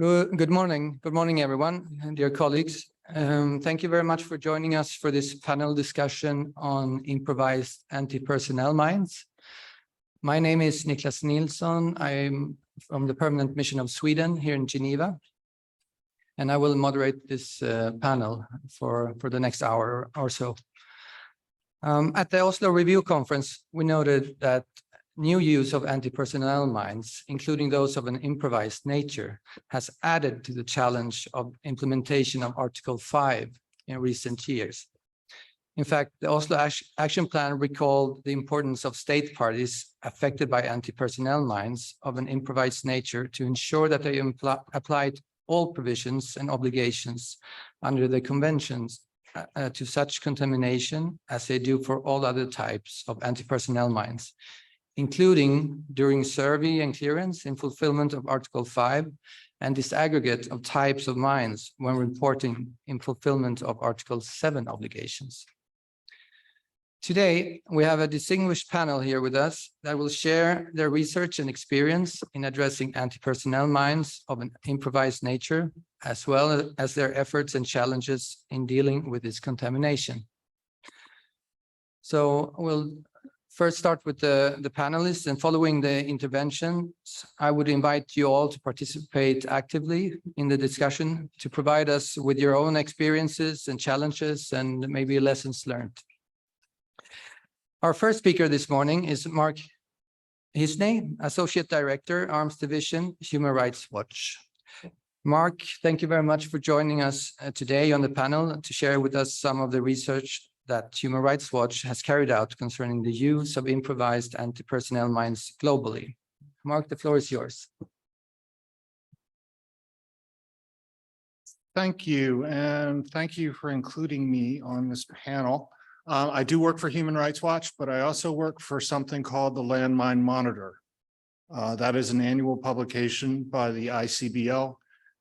Good morning. Good morning, everyone, and dear colleagues. Thank you very much for joining us for this panel discussion on improvised anti-personnel mines. My name is Niklas Nilsson. I'm from the Permanent Mission of Sweden here in Geneva, and I will moderate this panel for the next hour or so. At the Oslo Review Conference, we noted that new use of anti-personnel mines, including those of an improvised nature, has added to the challenge of implementation of Article 5 in recent years. In fact, the Oslo Action Plan recalled the importance of state parties affected by anti-personnel mines of an improvised nature to ensure that they applied all provisions and obligations under the conventions to such contamination as they do for all other types of anti-personnel mines, including during survey and clearance in fulfillment of Article 5 and disaggregate of types of mines when reporting in fulfillment of Article 7 obligations. Today, we have a distinguished panel here with us that will share their research and experience in addressing anti-personnel mines of an improvised nature, as well as their efforts and challenges in dealing with this contamination. So we'll first start with the panelists, and following the interventions, I would invite you all to participate actively in the discussion to provide us with your own experiences and challenges and maybe lessons learned. Our first speaker this morning is Mark Hisney, Associate Director, Arms Division, Human Rights Watch. Mark, thank you very much for joining us today on the panel to share with us some of the research that Human Rights Watch has carried out concerning the use of improvised anti-personnel mines globally. Mark, the floor is yours. Thank you, and thank you for including me on this panel. I do work for Human Rights Watch, but I also work for something called the Landmine Monitor. That is an annual publication by the ICBL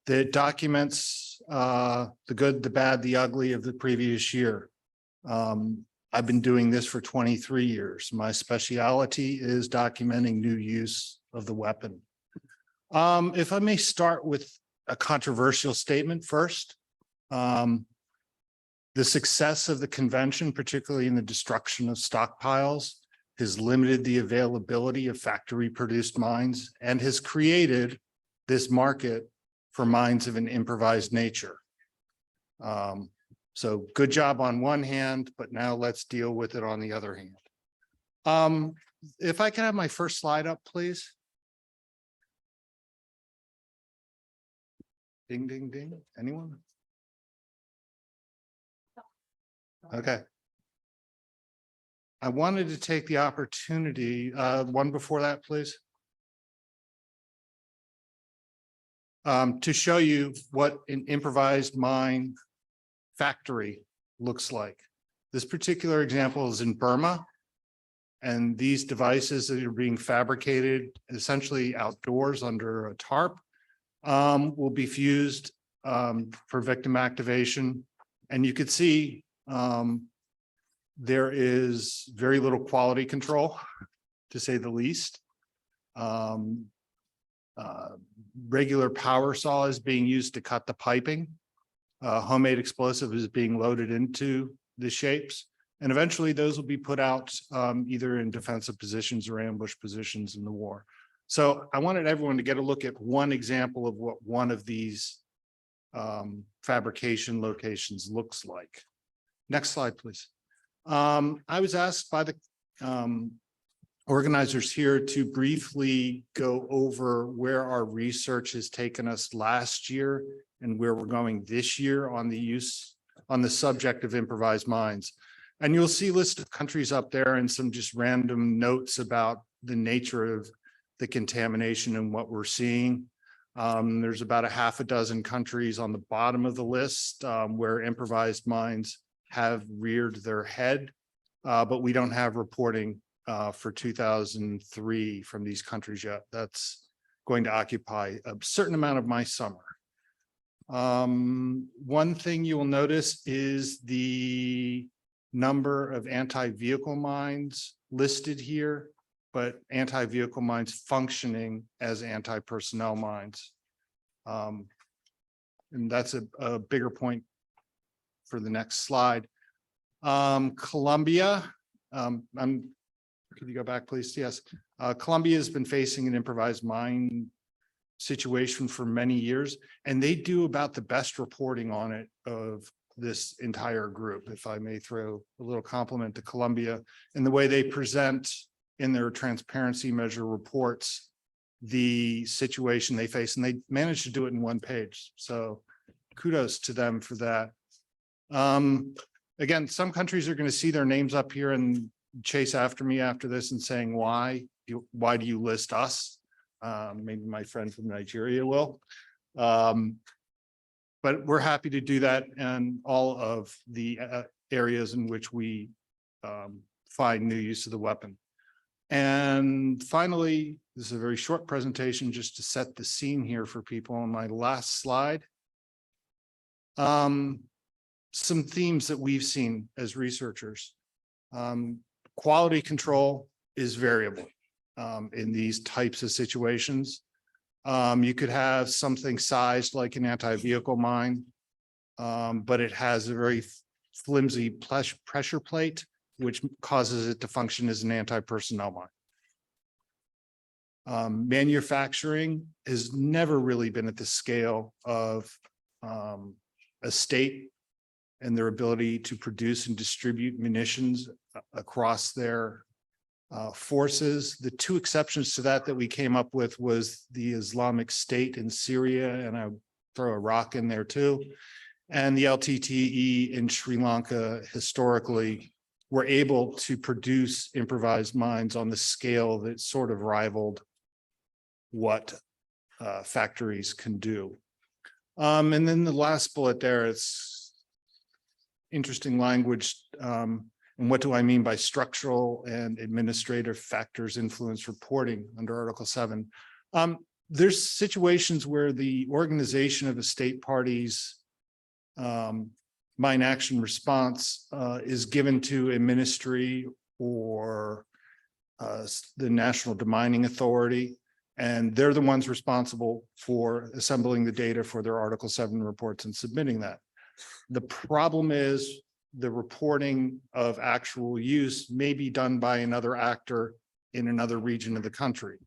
that documents the good, the bad, the ugly of the previous year. I've been doing this for 23 years. My specialty is documenting new use of the weapon. If I may start with a controversial statement first. The success of the convention, particularly in the destruction of stockpiles, has limited the availability of factory-produced mines and has created this market for mines of an improvised nature. So good job on one hand, but now let's deal with it on the other hand. If I can have my first slide up, please. Ding, ding, ding. Anyone? Okay. I wanted to take the opportunity, one before that, please. To show you what an improvised mine factory looks like. This particular example is in Burma, and these devices that are being fabricated essentially outdoors under a tarp will be fused for victim activation. And you could see there is very little quality control, to say the least. Regular power saw is being used to cut the piping. Homemade explosive is being loaded into the shapes, and eventually those will be put out either in defensive positions or ambush positions in the war. So I wanted everyone to get a look at one example of what one of these fabrication locations looks like. Next slide, please. I was asked by the organizers here to briefly go over where our research has taken us last year and where we're going this year on the subject of improvised mines. And you'll see a list of countries up there and some just random notes about the nature of the contamination and what we're seeing. There's about a half a dozen countries on the bottom of the list where improvised mines have reared their head, but we don't have reporting for 2003 from these countries yet. That's going to occupy a certain amount of my summer. One thing you will notice is the number of anti-vehicle mines listed here, but anti-vehicle mines functioning as anti-personnel mines. And that's a bigger point for the next slide. Colombia, could you go back, please? Yes. Colombia has been facing an improvised mine situation for many years, and they do about the best reporting on it of this entire group, if I may throw a little compliment to Colombia in the way they present in their transparency measure reports the situation they face, and they managed to do it in one page. So kudos to them for that. Again, some countries are going to see their names up here and chase after me after this and saying, why do you list us? Maybe my friend from Nigeria will. But we're happy to do that in all of the areas in which we find new use of the weapon. And finally, this is a very short presentation just to set the scene here for people. On my last slide, some themes that we've seen as researchers. Quality control is variable in these types of situations. You could have something sized like an anti-vehicle mine, but it has a very flimsy pressure plate, which causes it to function as an anti-personnel mine. Manufacturing has never really been at the scale of a state and their ability to produce and distribute munitions across their forces. The two exceptions to that we came up with was the Islamic State in Syria, and I throw Iraq in there too, and the LTTE in Sri Lanka historically were able to produce improvised mines on the scale that sort of rivaled what factories can do. And then the last bullet there, it's interesting language. And what do I mean by structural and administrative factors influence reporting under Article 7? There's situations where the organization of a state party's mine action response is given to a ministry or the National Demining Authority, and they're the ones responsible for assembling the data for their Article 7 reports and submitting that. The problem is the reporting of actual use may be done by another actor in another region of the country.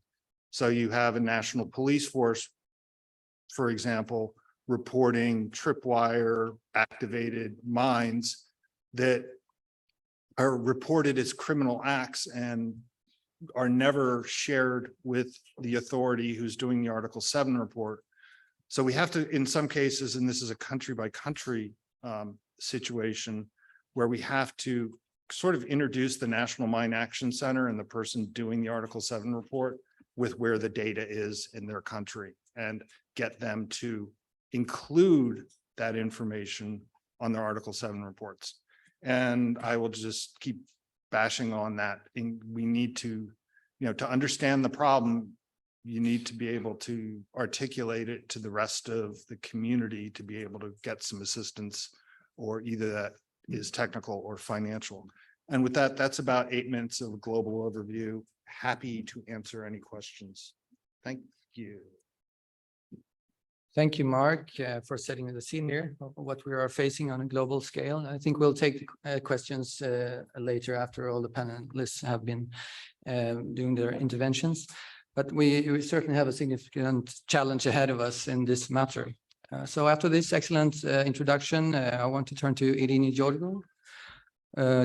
So you have a national police force, for example, reporting tripwire activated mines that are reported as criminal acts and are never shared with the authority who's doing the Article 7 report. So we have to, in some cases, and this is a country by country situation, where we have to sort of introduce the National Mine Action Center and the person doing the Article 7 report with where the data is in their country and get them to include that information on their Article 7 reports. And I will just keep bashing on that. We need to, to understand the problem, you need to be able to articulate it to the rest of the community to be able to get some assistance, or either that is technical or financial. And with that, that's about 8 minutes of a global overview. Happy to answer any questions. Thank you. Thank you, Mark, for setting the scene here of what we are facing on a global scale. I think we'll take questions later after all the panelists have been doing their interventions. But we certainly have a significant challenge ahead of us in this matter. So after this excellent introduction, I want to turn to Irini Georgiou,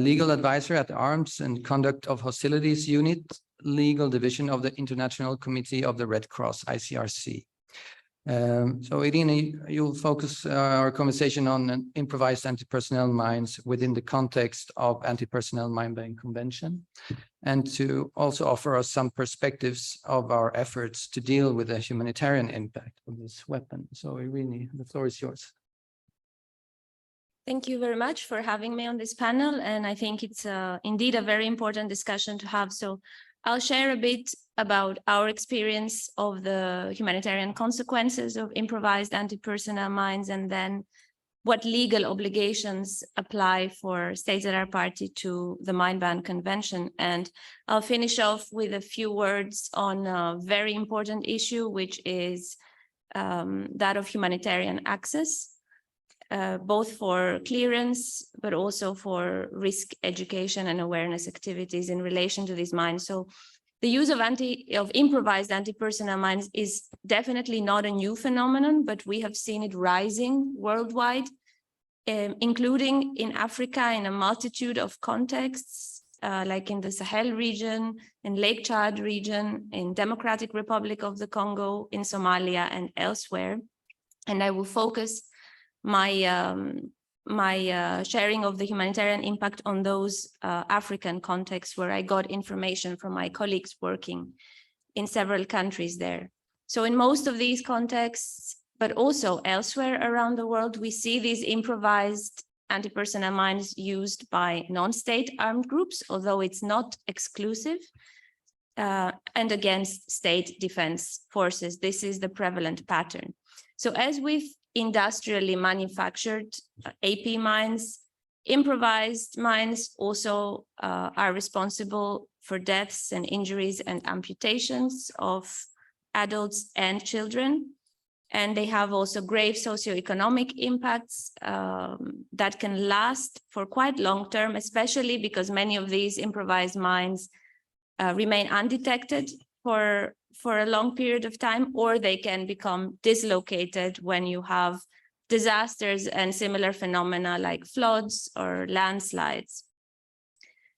legal advisor at the Arms and Conduct of Hostilities Unit, Legal Division of the International Committee of the Red Cross, ICRC. So Irini, you'll focus our conversation on improvised anti-personnel mines within the context of Anti-Personnel Mine-Buying Convention, and to also offer us some perspectives of our efforts to deal with the humanitarian impact of this weapon. So Irini, the floor is yours. Thank you very much for having me on this panel, and I think it's indeed a very important discussion to have. So I'll share a bit about our experience of the humanitarian consequences of improvised anti-personnel mines, and then what legal obligations apply for states that are party to the Mine Ban Convention. And I'll finish off with a few words on a very important issue, which is that of humanitarian access, both for clearance, but also for risk education and awareness activities in relation to these mines. So the use of improvised anti-personnel mines is definitely not a new phenomenon, but we have seen it rising worldwide, including in Africa in a multitude of contexts, like in the Sahel region, in Lake Chad region, in Democratic Republic of the Congo, in Somalia and elsewhere. And I will focus my sharing of the humanitarian impact on those African contexts where I got information from my colleagues working in several countries there. So in most of these contexts, but also elsewhere around the world, we see these improvised anti-personnel mines used by non-state armed groups, although it's not exclusive, and against state defense forces. This is the prevalent pattern. So as with industrially manufactured AP mines, improvised mines also are responsible for deaths and injuries and amputations of adults and children. And they have also grave socioeconomic impacts that can last for quite long term, especially because many of these improvised mines remain undetected for a long period of time, or they can become dislocated when you have disasters and similar phenomena like floods or landslides.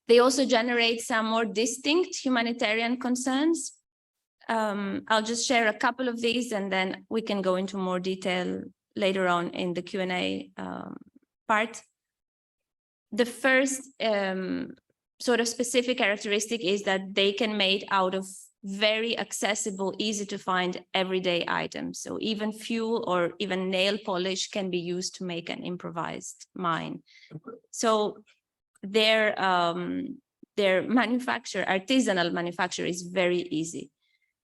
They also generate some more distinct humanitarian concerns. I'll just share a couple of these and then we can go into more detail later on in the Q&A part. The first sort of specific characteristic is that they can be made out of very accessible, easy to find everyday items. So even fuel or even nail polish can be used to make an improvised mine. So their manufacture, artisanal manufacture, is very easy.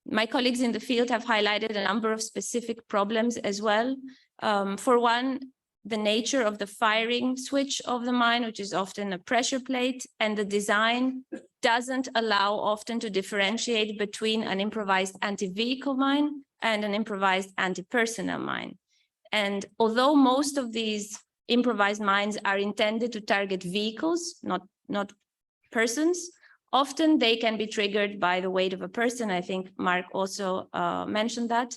My colleagues in the field have highlighted a number of specific problems as well. For one, the nature of the firing switch of the mine, which is often a pressure plate, and the design doesn't allow often to differentiate between an improvised anti-vehicle mine and an improvised anti-personnel mine. And although most of these improvised mines are intended to target vehicles, not persons, often they can be triggered by the weight of a person. I think Mark also mentioned that.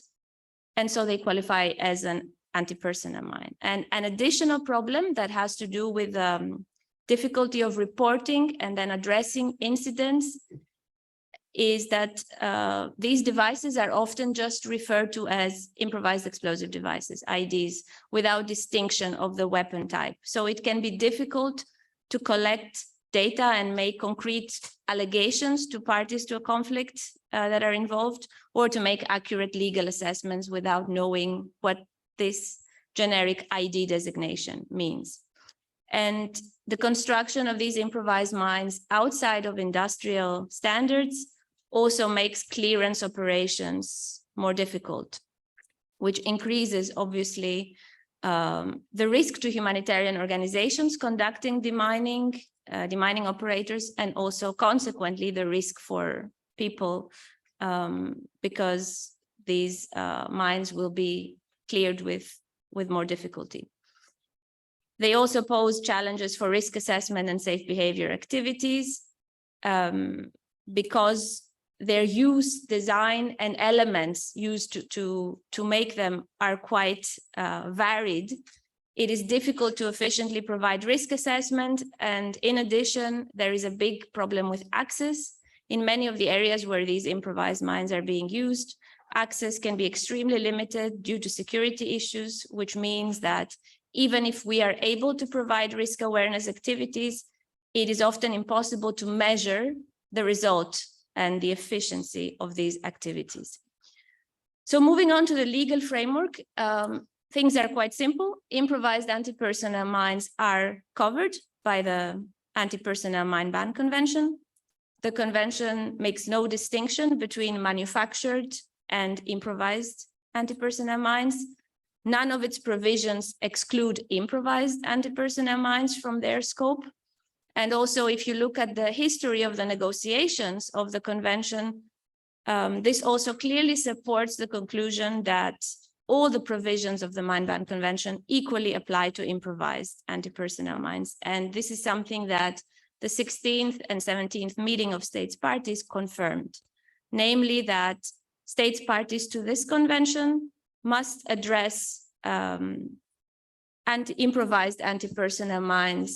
And so they qualify as an anti-personnel mine. And an additional problem that has to do with difficulty of reporting and then addressing incidents is that these devices are often just referred to as improvised explosive devices, IEDs, without distinction of the weapon type. So it can be difficult to collect data and make concrete allegations to parties to a conflict that are involved, or to make accurate legal assessments without knowing what this generic ID designation means. And the construction of these improvised mines outside of industrial standards also makes clearance operations more difficult, which increases, obviously, the risk to humanitarian organizations conducting demining operators, and also consequently the risk for people, because these mines will be cleared with more difficulty. They also pose challenges for risk assessment and safe behavior activities, because their use, design, and elements used to make them are quite varied. It is difficult to efficiently provide risk assessment. And in addition, there is a big problem with access. In many of the areas where these improvised mines are being used, access can be extremely limited due to security issues, which means that even if we are able to provide risk awareness activities, it is often impossible to measure the result and the efficiency of these activities. So moving on to the legal framework, things are quite simple. Improvised anti-personnel mines are covered by the Anti-Personnel Mine Ban Convention. The convention makes no distinction between manufactured and improvised anti-personnel mines. None of its provisions exclude improvised anti-personnel mines from their scope. And also, if you look at the history of the negotiations of the convention, this also clearly supports the conclusion that all the provisions of the Mine Ban Convention equally apply to improvised anti-personnel mines. And this is something that the 16th and 17th meeting of states parties confirmed, namely that states parties to this convention must address improvised anti-personnel mines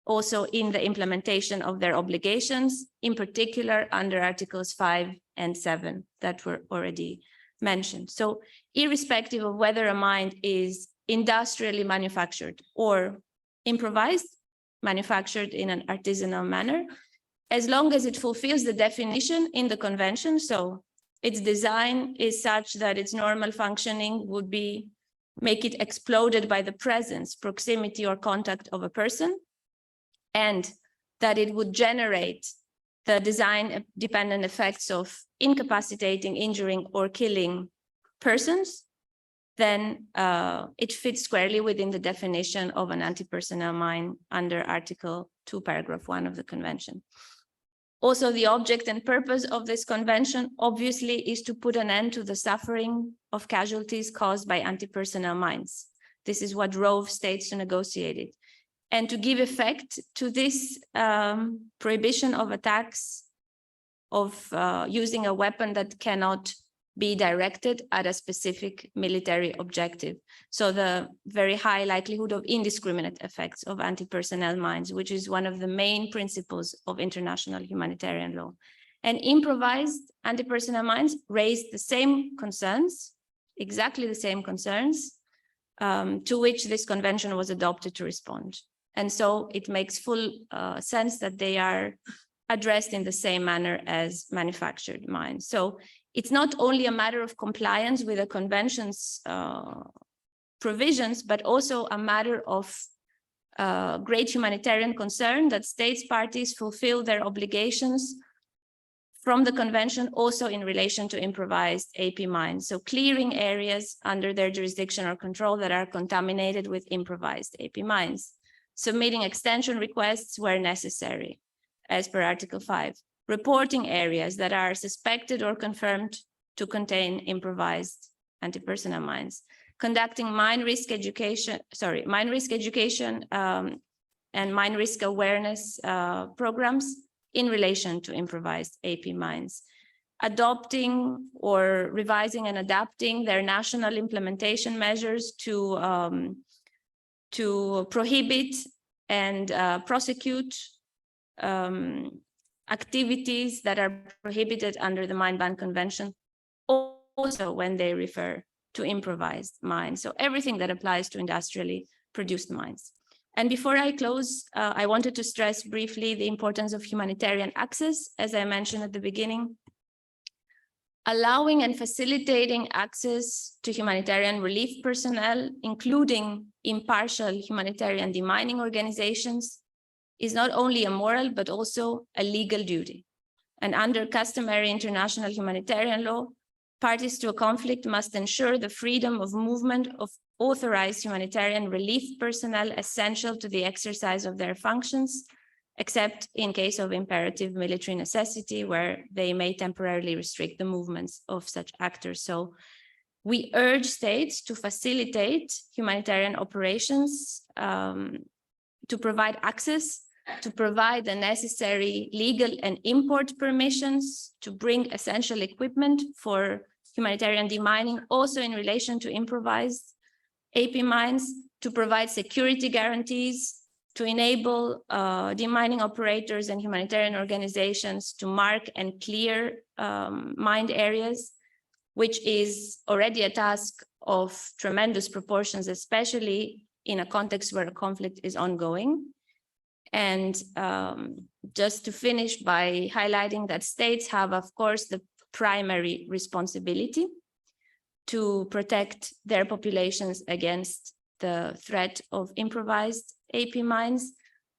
also in the implementation of their obligations, in particular under Articles 5 and 7 that were already mentioned. So irrespective of whether a mine is industrially manufactured or improvised, manufactured in an artisanal manner, as long as it fulfills the definition in the convention, so its design is such that its normal functioning would be make it exploded by the presence, proximity, or contact of a person, and that it would generate the design-dependent effects of incapacitating, injuring, or killing persons, then it fits squarely within the definition of an anti-personnel mine under Article 2, Paragraph 1 of the Convention. Also, the object and purpose of this convention obviously is to put an end to the suffering of casualties caused by anti-personnel mines. This is what drove states to negotiate it. And to give effect to this prohibition of attacks of using a weapon that cannot be directed at a specific military objective. So the very high likelihood of indiscriminate effects of anti-personnel mines, which is one of the main principles of international humanitarian law. And improvised anti-personnel mines raised the same concerns, exactly the same concerns, to which this convention was adopted to respond. And so it makes full sense that they are addressed in the same manner as manufactured mines. So it's not only a matter of compliance with the convention's provisions, but also a matter of great humanitarian concern that states parties fulfill their obligations from the convention also in relation to improvised AP mines. So clearing areas under their jurisdiction or control that are contaminated with improvised AP mines, submitting extension requests where necessary, as per Article 5. Reporting areas that are suspected or confirmed to contain improvised anti-personnel mines, conducting mine risk education and mine risk awareness programs in relation to improvised AP mines, adopting or revising and adapting their national implementation measures to prohibit and prosecute activities that are prohibited under the Mine Ban Convention, also when they refer to improvised mines. So everything that applies to industrially produced mines. And before I close, I wanted to stress briefly the importance of humanitarian access, as I mentioned at the beginning. Allowing and facilitating access to humanitarian relief personnel, including impartial humanitarian demining organizations, is not only a moral, but also a legal duty. And under customary international humanitarian law, parties to a conflict must ensure the freedom of movement of authorized humanitarian relief personnel essential to the exercise of their functions, except in case of imperative military necessity, where they may temporarily restrict the movements of such actors. So we urge states to facilitate humanitarian operations, to provide access, to provide the necessary legal and import permissions, to bring essential equipment for humanitarian demining, also in relation to improvised AP mines, to provide security guarantees, to enable demining operators and humanitarian organizations to mark and clear mined areas, which is already a task of tremendous proportions, especially in a context where a conflict is ongoing. And just to finish by highlighting that states have, of course, the primary responsibility to protect their populations against the threat of improvised AP mines,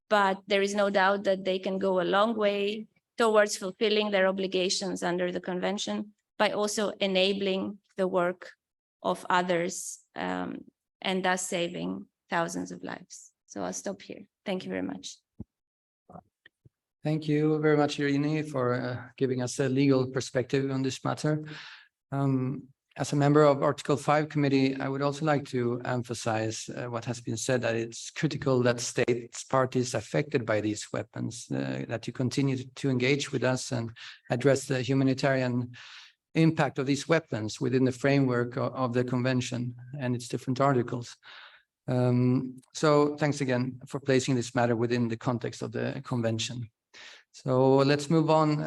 but there is no doubt that they can go a long way towards fulfilling their obligations under the convention by also enabling the work of others and thus saving thousands of lives. So I'll stop here. Thank you very much. Thank you very much, Irini, for giving us a legal perspective on this matter. As a member of Article 5 committee, I would also like to emphasize what has been said, that it's critical that states parties affected by these weapons, that you continue to engage with us and address the humanitarian impact of these weapons within the framework of the convention and its different articles. So thanks again for placing this matter within the context of the convention. So let's move on.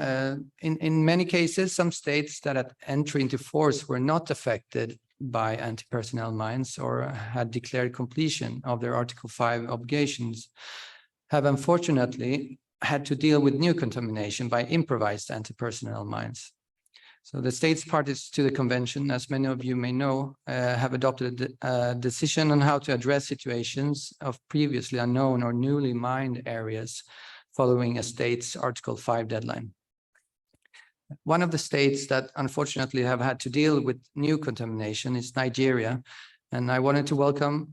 In many cases, some states that at entry into force were not affected by anti-personnel mines or had declared completion of their Article 5 obligations have unfortunately had to deal with new contamination by improvised anti-personnel mines. So the states parties to the convention, as many of you may know, have adopted a decision on how to address situations of previously unknown or newly mined areas following a state's Article 5 deadline. One of the states that unfortunately have had to deal with new contamination is Nigeria. And I wanted to welcome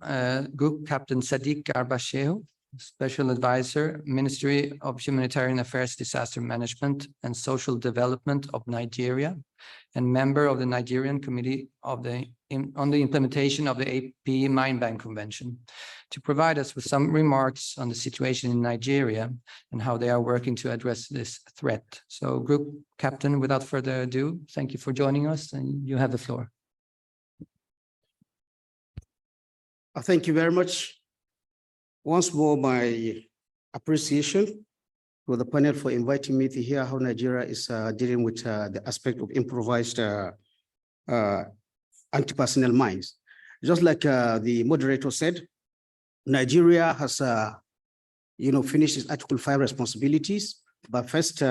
Group Captain Sadiq Garbashehu, Special Advisor, Ministry of Humanitarian Affairs, Disaster Management and Social Development of Nigeria, and member of the Nigerian Committee on the implementation of the AP Mine Ban Convention, to provide us with some remarks on the situation in Nigeria and how they are working to address this threat. So, Group Captain, without further ado, thank you for joining us, and you have the floor. Thank you very much. Once more, my appreciation to the panel for inviting me to hear how Nigeria is dealing with the aspect of improvised anti-personnel mines. Just like the moderator said, Nigeria has, finished its Article 5 responsibilities, but first,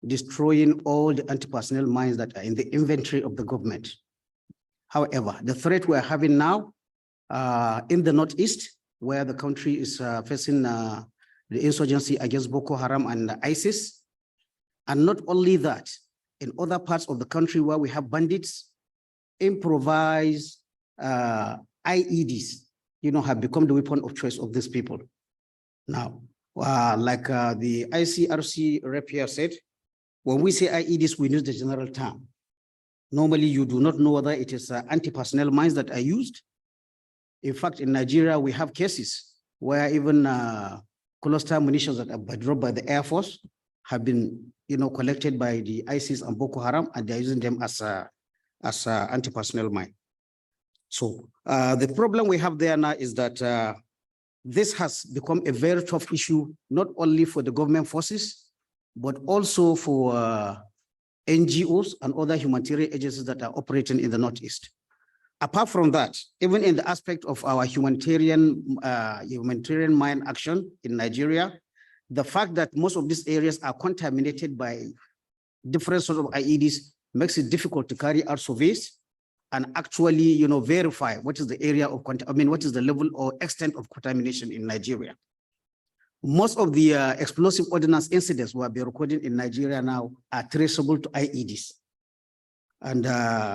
destroying all the anti-personnel mines that are in the inventory of the government. However, the threat we're having now in the Northeast, where the country is facing the insurgency against Boko Haram and ISIS. And not only that, in other parts of the country where we have bandits, improvised IEDs, have become the weapon of choice of these people. Now, like the ICRC rep here said, when we say IEDs, we use the general term. Normally, you do not know whether it is anti-personnel mines that are used. In fact, in Nigeria, we have cases where even cluster munitions that are dropped by the Air Force have been, collected by the ISIS and Boko Haram, and they're using them as anti-personnel mine. So the problem we have there now is that this has become a very tough issue, not only for the government forces, but also for NGOs and other humanitarian agencies that are operating in the Northeast. Apart from that, even in the aspect of our humanitarian mine action in Nigeria, the fact that most of these areas are contaminated by different sorts of IEDs makes it difficult to carry out surveys and actually, verify what is the area of, what is the level or extent of contamination in Nigeria. Most of the explosive ordnance incidents we have been recording in Nigeria now are traceable to IEDs. And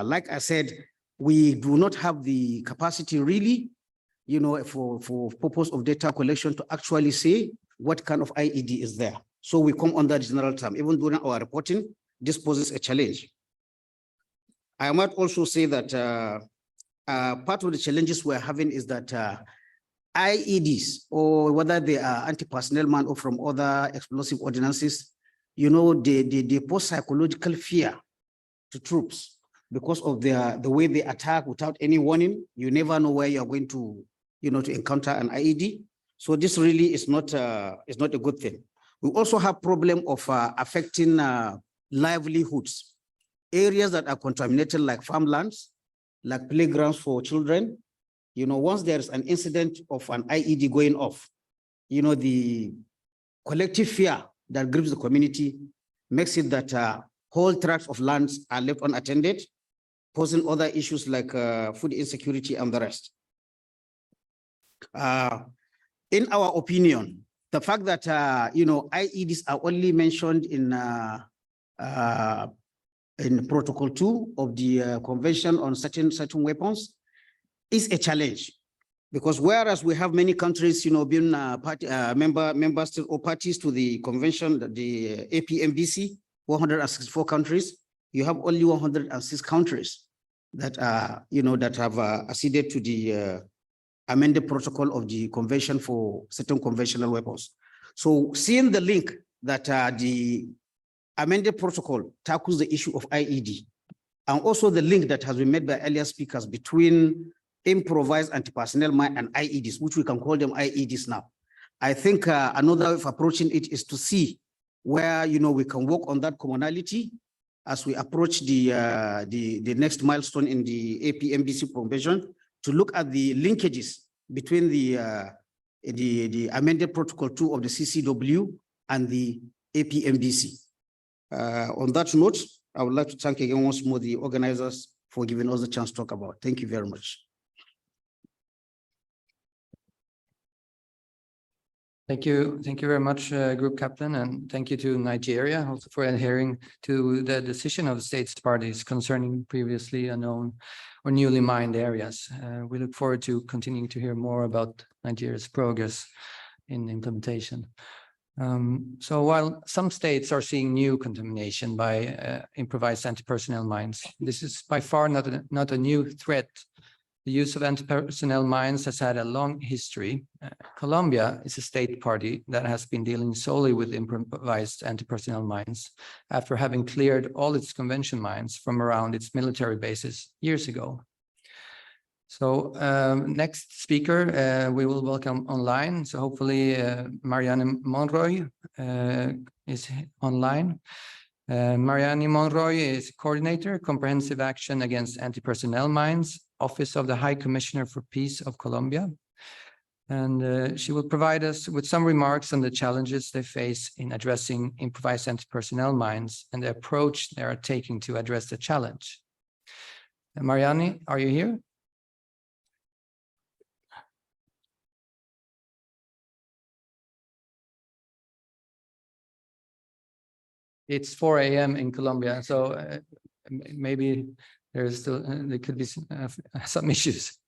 like I said, we do not have the capacity really, for purpose of data collection to actually say what kind of IED is there. So we come under the general term. Even during our reporting, this poses a challenge. I might also say that part of the challenges we're having is that IEDs, or whether they are anti-personnel mine or from other explosive ordinances, they pose psychological fear to troops because of the way they attack without any warning. You never know where you're going to, to encounter an IED. So this really is not a good thing. We also have problem of affecting livelihoods. Areas that are contaminated like farmlands, like playgrounds for children. Once there's an incident of an IED going off, the collective fear that grips the community makes it that whole tracts of lands are left unattended, posing other issues like food insecurity and the rest. In our opinion, the fact that, IEDs are only mentioned in Protocol 2 of the Convention on certain weapons is a challenge, because whereas we have many countries, being members or parties to the convention, the APMBC, 164 countries, you have only 106 countries that are, that have acceded to the amended protocol of the Convention for Certain Conventional Weapons. So seeing the link that the amended protocol tackles the issue of IED, and also the link that has been made by earlier speakers between improvised anti-personnel mine and IEDs, which we can call them IEDs now. I think another way of approaching it is to see where we can work on that commonality as we approach the next milestone in the APMDC convention, to look at the linkages between the amended protocol 2 of the CCW and the APMDC. On that note, I would like to thank again once more the organizers for giving us a chance to talk about. Thank you very much. Thank you very much, Group Captain, and thank you to Nigeria also for adhering to the decision of the states parties concerning previously unknown or newly mined areas. We look forward to continuing to hear more about Nigeria's progress in implementation. So while some states are seeing new contamination by improvised anti-personnel mines, this is by far not a new threat. The use of anti-personnel mines has had a long history. Colombia is a state party that has been dealing solely with improvised anti-personnel mines after having cleared all its convention mines from around its military bases years ago. So next speaker we will welcome online. So hopefully Marianne Monroy is online. Marianne Monroy is Coordinator, Comprehensive Action Against Anti-Personnel Mines, Office of the High Commissioner for Peace of Colombia. And she will provide us with some remarks on the challenges they face in addressing improvised anti-personnel mines and the approach they are taking to address the challenge. Marianne, are you here? It's 4 a.m. in Colombia, so maybe there could be some issues.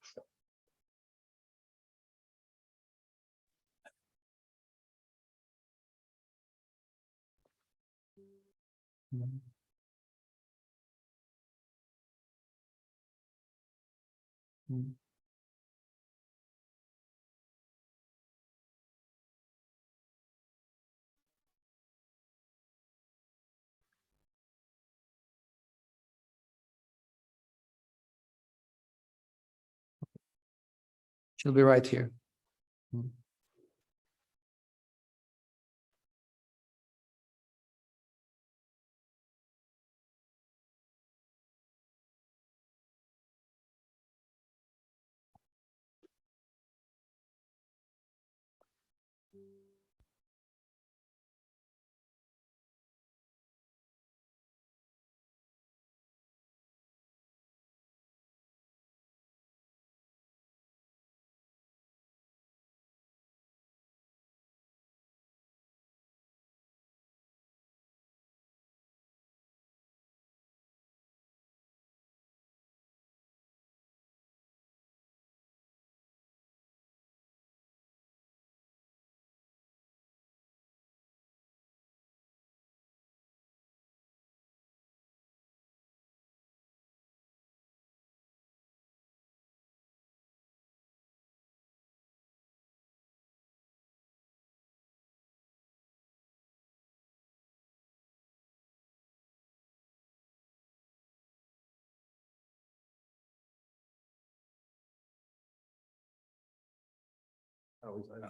She'll be right here.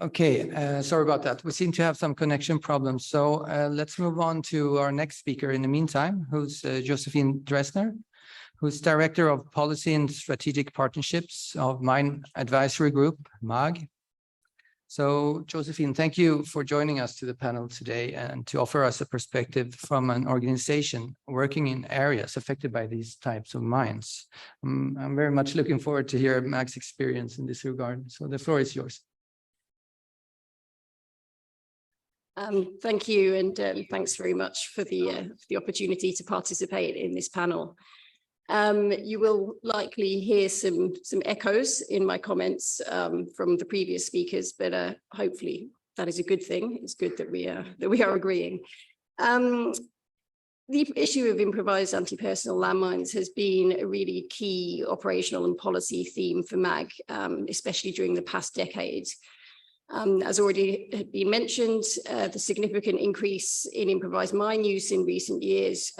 Okay, sorry about that. We seem to have some connection problems. So let's move on to our next speaker in the meantime, who's Josephine Dresner, who's Director of Policy and Strategic Partnerships of Mine Advisory Group, MAG. So Josephine, thank you for joining us to the panel today and to offer us a perspective from an organization working in areas affected by these types of mines. I'm very much looking forward to hear MAG's experience in this regard. So the floor is yours. Thank you, and thanks very much for the opportunity to participate in this panel. You will likely hear some echoes in my comments from the previous speakers, but hopefully that is a good thing. It's good that we are agreeing. The issue of improvised anti-personnel landmines has been a really key operational and policy theme for MAG, especially during the past decade. As already had been mentioned, the significant increase in improvised mine use in recent years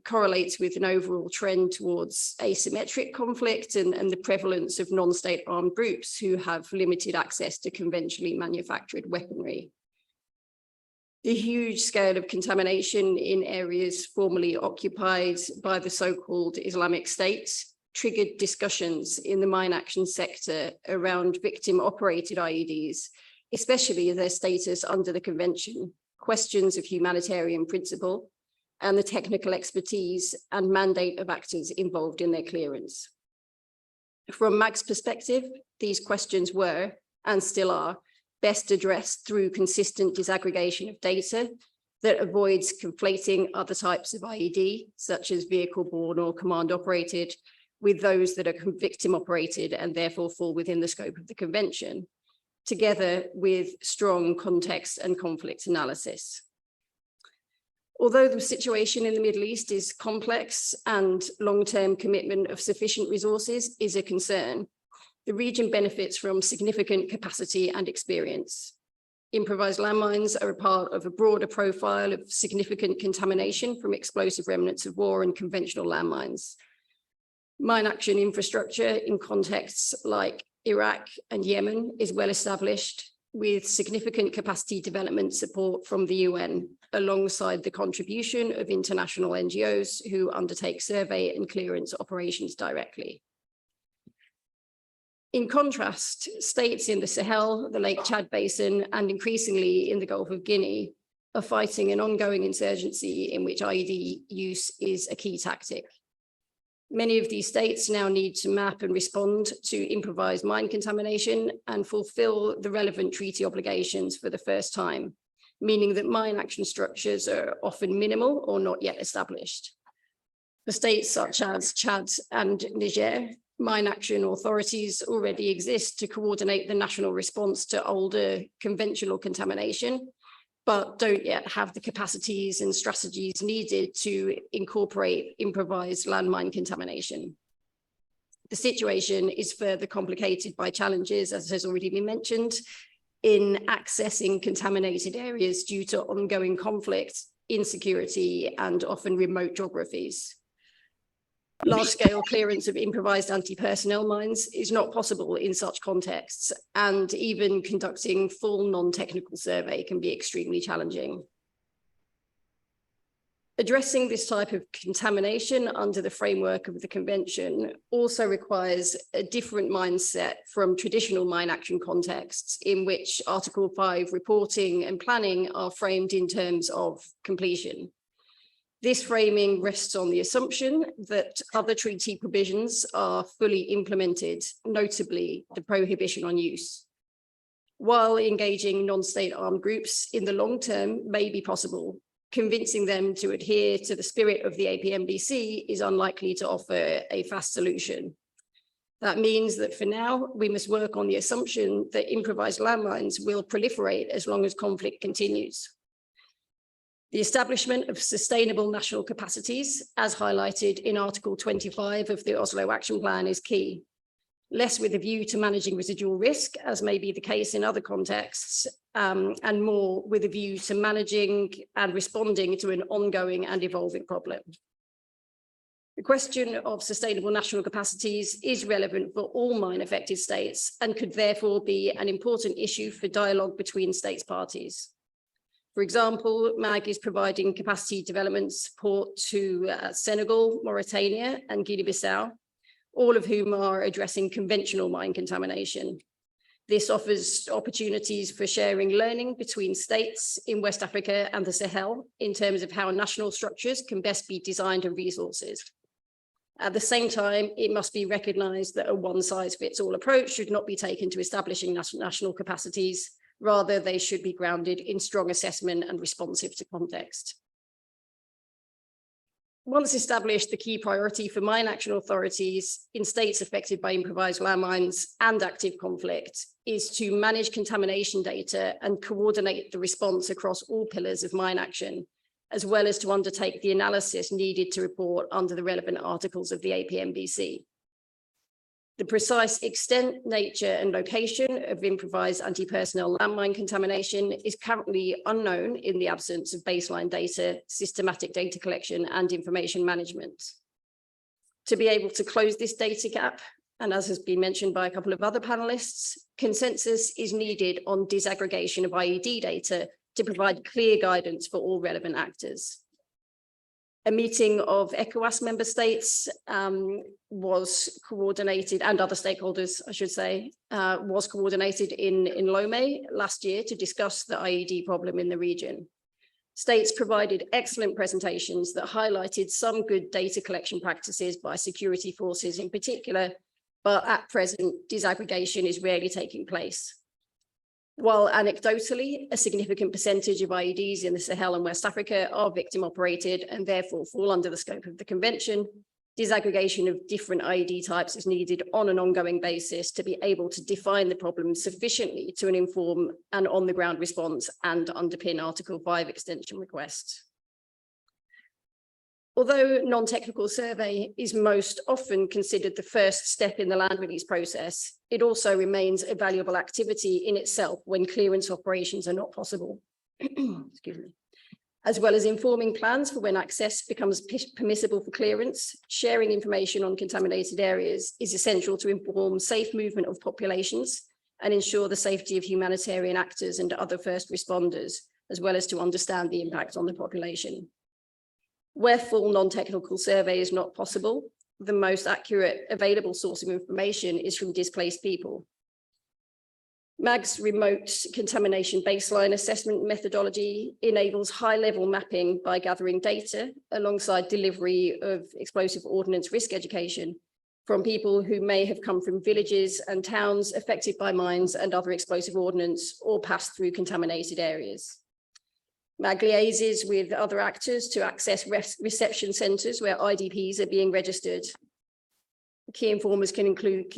correlates with an overall trend towards asymmetric conflict and the prevalence of non-state armed groups who have limited access to conventionally manufactured weaponry. The huge scale of contamination in areas formerly occupied by the so-called Islamic State triggered discussions in the mine action sector around victim-operated IEDs, especially their status under the convention, questions of humanitarian principle, and the technical expertise and mandate of actors involved in their clearance. From MAG's perspective, these questions were, and still are, best addressed through consistent disaggregation of data that avoids conflating other types of IED, such as vehicle-borne or command-operated, with those that are victim-operated and therefore fall within the scope of the convention, together with strong context and conflict analysis. Although the situation in the Middle East is complex and long-term commitment of sufficient resources is a concern, the region benefits from significant capacity and experience. Improvised landmines are a part of a broader profile of significant contamination from explosive remnants of war and conventional landmines. Mine action infrastructure in contexts like Iraq and Yemen is well established, with significant capacity development support from the UN, alongside the contribution of international NGOs who undertake survey and clearance operations directly. In contrast, states in the Sahel, the Lake Chad Basin, and increasingly in the Gulf of Guinea are fighting an ongoing insurgency in which IED use is a key tactic. Many of these states now need to map and respond to improvised mine contamination and fulfill the relevant treaty obligations for the first time, meaning that mine action structures are often minimal or not yet established. For states such as Chad and Niger, mine action authorities already exist to coordinate the national response to older conventional contamination, but don't yet have the capacities and strategies needed to incorporate improvised landmine contamination. The situation is further complicated by challenges, as has already been mentioned, in accessing contaminated areas due to ongoing conflict, insecurity, and often remote geographies. Large-scale clearance of improvised anti-personnel mines is not possible in such contexts, and even conducting full non-technical survey can be extremely challenging. Addressing this type of contamination under the framework of the convention also requires a different mindset from traditional mine action contexts, in which Article 5 reporting and planning are framed in terms of completion. This framing rests on the assumption that other treaty provisions are fully implemented, notably the prohibition on use. While engaging non-state armed groups in the long term may be possible, convincing them to adhere to the spirit of the APMBC is unlikely to offer a fast solution. That means that for now, we must work on the assumption that improvised landmines will proliferate as long as conflict continues. The establishment of sustainable national capacities, as highlighted in Article 25 of the Oslo Action Plan, is key. Less with a view to managing residual risk, as may be the case in other contexts, and more with a view to managing and responding to an ongoing and evolving problem. The question of sustainable national capacities is relevant for all mine-affected states and could therefore be an important issue for dialogue between states parties. For example, MAG is providing capacity development support to Senegal, Mauritania, and Guinea-Bissau, all of whom are addressing conventional mine contamination. This offers opportunities for sharing learning between states in West Africa and the Sahel in terms of how national structures can best be designed and resources. At the same time, it must be recognized that a one-size-fits-all approach should not be taken to establishing national capacities. Rather, they should be grounded in strong assessment and responsive to context. Once established, the key priority for mine action authorities in states affected by improvised landmines and active conflict is to manage contamination data and coordinate the response across all pillars of mine action, as well as to undertake the analysis needed to report under the relevant articles of the APMBC. The precise extent, nature, and location of improvised anti-personnel landmine contamination is currently unknown in the absence of baseline data, systematic data collection, and information management. To be able to close this data gap, and as has been mentioned by a couple of other panelists, consensus is needed on disaggregation of IED data to provide clear guidance for all relevant actors. A meeting of ECOWAS member states was coordinated, and other stakeholders, I should say, was coordinated in Lomé last year to discuss the IED problem in the region. States provided excellent presentations that highlighted some good data collection practices by security forces in particular, but at present, disaggregation is rarely taking place. While anecdotally, a significant percentage of IEDs in the Sahel and West Africa are victim operated and therefore fall under the scope of the convention, disaggregation of different IED types is needed on an ongoing basis to be able to define the problem sufficiently to inform an on-the-ground response and underpin Article 5 extension requests. Although non-technical survey is most often considered the first step in the land release process, it also remains a valuable activity in itself when clearance operations are not possible. Excuse me. As well as informing plans for when access becomes permissible for clearance, sharing information on contaminated areas is essential to inform safe movement of populations and ensure the safety of humanitarian actors and other first responders, as well as to understand the impact on the population. Where full non-technical survey is not possible, the most accurate available source of information is from displaced people. MAG's remote contamination baseline assessment methodology enables high-level mapping by gathering data alongside delivery of explosive ordnance risk education from people who may have come from villages and towns affected by mines and other explosive ordnance or passed through contaminated areas. MAG liaises with other actors to access reception centres where IDPs are being registered. Key informants can include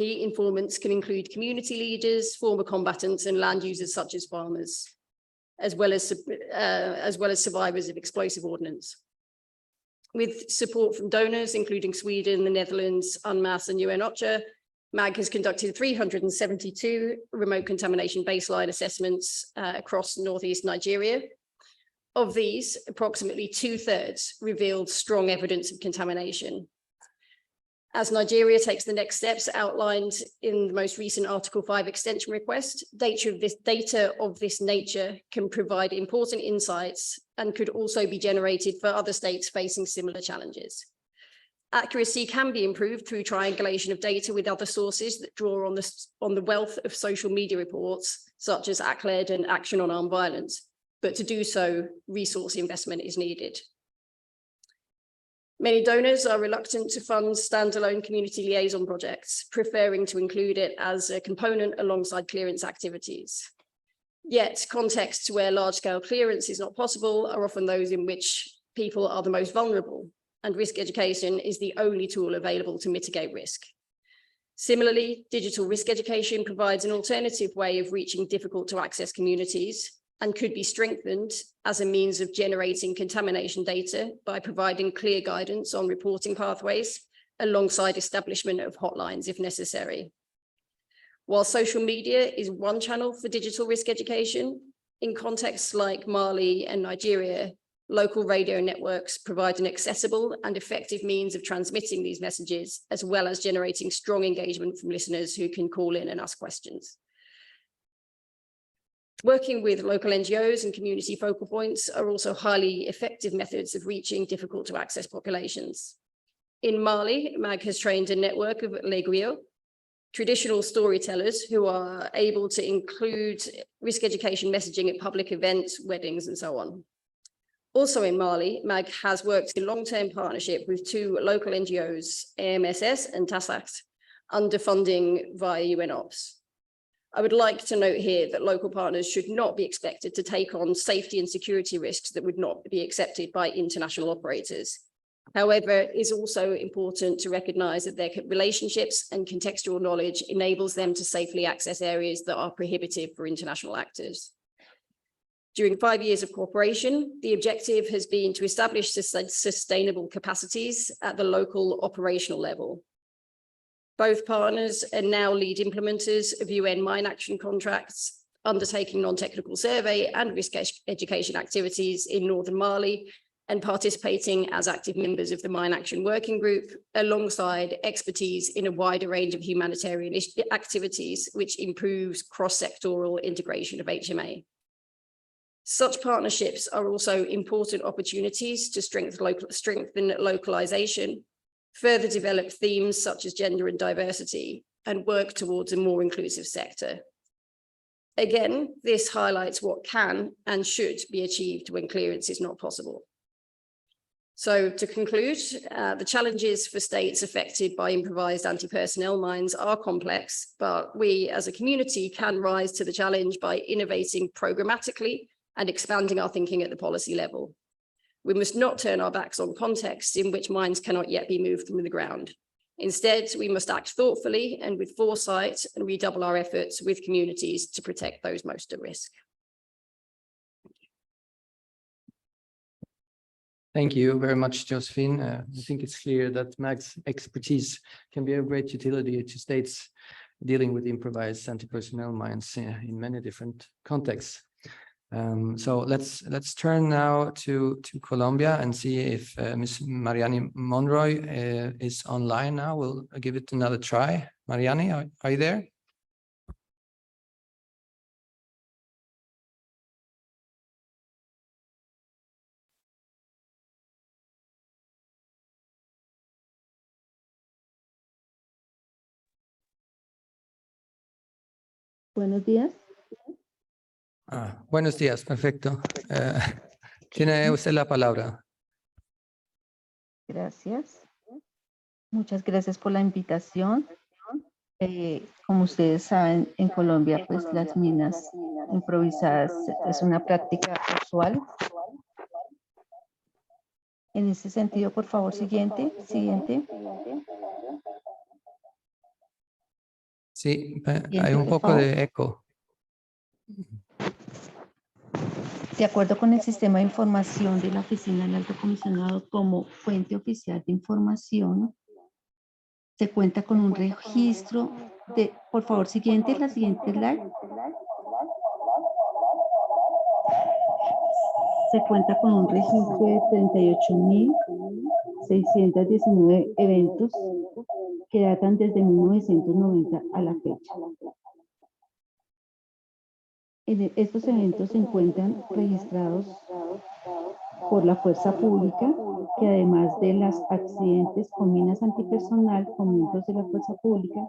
community leaders, former combatants, and land users such as farmers, as well as survivors of explosive ordnance. With support from donors, including Sweden, the Netherlands, UNMAS, and UN OCHA, MAG has conducted 372 remote contamination baseline assessments across northeast Nigeria. Of these, approximately 2/3 revealed strong evidence of contamination. As Nigeria takes the next steps outlined in the most recent Article 5 extension request, data of this nature can provide important insights and could also be generated for other states facing similar challenges. Accuracy can be improved through triangulation of data with other sources that draw on the wealth of social media reports, such as ACLED and Action on Armed Violence. But to do so, resource investment is needed. Many donors are reluctant to fund standalone community liaison projects, preferring to include it as a component alongside clearance activities. Yet contexts where large-scale clearance is not possible are often those in which people are the most vulnerable, and risk education is the only tool available to mitigate risk. Similarly, digital risk education provides an alternative way of reaching difficult to access communities and could be strengthened as a means of generating contamination data by providing clear guidance on reporting pathways alongside establishment of hotlines if necessary. While social media is one channel for digital risk education, in contexts like Mali and Nigeria, local radio networks provide an accessible and effective means of transmitting these messages, as well as generating strong engagement from listeners who can call in and ask questions. Working with local NGOs and community focal points are also highly effective methods of reaching difficult to access populations. In Mali, MAG has trained a network of Leguio, traditional storytellers who are able to include risk education messaging at public events, weddings, and so on. Also in Mali, MAG has worked in long-term partnership with 2 local NGOs, MHPSS and TASACT, under funding via UN Ops. I would like to note here that local partners should not be expected to take on safety and security risks that would not be accepted by international operators. However, it is also important to recognise that their relationships and contextual knowledge enables them to safely access areas that are prohibitive for international actors. During 5 years of cooperation, the objective has been to establish sustainable capacities at the local operational level. Both partners are now lead implementers of UN mine action contracts, undertaking non-technical survey and risk education activities in northern Mali, and participating as active members of the Mine Action Working Group, alongside expertise in a wider range of humanitarian activities, which improves cross-sectoral integration of HMA. Such partnerships are also important opportunities to strengthen localization, further develop themes such as gender and diversity, and work towards a more inclusive sector. Again, this highlights what can and should be achieved when clearance is not possible. So to conclude, the challenges for states affected by improvised anti-personnel mines are complex, but we as a community can rise to the challenge by innovating programmatically and expanding our thinking at the policy level. We must not turn our backs on contexts in which mines cannot yet be moved from the ground. Instead, we must act thoughtfully and with foresight and redouble our efforts with communities to protect those most at risk. Thank you very much, Josephine. I think it's clear that MAG's expertise can be of great utility to states dealing with improvised anti-personnel mines in many different contexts. So let's turn now to Colombia and see if Ms. Mariani Monroy is online now. We'll give it another try. Mariani, are you there? Buenos días. Buenos días, perfecto. Tiene usted la palabra. Gracias. Muchas gracias por la invitación. Como ustedes saben, en Colombia, pues las minas improvisadas es una práctica usual. En ese sentido, por favor, siguiente. Sí, hay un poco de eco. De acuerdo con el sistema de información de la Oficina del Alto Comisionado como fuente oficial de información, se cuenta con un registro de, por favor, siguiente, la siguiente slide. Se cuenta con un registro de 38.619 eventos que datan desde 1990 a la fecha. Estos eventos se encuentran registrados por la fuerza pública, que además de los accidentes con minas antipersonal con miembros de la fuerza pública,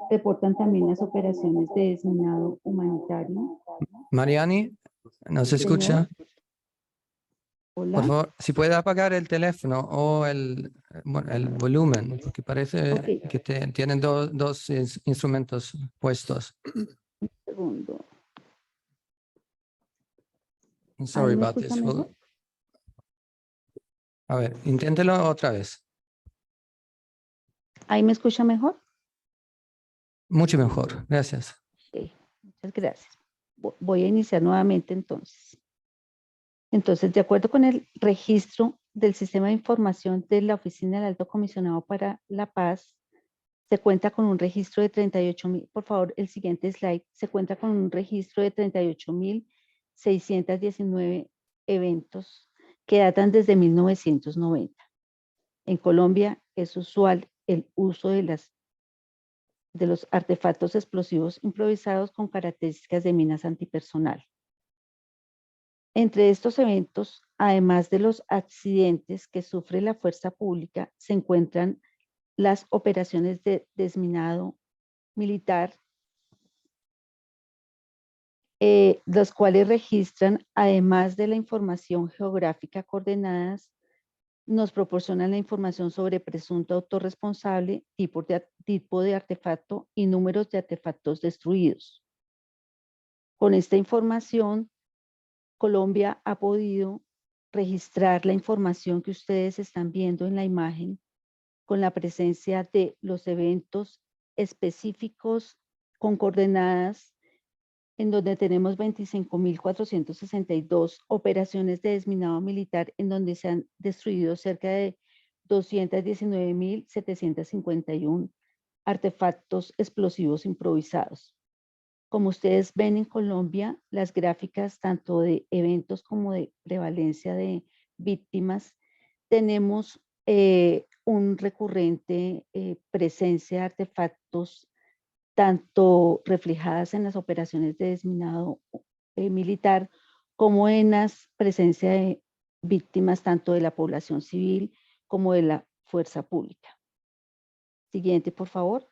reportan también las operaciones de desminado humanitario. Mariani, ¿nos escucha? Hola. Por favor, si puede apagar el teléfono o el volumen, porque parece que tienen dos instrumentos puestos. Un segundo. Sorry ¿Ahí me about escucha this. mejor? A ver, inténtelo otra vez. ¿Ahí me escucha mejor? Mucho mejor, gracias. Okay. Muchas gracias. Voy a iniciar nuevamente entonces. Entonces, de acuerdo con el registro del Sistema de Información de la Oficina del Alto Comisionado para la Paz, se cuenta con un registro de 38.000, por favor, el siguiente slide, se cuenta con un registro de 38.619 eventos que datan desde 1990. En Colombia es usual el uso de los artefactos explosivos improvisados con características de minas antipersonal. Entre estos eventos, además de los accidentes que sufre la fuerza pública, se encuentran las operaciones de desminado militar, los cuales registran, además de la información geográfica coordenadas, nos proporcionan la información sobre presunto autorresponsable, tipo de artefacto y números de artefactos destruidos. Con esta información, Colombia ha podido registrar la información que ustedes están viendo en la imagen con la presencia de los eventos específicos con coordenadas en donde tenemos 25.462 operaciones de desminado militar, en donde se han destruido cerca de 219.751 artefactos explosivos improvisados. Como ustedes ven en Colombia, las gráficas tanto de eventos como de prevalencia de víctimas, tenemos un recurrente presencia de artefactos tanto reflejadas en las operaciones de desminado militar como en las presencia de víctimas tanto de la población civil como de la fuerza pública. Siguiente, por favor.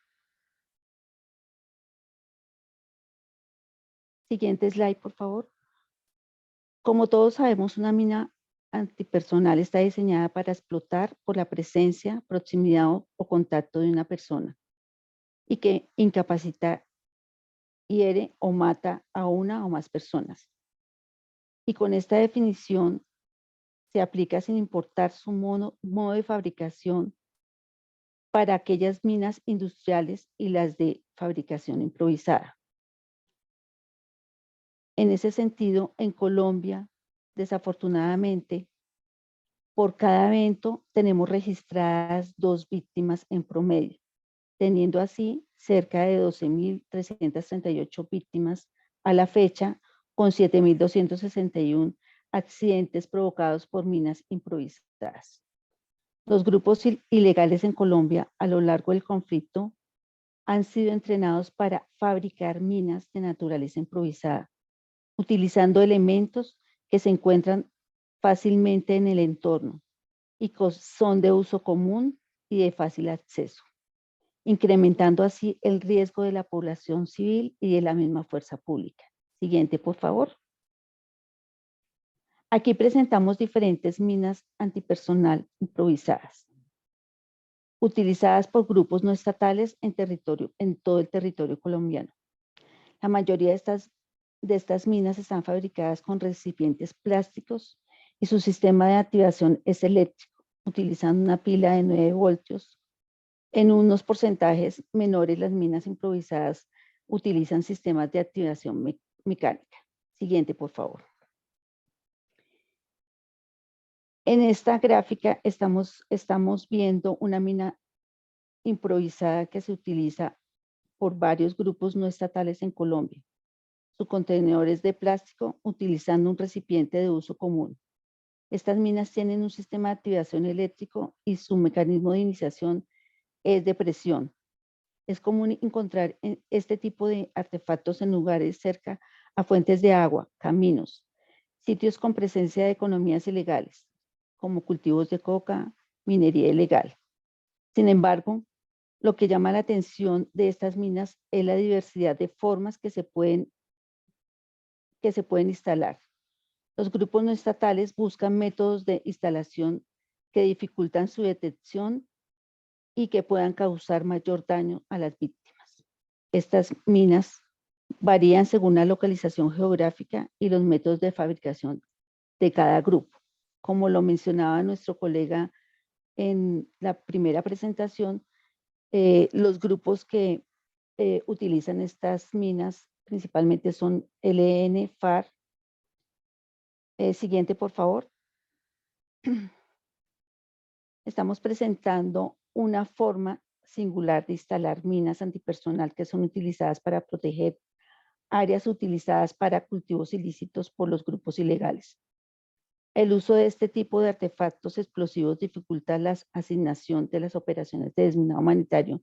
Siguiente slide, por favor. Como todos sabemos, una mina antipersonal está diseñada para explotar por la presencia, proximidad o contacto de una persona y que incapacita, hiere o mata a una o más personas. Y con esta definición se aplica sin importar su modo de fabricación para aquellas minas industriales y las de fabricación improvisada. En ese sentido, en Colombia, desafortunadamente, por cada evento tenemos registradas 2 víctimas en promedio, teniendo así cerca de 12.338 víctimas a la fecha, con 7.261 accidentes provocados por minas improvisadas. Los grupos ilegales en Colombia a lo largo del conflicto han sido entrenados para fabricar minas de naturaleza improvisada, utilizando elementos que se encuentran fácilmente en el entorno y son de uso común y de fácil acceso, incrementando así el riesgo de la población civil y de la misma fuerza pública. Siguiente, por favor. Aquí presentamos diferentes minas antipersonal improvisadas, utilizadas por grupos no estatales en todo el territorio colombiano. La mayoría de estas minas están fabricadas con recipientes plásticos y su sistema de activación es eléctrico, utilizando una pila de 9 voltios. En unos porcentajes menores, las minas improvisadas utilizan sistemas de activación mecánica. Siguiente, por favor. En esta gráfica estamos viendo una mina improvisada que se utiliza por varios grupos no estatales en Colombia. Su contenedor es de plástico utilizando un recipiente de uso común. Estas minas tienen un sistema de activación eléctrico y su mecanismo de iniciación es de presión. Es común encontrar este tipo de artefactos en lugares cerca a fuentes de agua, caminos, sitios con presencia de economías ilegales, como cultivos de coca, minería ilegal. Sin embargo, lo que llama la atención de estas minas es la diversidad de formas que se pueden instalar. Los grupos no estatales buscan métodos de instalación que dificultan su detección y que puedan causar mayor daño a las víctimas. Estas minas varían según la localización geográfica y los métodos de fabricación de cada grupo. Como lo mencionaba nuestro colega en la primera presentación, los grupos que utilizan estas minas principalmente son ELN, FARC. Siguiente, por favor. Estamos presentando una forma singular de instalar minas antipersonal que son utilizadas para proteger áreas utilizadas para cultivos ilícitos por los grupos ilegales. El uso de este tipo de artefactos explosivos dificulta la asignación de las operaciones de desminado humanitario,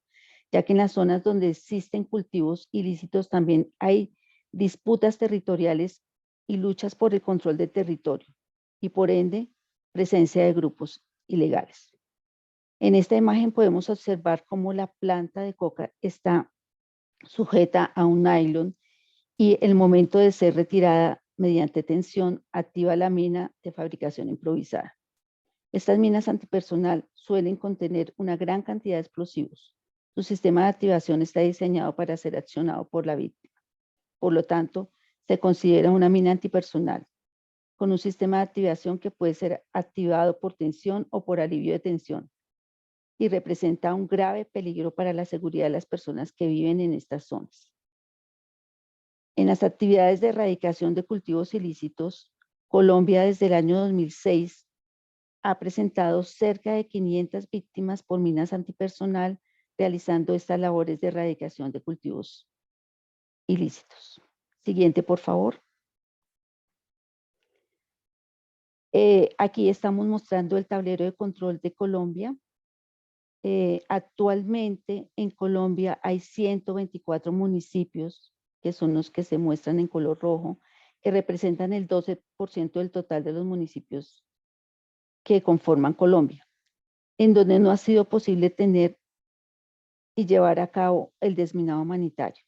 ya que en las zonas donde existen cultivos ilícitos también hay disputas territoriales y luchas por el control del territorio y por ende presencia de grupos ilegales. En esta imagen podemos observar cómo la planta de coca está sujeta a un nylon y el momento de ser retirada mediante tensión activa la mina de fabricación improvisada. Estas minas antipersonal suelen contener una gran cantidad de explosivos. Su sistema de activación está diseñado para ser accionado por la víctima. Por lo tanto, se considera una mina antipersonal con un sistema de activación que puede ser activado por tensión o por alivio de tensión y representa un grave peligro para la seguridad de las personas que viven en estas zonas. En las actividades de erradicación de cultivos ilícitos, Colombia desde el año 2006 ha presentado cerca de 500 víctimas por minas antipersonal realizando estas labores de erradicación de cultivos ilícitos. Siguiente, por favor. Aquí estamos mostrando el tablero de control de Colombia. Actualmente en Colombia hay 124 municipios, que son los que se muestran en color rojo, que representan el 12% del total de los municipios que conforman Colombia, en donde no ha sido posible tener y llevar a cabo el desminado humanitario.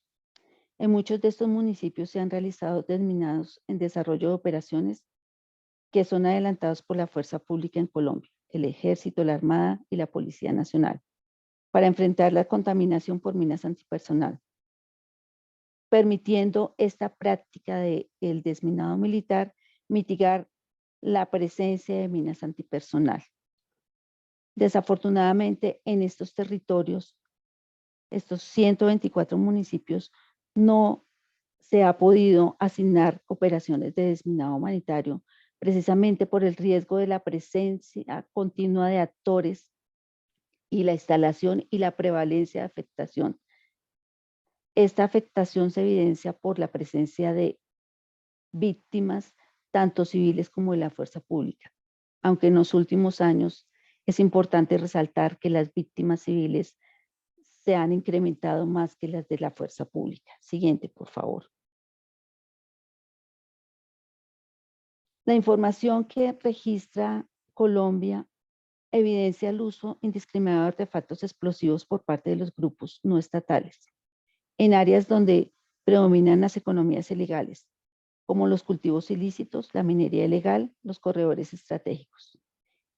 En muchos de estos municipios se han realizado desminados en desarrollo de operaciones que son adelantados por la fuerza pública en Colombia, el Ejército, la Armada y la Policía Nacional, para enfrentar la contaminación por minas antipersonal, permitiendo esta práctica del desminado militar mitigar la presencia de minas antipersonal. Desafortunadamente, en estos territorios, estos 124 municipios, no se ha podido asignar operaciones de desminado humanitario, precisamente por el riesgo de la presencia continua de actores y la instalación y la prevalencia de afectación. Esta afectación se evidencia por la presencia de víctimas, tanto civiles como de la fuerza pública. Aunque en los últimos años es importante resaltar que las víctimas civiles se han incrementado más que las de la fuerza pública. Siguiente, por favor. La información que registra Colombia evidencia el uso indiscriminado de artefactos explosivos por parte de los grupos no estatales en áreas donde predominan las economías ilegales, como los cultivos ilícitos, la minería ilegal, los corredores estratégicos.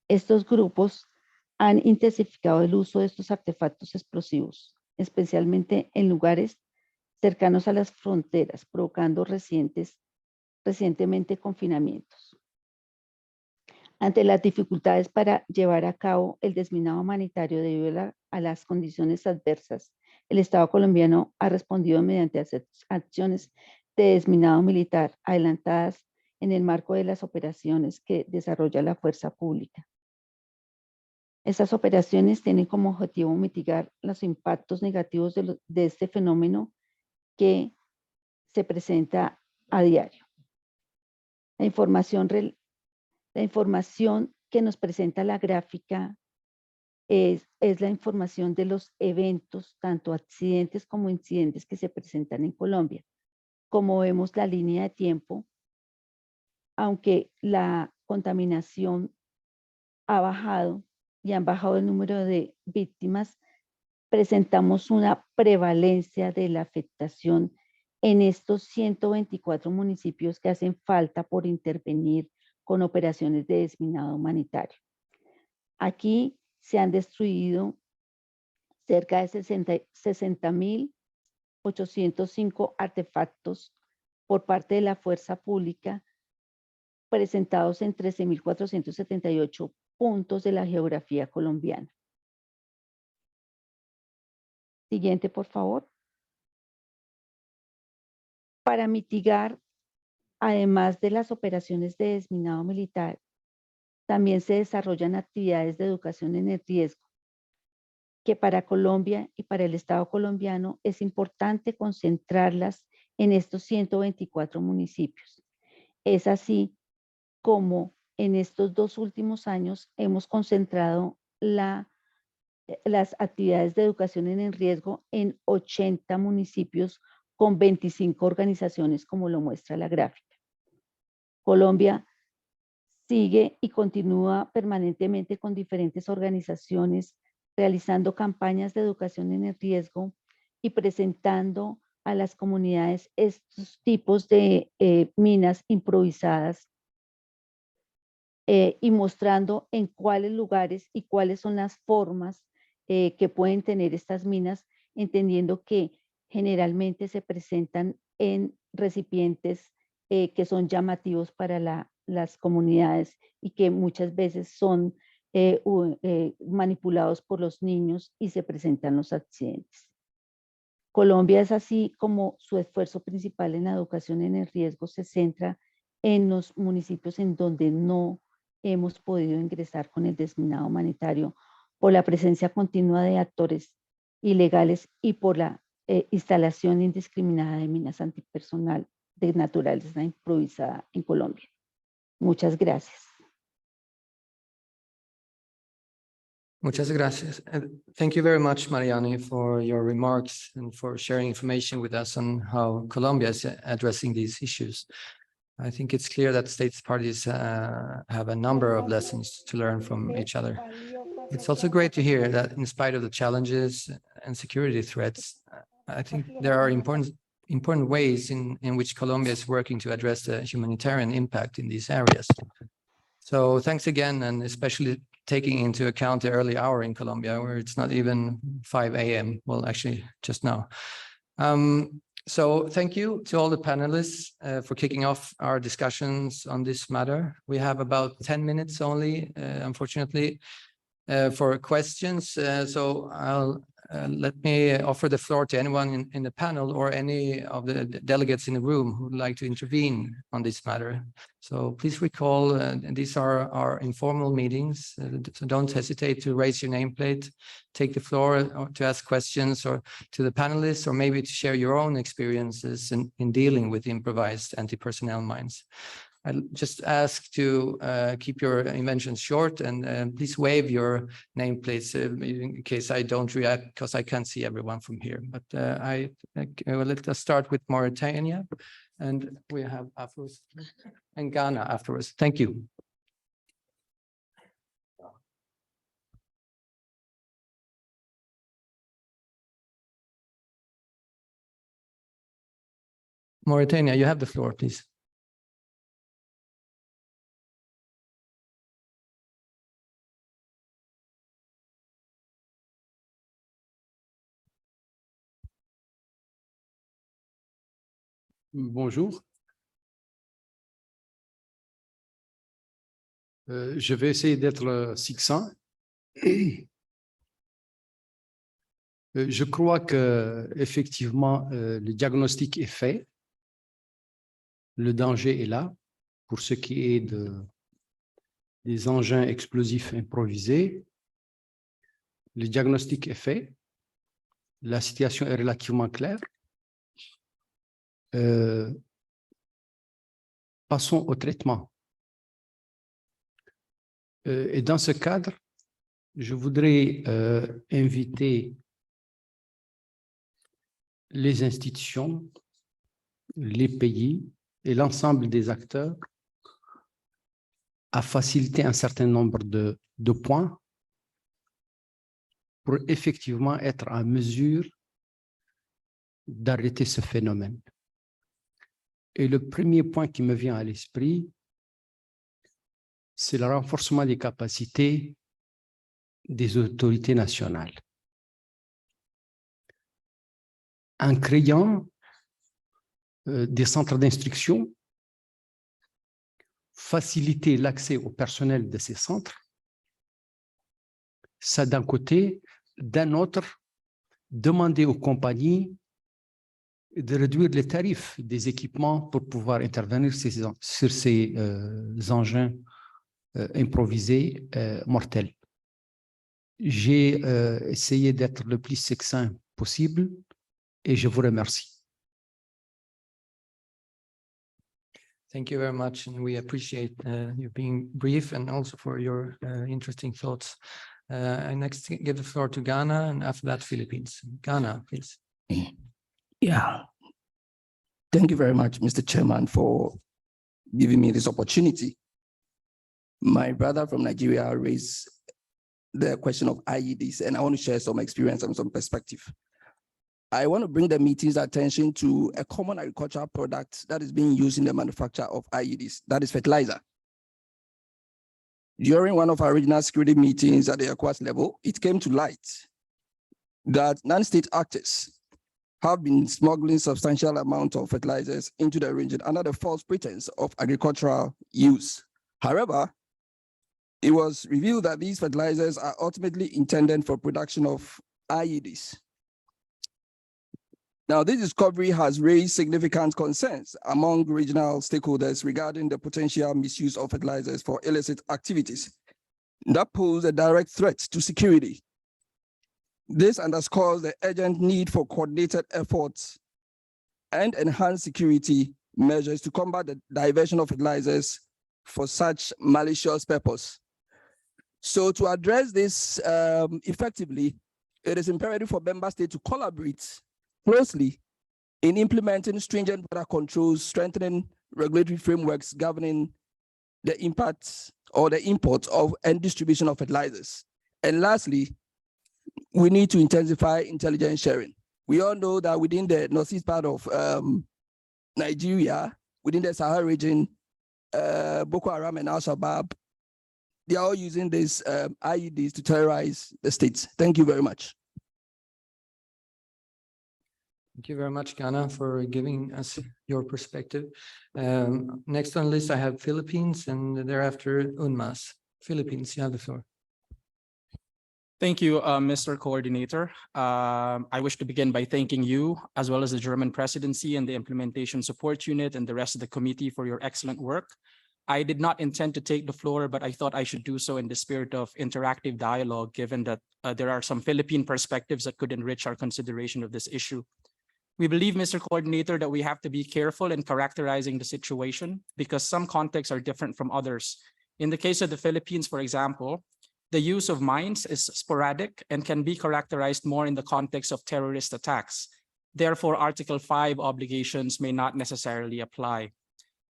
Estos grupos han intensificado el uso de estos artefactos explosivos, especialmente en lugares cercanos a las fronteras, provocando recientemente confinamientos. Ante las dificultades para llevar a cabo el desminado humanitario debido a las condiciones adversas, el Estado colombiano ha respondido mediante acciones de desminado militar adelantadas en el marco de las operaciones que desarrolla la fuerza pública. Estas operaciones tienen como objetivo mitigar los impactos negativos de este fenómeno que se presenta a diario. La información que nos presenta la gráfica es la información de los eventos, tanto accidentes como incidentes que se presentan en Colombia. Como vemos la línea de tiempo, aunque la contaminación ha bajado y han bajado el número de víctimas, presentamos una prevalencia de la afectación en estos 124 municipios que hacen falta por intervenir con operaciones de desminado humanitario. Aquí se han destruido cerca de 60.805 artefactos por parte de la fuerza pública, presentados en 13.478 puntos de la geografía colombiana. Siguiente, por favor. Para mitigar, además de las operaciones de desminado militar, también se desarrollan actividades de educación en el riesgo, que para Colombia y para el Estado colombiano es importante concentrarlas en estos 124 municipios. Es así como en estos 2 últimos años hemos concentrado las actividades de educación en el riesgo en 80 municipios con 25 organizaciones, como lo muestra la gráfica. Colombia sigue y continúa permanentemente con diferentes organizaciones realizando campañas de educación en el riesgo y presentando a las comunidades estos tipos de minas improvisadas y mostrando en cuáles lugares y cuáles son las formas que pueden tener estas minas, entendiendo que generalmente se presentan en recipientes que son llamativos para las comunidades y que muchas veces son manipulados por los niños y se presentan los accidentes. Colombia es así como su esfuerzo principal en la educación en el riesgo se centra en los municipios en donde no hemos podido ingresar con el desminado humanitario por la presencia continua de actores ilegales y por la instalación indiscriminada de minas antipersonal de naturaleza improvisada en Colombia. Muchas gracias. Muchas gracias. Thank you very much, Mariani, for your remarks and for sharing information with us on how Colombia is addressing these issues. I think it's clear that states parties have a number of lessons to learn from each other. It's also great to hear that in spite of the challenges and security threats, I think there are important ways in which Colombia is working to address the humanitarian impact in these areas. So thanks again, and especially taking into account the early hour in Colombia, where it's not even 5 a.m. Well, actually, just now. So thank you to all the panelists for kicking off our discussions on this matter. We have about 10 minutes only, unfortunately, for questions. So let me offer the floor to anyone in the panel or any of the delegates in the room who would like to intervene on this matter. So please recall, these are our informal meetings, so don't hesitate to raise your nameplate, take the floor or to ask questions or to the panelists, or maybe to share your own experiences in dealing with improvised anti-personnel mines. I'll just ask to keep your inventions short, and please wave your nameplates in case I don't react, because I can't see everyone from here. But let us start with Mauritania, and we have afterwards, and Ghana afterwards. Thank you. Mauritania, you have the floor, please. Bonjour. Je vais essayer d'être succinct. Je crois que effectivement le diagnostic est fait. Le danger est là pour ce qui est des engins explosifs improvisés. Le diagnostic est fait. La situation est relativement claire. Passons au traitement. Et dans ce cadre, je voudrais inviter les institutions, les pays et l'ensemble des acteurs à faciliter un certain nombre de points pour effectivement être en mesure d'arrêter ce phénomène. Et le premier point qui me vient à l'esprit, c'est le renforcement des capacités des autorités nationales. En créant des centres d'instruction, faciliter l'accès au personnel de ces centres, ça d'un côté. D'un autre, demander aux compagnies de réduire les tarifs des équipements pour pouvoir intervenir sur ces engins improvisés mortels. J'ai essayé d'être le plus succinct possible et je vous remercie. Thank you very much, and we appreciate you being brief and also for your interesting thoughts. I next give the floor to Ghana, and after that, Philippines. Ghana, please. Yeah. Thank you very much, Mr. Chairman, for giving me this opportunity. My brother from Nigeria raised the question of IEDs, and I want to share some experience and some perspective. I want to bring the meeting's attention to a common agricultural product that is being used in the manufacture of IEDs, that is fertilizer. During one of our regional security meetings at the ECOWAS level, it came to light that non-state actors have been smuggling substantial amounts of fertilizers into the region under the false pretense of agricultural use. However, it was revealed that these fertilizers are ultimately intended for production of IEDs. Now, this discovery has raised significant concerns among regional stakeholders regarding the potential misuse of fertilizers for illicit activities that pose a direct threat to security. This underscores the urgent need for coordinated efforts and enhanced security measures to combat the diversion of fertilizers for such malicious purpose. So to address this effectively, it is imperative for member states to collaborate closely in implementing stringent border controls, strengthening regulatory frameworks governing the impacts or the import of and distribution of fertilizers. And lastly, we need to intensify intelligence sharing. We all know that within the northeast part of Nigeria, within the Sahel region, Boko Haram and Al-Shabaab, they are all using these IEDs to terrorize the states. Thank you very much. Thank you very much, Ghana, for giving us your perspective. Next on the list, I have Philippines and thereafter UNMAS. Philippines, you have the floor. Thank you, Mr. Coordinator. I wish to begin by thanking you, as well as the German presidency and the Implementation Support Unit and the rest of the committee for your excellent work. I did not intend to take the floor, but I thought I should do so in the spirit of interactive dialogue, given that there are some Philippine perspectives that could enrich our consideration of this issue. We believe, Mr. Coordinator, that we have to be careful in characterizing the situation because some contexts are different from others. In the case of the Philippines, for example, the use of mines is sporadic and can be characterized more in the context of terrorist attacks. Therefore, Article 5 obligations may not necessarily apply.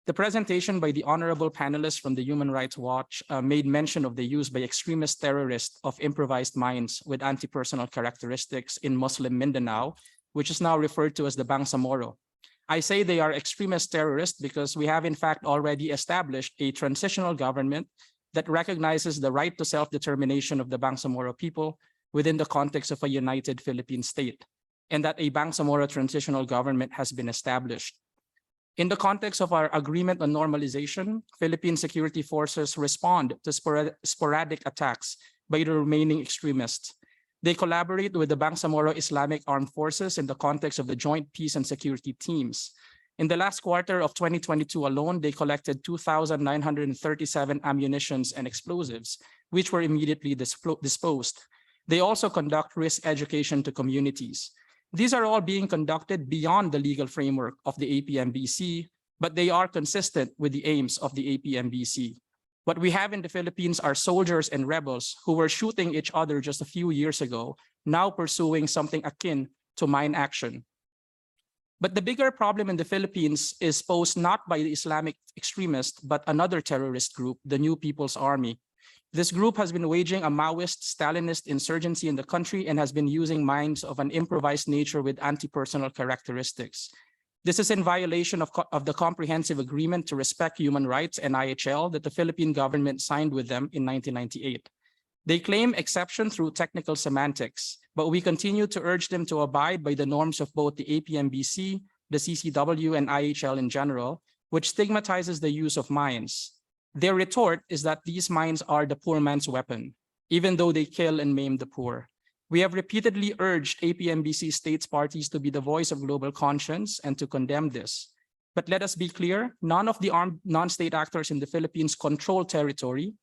The presentation by the honorable panelists from the Human Rights Watch made mention of the use by extremist terrorists of improvised mines with anti-personnel characteristics in Muslim Mindanao, which is now referred to as the Bangsamoro. I say they are extremist terrorists because we have in fact already established a transitional government that recognizes the right to self-determination of the Bangsamoro people within the context of a united Philippine state, and that a Bangsamoro transitional government has been established. In the context of our agreement on normalization, Philippine security forces respond to sporadic attacks by the remaining extremists. They collaborate with the Bangsamoro Islamic Armed Forces in the context of the Joint Peace and Security Teams. In the last quarter of 2022 alone, they collected 2,937 ammunitions and explosives, which were immediately disposed. They also conduct risk education to communities. These are all being conducted beyond the legal framework of the APMBC, but they are consistent with the aims of the APMBC. What we have in the Philippines are soldiers and rebels who were shooting each other just a few years ago, now pursuing something akin to mine action. But the bigger problem in the Philippines is posed not by the Islamic extremists, but another terrorist group, the New People's Army. This group has been waging a Maoist, Stalinist insurgency in the country and has been using mines of an improvised nature with anti-personnel characteristics. This is in violation of the Comprehensive Agreement to Respect Human Rights and IHL that the Philippine government signed with them in 1998. They claim exception through technical semantics, but we continue to urge them to abide by the norms of both the APMBC, the CCW, and IHL in general, which stigmatizes the use of mines. Their retort is that these mines are the poor man's weapon, even though they kill and maim the poor. We have repeatedly urged APMBC states parties to be the voice of global conscience and to condemn this. But let us be clear, none of the armed non-state actors in the Philippines control territory.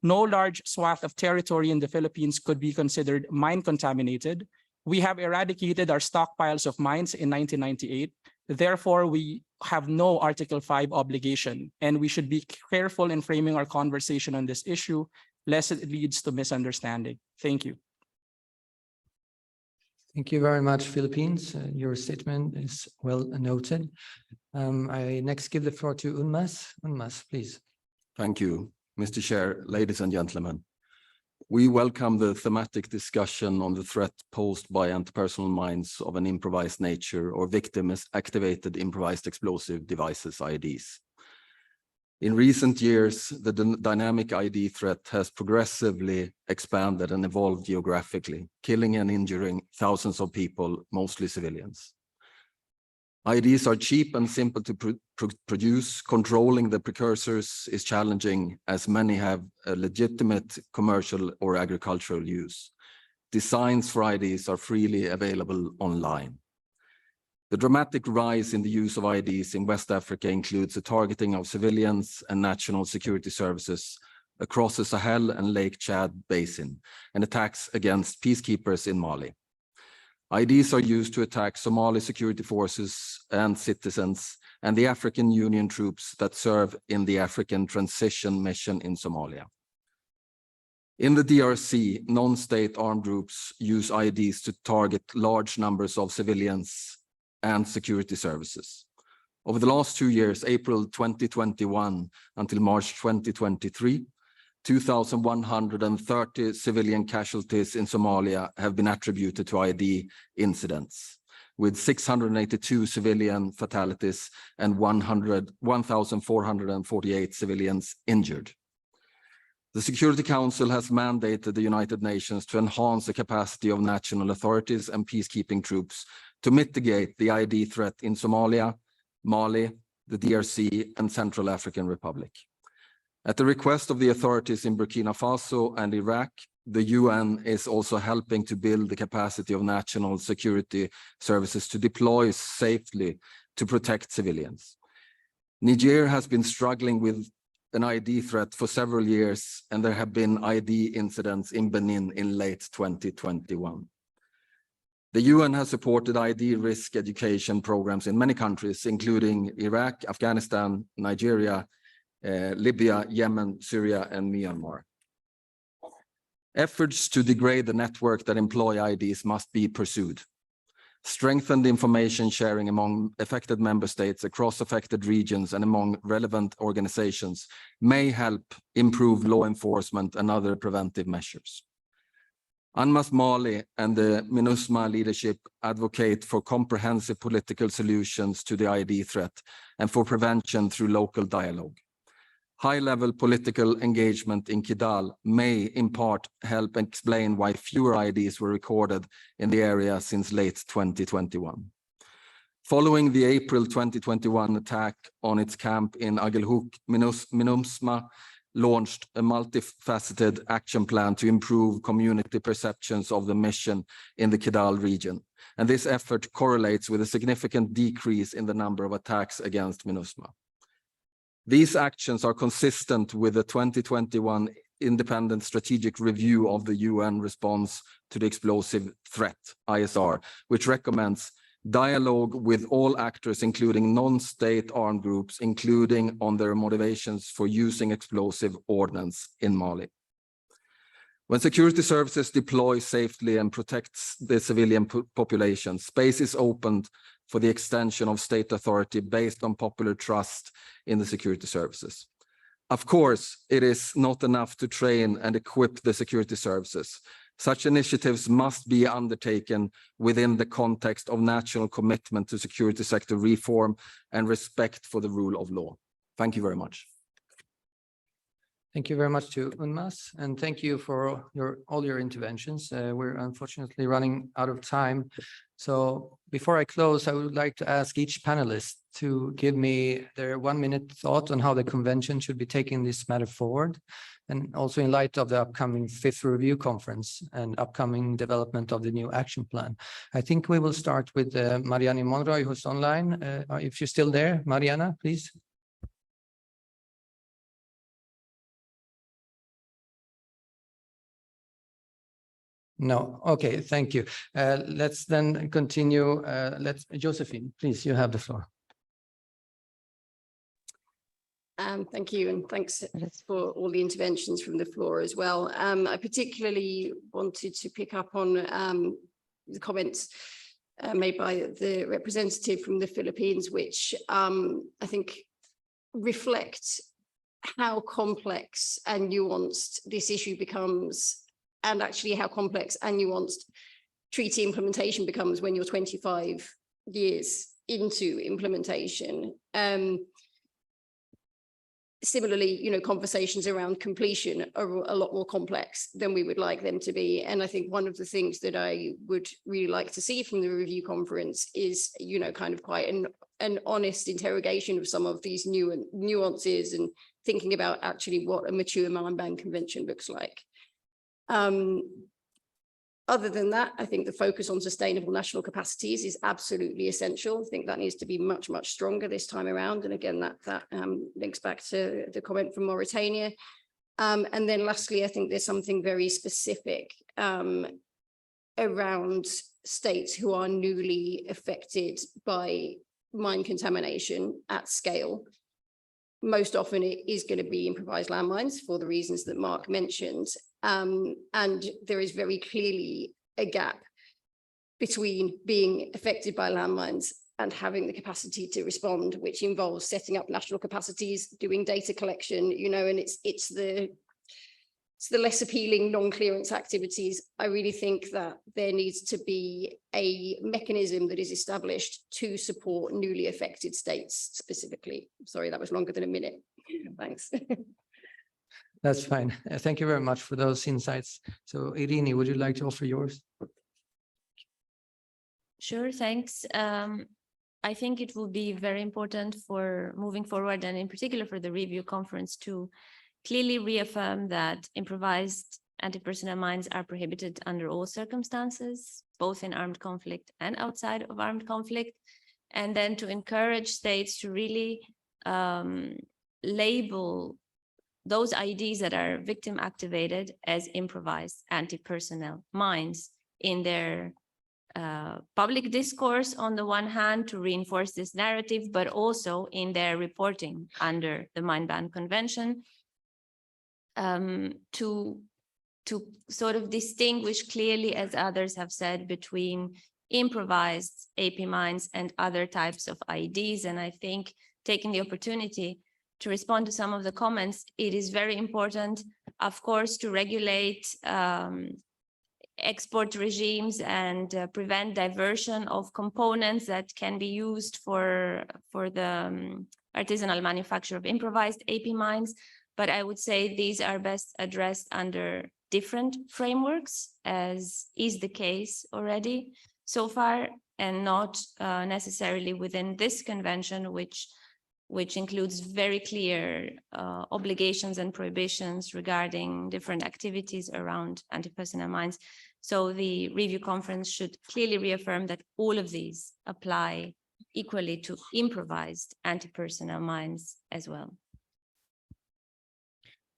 No large swath of territory in the Philippines could be considered mine contaminated. We have eradicated our stockpiles of mines in 1998. Therefore, we have no Article 5 obligation, and we should be careful in framing our conversation on this issue, lest it leads to misunderstanding. Thank you. Thank you very much, Philippines. Your statement is well noted. I next give the floor to UNMAS. UNMAS, please. Thank you, Mr. Chair, ladies and gentlemen. We welcome the thematic discussion on the threat posed by anti-personnel mines of an improvised nature or victim-activated improvised explosive devices, IEDs. In recent years, the dynamic IED threat has progressively expanded and evolved geographically, killing and injuring thousands of people, mostly civilians. IEDs are cheap and simple to produce. Controlling the precursors is challenging, as many have a legitimate commercial or agricultural use. Designs for IEDs are freely available online. The dramatic rise in the use of IDs in West Africa includes the targeting of civilians and national security services across the Sahel and Lake Chad basin, and attacks against peacekeepers in Mali. IDs are used to attack Somali security forces and citizens and the African Union troops that serve in the African Transition Mission in Somalia. In the DRC, non-state armed groups use IDs to target large numbers of civilians and security services. Over the last 2 years, April 2021 until March 2023, 2,130 civilian casualties in Somalia have been attributed to ID incidents, with 682 civilian fatalities and 1,448 civilians injured. The Security Council has mandated the United Nations to enhance the capacity of national authorities and peacekeeping troops to mitigate the ID threat in Somalia, Mali, the DRC, and Central African Republic. At the request of the authorities in Burkina Faso and Iraq, the UN is also helping to build the capacity of national security services to deploy safely to protect civilians. Niger has been struggling with an ID threat for several years, and there have been ID incidents in Benin in late 2021. The UN has supported ID risk education programs in many countries, including Iraq, Afghanistan, Nigeria, Libya, Yemen, Syria, and Myanmar. Efforts to degrade the network that employ IDs must be pursued. Strengthened information sharing among affected member states across affected regions and among relevant organizations may help improve law enforcement and other preventive measures. UNMAS Mali and the MINUSMA leadership advocate for comprehensive political solutions to the ID threat and for prevention through local dialogue. High-level political engagement in Kidal may, in part, help explain why fewer IDs were recorded in the area since late 2021. Following the April 2021 attack on its camp in Aguelhok, MINUSMA launched a multifaceted action plan to improve community perceptions of the mission in the Kidal region. And this effort correlates with a significant decrease in the number of attacks against MINUSMA. These actions are consistent with the 2021 independent strategic review of the UN response to the explosive threat, ISR, which recommends dialogue with all actors, including non-state armed groups, including on their motivations for using explosive ordnance in Mali. When security services deploy safely and protects the civilian population, space is opened for the extension of state authority based on popular trust in the security services. Of course, it is not enough to train and equip the security services. Such initiatives must be undertaken within the context of national commitment to security sector reform and respect for the rule of law. Thank you very much. Thank you very much to UNMAS, and thank you for all your interventions. We're unfortunately running out of time. So before I close, I would like to ask each panelist to give me their 1-minute thought on how the convention should be taking this matter forward, and also in light of the upcoming 5th review conference and upcoming development of the new action plan. I think we will start with Marianne Monroy, who's online. If you're still there, Mariana, please. No, okay, thank you. Let's then continue. Josephine, please, you have the floor. Thank you, and thanks for all the interventions from the floor as well. I particularly wanted to pick up on the comments made by the representative from the Philippines, which I think reflect how complex and nuanced this issue becomes, and actually how complex and nuanced treaty implementation becomes when you're 25 years into implementation. Similarly, you know, conversations around completion are a lot more complex than we would like them to be. And I think one of the things that I would really like to see from the review conference is, you know, kind of quite an honest interrogation of some of these new nuances and thinking about actually what a mature Malambang Convention looks like. Other than that, I think the focus on sustainable national capacities is absolutely essential. I think that needs to be much, much stronger this time around. And again, that links back to the comment from Mauritania. And then lastly, I think there's something very specific around states who are newly affected by mine contamination at scale. Most often it is going to be improvised landmines for the reasons that Mark mentioned. And there is very clearly a gap between being affected by landmines and having the capacity to respond, which involves setting up national capacities, doing data collection, you know, and it's the less appealing non-clearance activities. I really think that there needs to be a mechanism that is established to support newly affected states specifically. Sorry, that was longer than a minute. Thanks. That's fine. Thank you very much for those insights. So Irini, would you like to offer yours? Sure, thanks. I think it will be very important for moving forward, and in particular for the review conference, to clearly reaffirm that improvised anti-personnel mines are prohibited under all circumstances, both in armed conflict and outside of armed conflict, and then to encourage states to really label those IEDs that are victim activated as improvised anti-personnel mines in their public discourse on the one hand to reinforce this narrative, but also in their reporting under the Mine Ban Convention to sort of distinguish clearly, as others have said, between improvised AP mines and other types of IEDs. And I think taking the opportunity to respond to some of the comments, it is very important, of course, to regulate export regimes and prevent diversion of components that can be used for the artisanal manufacture of improvised AP mines. But I would say these are best addressed under different frameworks, as is the case already so far, and not necessarily within this convention, which includes very clear obligations and prohibitions regarding different activities around anti-personnel mines. So the review conference should clearly reaffirm that all of these apply equally to improvised anti-personnel mines as well.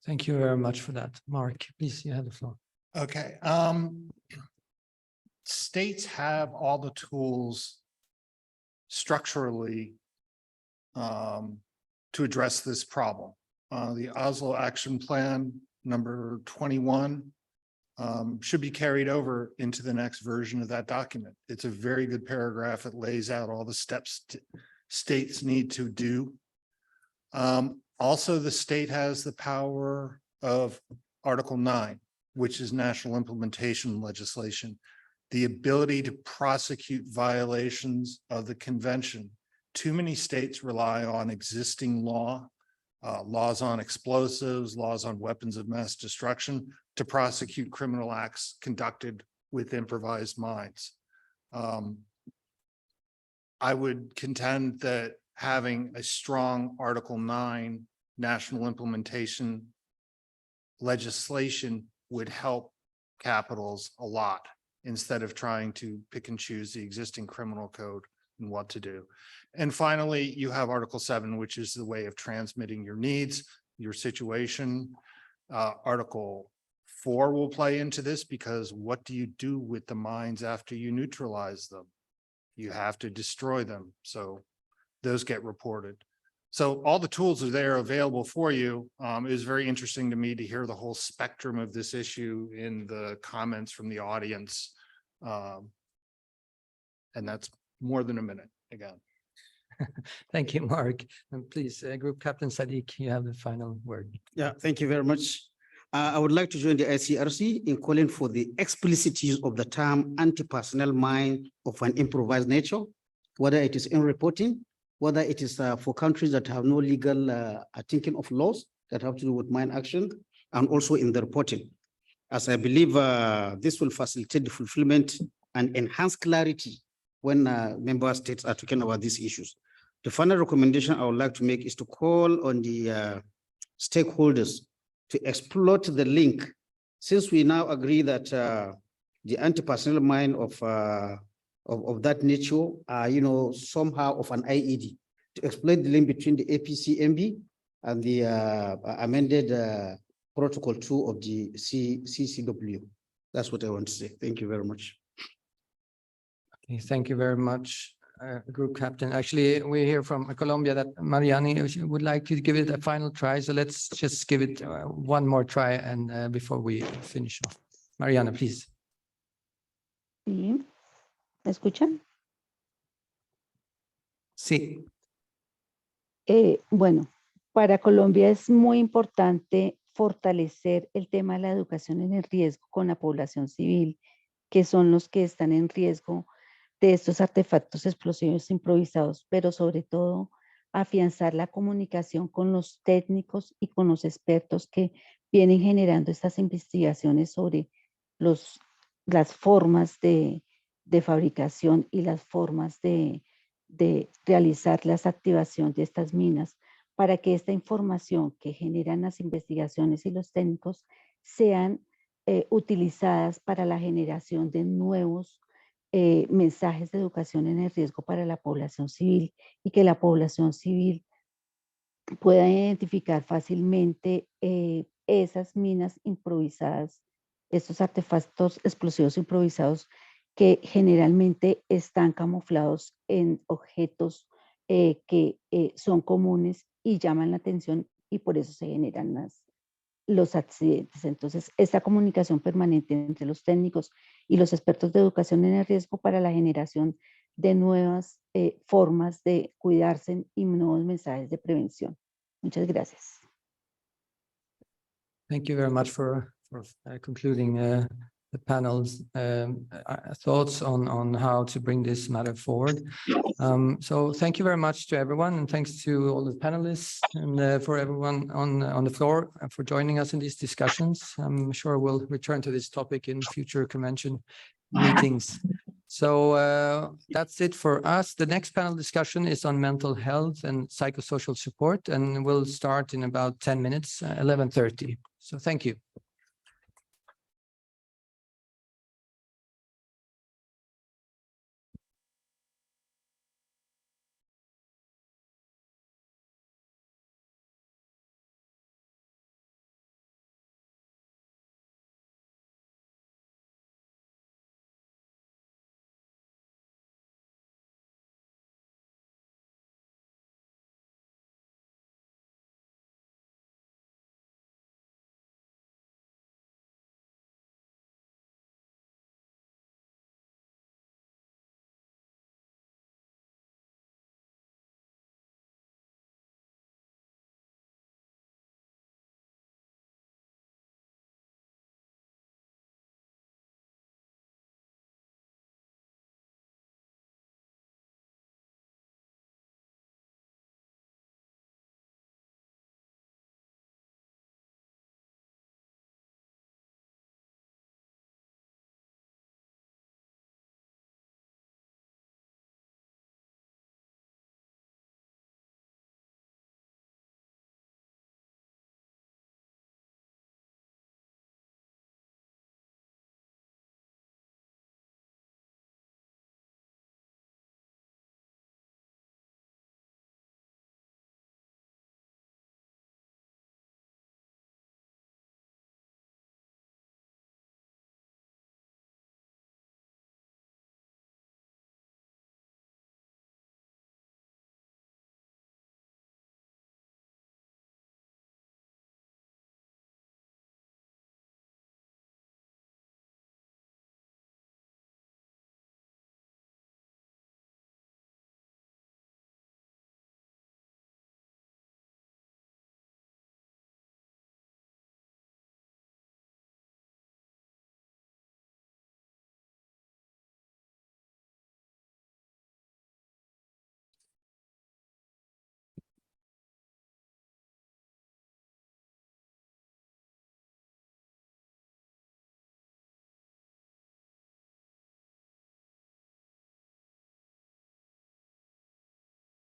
Thank you very much for that. Mark, please, you have the floor. Okay. States have all the tools structurally to address this problem. The Oslo Action Plan number 21 should be carried over into the next version of that document. It's a very good paragraph. It lays out all the steps states need to do. Also, the state has the power of Article 9, which is national implementation legislation, the ability to prosecute violations of the convention. Too many states rely on existing law, laws on explosives, laws on weapons of mass destruction to prosecute criminal acts conducted with improvised mines. I would contend that having a strong Article 9 national implementation legislation would help capitals a lot instead of trying to pick and choose the existing criminal code and what to do. And finally, you have Article 7, which is the way of transmitting your needs, your situation. Article 4 will play into this because what do you do with the mines after you neutralize them? You have to destroy them. So those get reported. So all the tools are there available for you. It was very interesting to me to hear the whole spectrum of this issue in the comments from the audience. And that's more than a minute again. Thank you, Mark. And please, Group Captain Sadiq, you have the final word. Yeah, thank you very much. I would like to join the ICRC in calling for the explicit use of the term anti-personnel mine of an improvised nature, whether it is in reporting, whether it is for countries that have no legal thinking of laws that have to do with mine action, and also in the reporting. As I believe this will facilitate the fulfillment and enhance clarity when member states are talking about these issues. The final recommendation I would like to make is to call on the stakeholders to exploit the link, since we now agree that the anti-personnel mine of that nature are, you know, somehow of an IED to explain the link between the APCMB and the amended Protocol 2 of the CCW. That's what I want to say. Thank you very much. Okay, thank you very much, Group Captain. Actually, we hear from Colombia that Mariani would like to give it a final try. So let's just give it one more try and before we finish off. Mariana, please. ¿Sí? ¿Me escuchan? Sí. Bueno, para Colombia es muy importante fortalecer el tema de la educación en el riesgo con la población civil, que son los que están en riesgo de estos artefactos explosivos improvisados, pero sobre todo afianzar la comunicación con los técnicos y con los expertos que vienen generando estas investigaciones sobre las formas de fabricación y las formas de realizar las activaciones de estas minas, para que esta información que generan las investigaciones y los técnicos sean utilizadas para la generación de nuevos mensajes de educación en el riesgo para la población civil y que la población civil pueda identificar fácilmente esas minas improvisadas, estos artefactos explosivos improvisados que generalmente están camuflados en objetos que son comunes y llaman la atención y por eso se generan los accidentes. Entonces, esta comunicación permanente entre los técnicos y los expertos de educación en el riesgo para la generación de nuevas formas de cuidarse y nuevos mensajes de prevención. Muchas gracias. Thank you very much for concluding the panel's thoughts on how to bring this matter forward. So thank you very much to everyone, and thanks to all the panelists and for everyone on the floor for joining us in these discussions. I'm sure we'll return to this topic in future convention meetings. So that's it for us. The next panel discussion is on mental health and psychosocial support, and we'll start in about 10 minutes, 11:30. So thank you.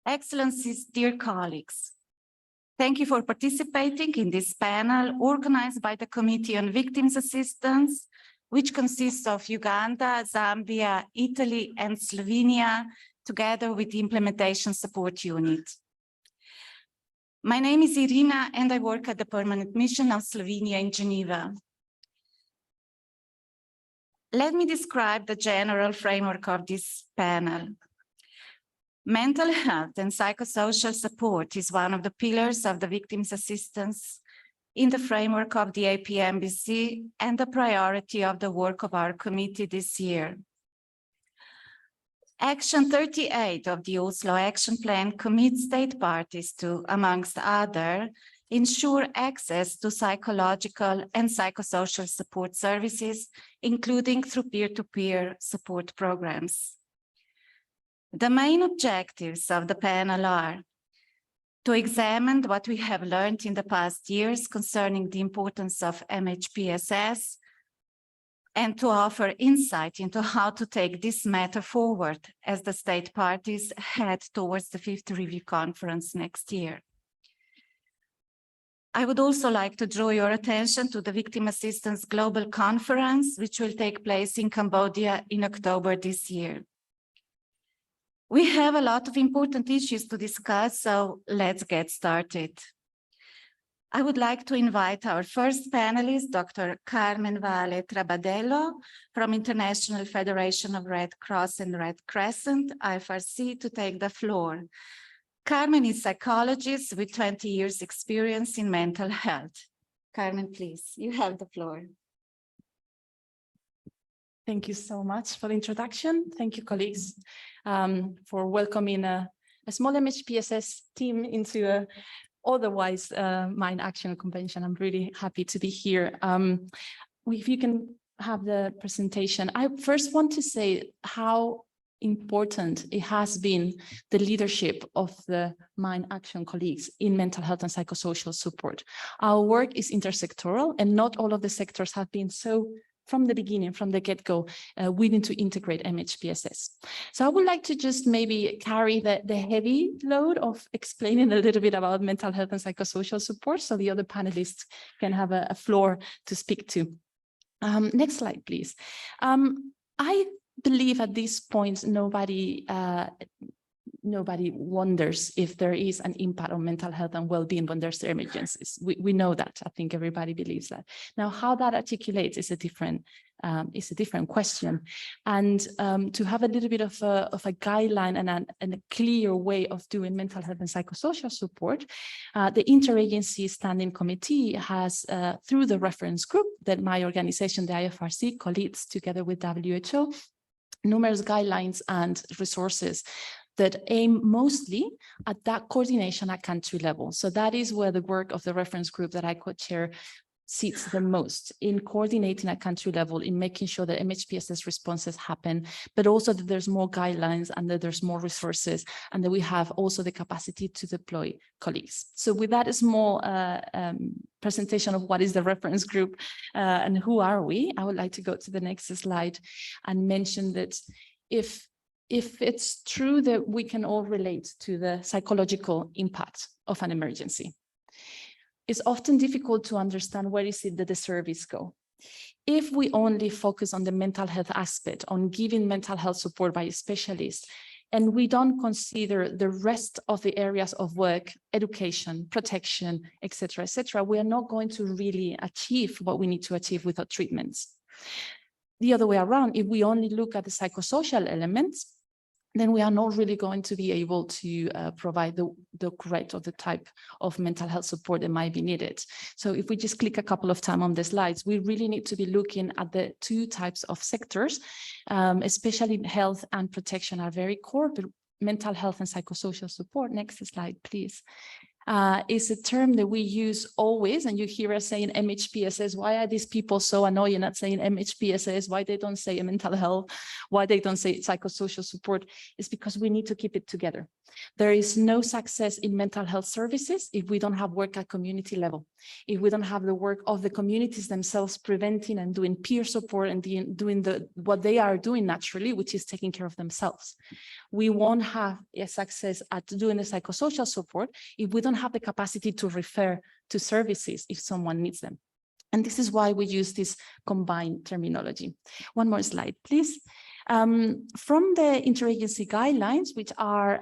Excellencies, dear colleagues, thank you for participating in this panel organized by the Committee on Victims Assistance which consists of Uganda, Zambia, Italy, and Slovenia, together with the Implementation Support Unit. My name is Irina, and I work at the Permanent Mission of Slovenia in Geneva. Let me describe the general framework of this panel. Mental health and psychosocial support is one of the pillars of the victims' assistance in the framework of the APMBC and the priority of the work of our committee this year. Action 38 of the Oslo Action Plan commits state parties to, amongst other, ensure access to psychological and psychosocial support services, including through peer-to-peer support programs. The main objectives of the panel are to examine what we have learned in the past years concerning the importance of MHPSS and to offer insight into how to take this matter forward as the state parties head towards the 5th Review Conference next year. I would also like to draw your attention to the Victim Assistance Global Conference, which will take place in Cambodia in October this year. We have a lot of important issues to discuss, so let's get started. I would like to invite our first panelist, Dr. Carmen Vale Trabadello from International Federation of Red Cross and Red Crescent, IFRC, to take the floor. Carmen is a psychologist with 20 years experience in mental health. Carmen, please, you have the floor. Thank you so much for the introduction. Thank you, colleagues, for welcoming a small MHPSS team into a otherwise Mind Action Convention. I'm really happy to be here. If you can have the presentation, I first want to say how important it has been the leadership of the Mind Action colleagues in mental health and psychosocial support. Our work is intersectoral, and not all of the sectors have been so from the beginning, from the get-go, willing to integrate MHPSS. So I would like to just maybe carry the heavy load of explaining a little bit about mental health and psychosocial support so the other panelists can have a floor to speak to. Next slide, please. I believe at this point, nobody wonders if there is an impact on mental health and well-being when there's emergencies. We know that. I think everybody believes that. Now, how that articulates is a different question. And to have a little bit of a guideline and a clear way of doing mental health and psychosocial support, the Interagency Standing Committee has, through the reference group that my organization, the IFRC, co-leads together with WHO, numerous guidelines and resources that aim mostly at that coordination at country level. So that is where the work of the reference group that I co-chair sits the most, in coordinating at country level, in making sure that MHPSS responses happen, but also that there's more guidelines and that there's more resources, and that we have also the capacity to deploy colleagues. So with that small presentation of what is the reference group and who are we, I would like to go to the next slide and mention that if it's true that we can all relate to the psychological impact of an emergency, it's often difficult to understand where is it that the service go. If we only focus on the mental health aspect, on giving mental health support by a specialist, and we don't consider the rest of the areas of work, education, protection, etc., we are not going to really achieve what we need to achieve with our treatments. The other way around, if we only look at the psychosocial elements, then we are not really going to be able to provide the correct or the type of mental health support that might be needed. So if we just click a couple of times on the slides, we really need to be looking at the two types of sectors, especially health and protection are very core, but mental health and psychosocial support, next slide, please, is a term that we use always, and you hear us saying MHPSS. Why are these people so annoying at saying MHPSS? Why they don't say mental health? Why they don't say psychosocial support? It's because we need to keep it together. There is no success in mental health services if we don't have work at community level, if we don't have the work of the communities themselves preventing and doing peer support and doing what they are doing naturally, which is taking care of themselves. We won't have a success at doing the psychosocial support if we don't have the capacity to refer to services if someone needs them. And this is why we use this combined terminology. One more slide, please. From the interagency guidelines, which are,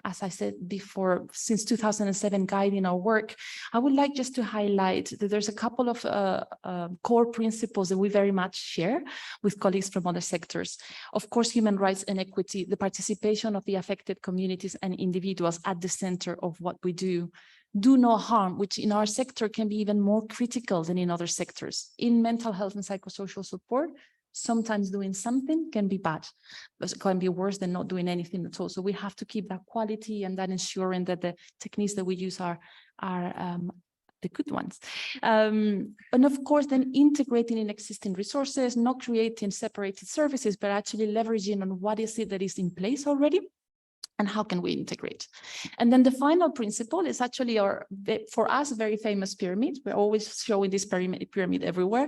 as I said before, since 2007 guiding our work, I would like just to highlight that there's a couple of core principles that we very much share with colleagues from other sectors. Of course, human rights and equity, the participation of the affected communities and individuals at the center of what we do. Do no harm, which in our sector can be even more critical than in other sectors. In mental health and psychosocial support, sometimes doing something can be bad, but it can be worse than not doing anything at all. So we have to keep that quality and that ensuring that the techniques that we use are the good ones. And of course, then integrating in existing resources, not creating separated services, but actually leveraging on what is it that is in place already. And how can we integrate? And then the final principle is actually our, for us, very famous pyramid. We're always showing this pyramid everywhere.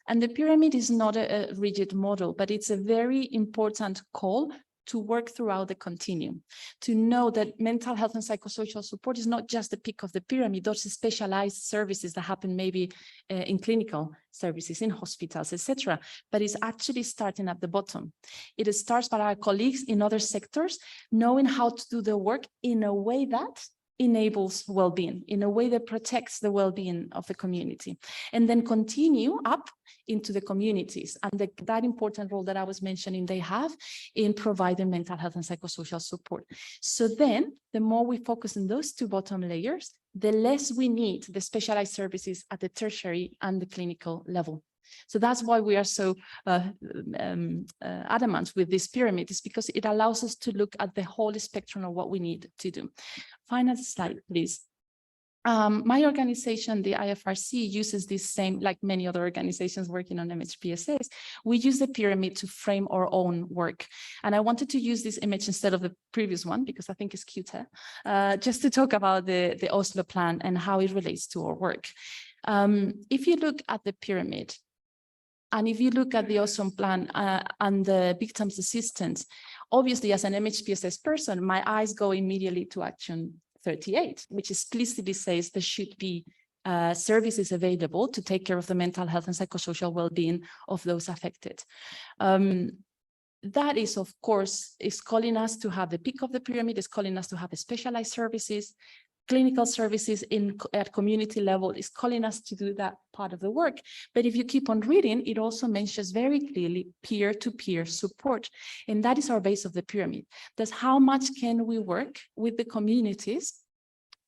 And the pyramid is not a rigid model, but it's a very important call to work throughout the continuum, to know that mental health and psychosocial support is not just the peak of the pyramid, those specialized services that happen maybe in clinical services, in hospitals, etc., but it's actually starting at the bottom. It starts by our colleagues in other sectors, knowing how to do the work in a way that enables well-being, in a way that protects the well-being of the community, and then continue up into the communities and that important role that I was mentioning they have in providing mental health and psychosocial support. So then the more we focus on those two bottom layers, the less we need the specialized services at the tertiary and the clinical level. So that's why we are so adamant with this pyramid, is because it allows us to look at the whole spectrum of what we need to do. Final slide, please. My organization, the IFRC, uses this same, like many other organizations working on MHPSS, we use the pyramid to frame our own work. And I wanted to use this image instead of the previous one, because I think it's cuter, just to talk about the Oslo plan and how it relates to our work. If you look at the pyramid, and if you look at the Oslo plan and the victims' assistance, obviously as an MHPSS person, my eyes go immediately to action 38, which explicitly says there should be services available to take care of the mental health and psychosocial well-being of those affected. That is, of course, is calling us to have the peak of the pyramid, is calling us to have specialized services. Clinical services at community level is calling us to do that part of the work. But if you keep on reading, it also mentions very clearly peer-to-peer support. And that is our base of the pyramid. That's how much can we work with the communities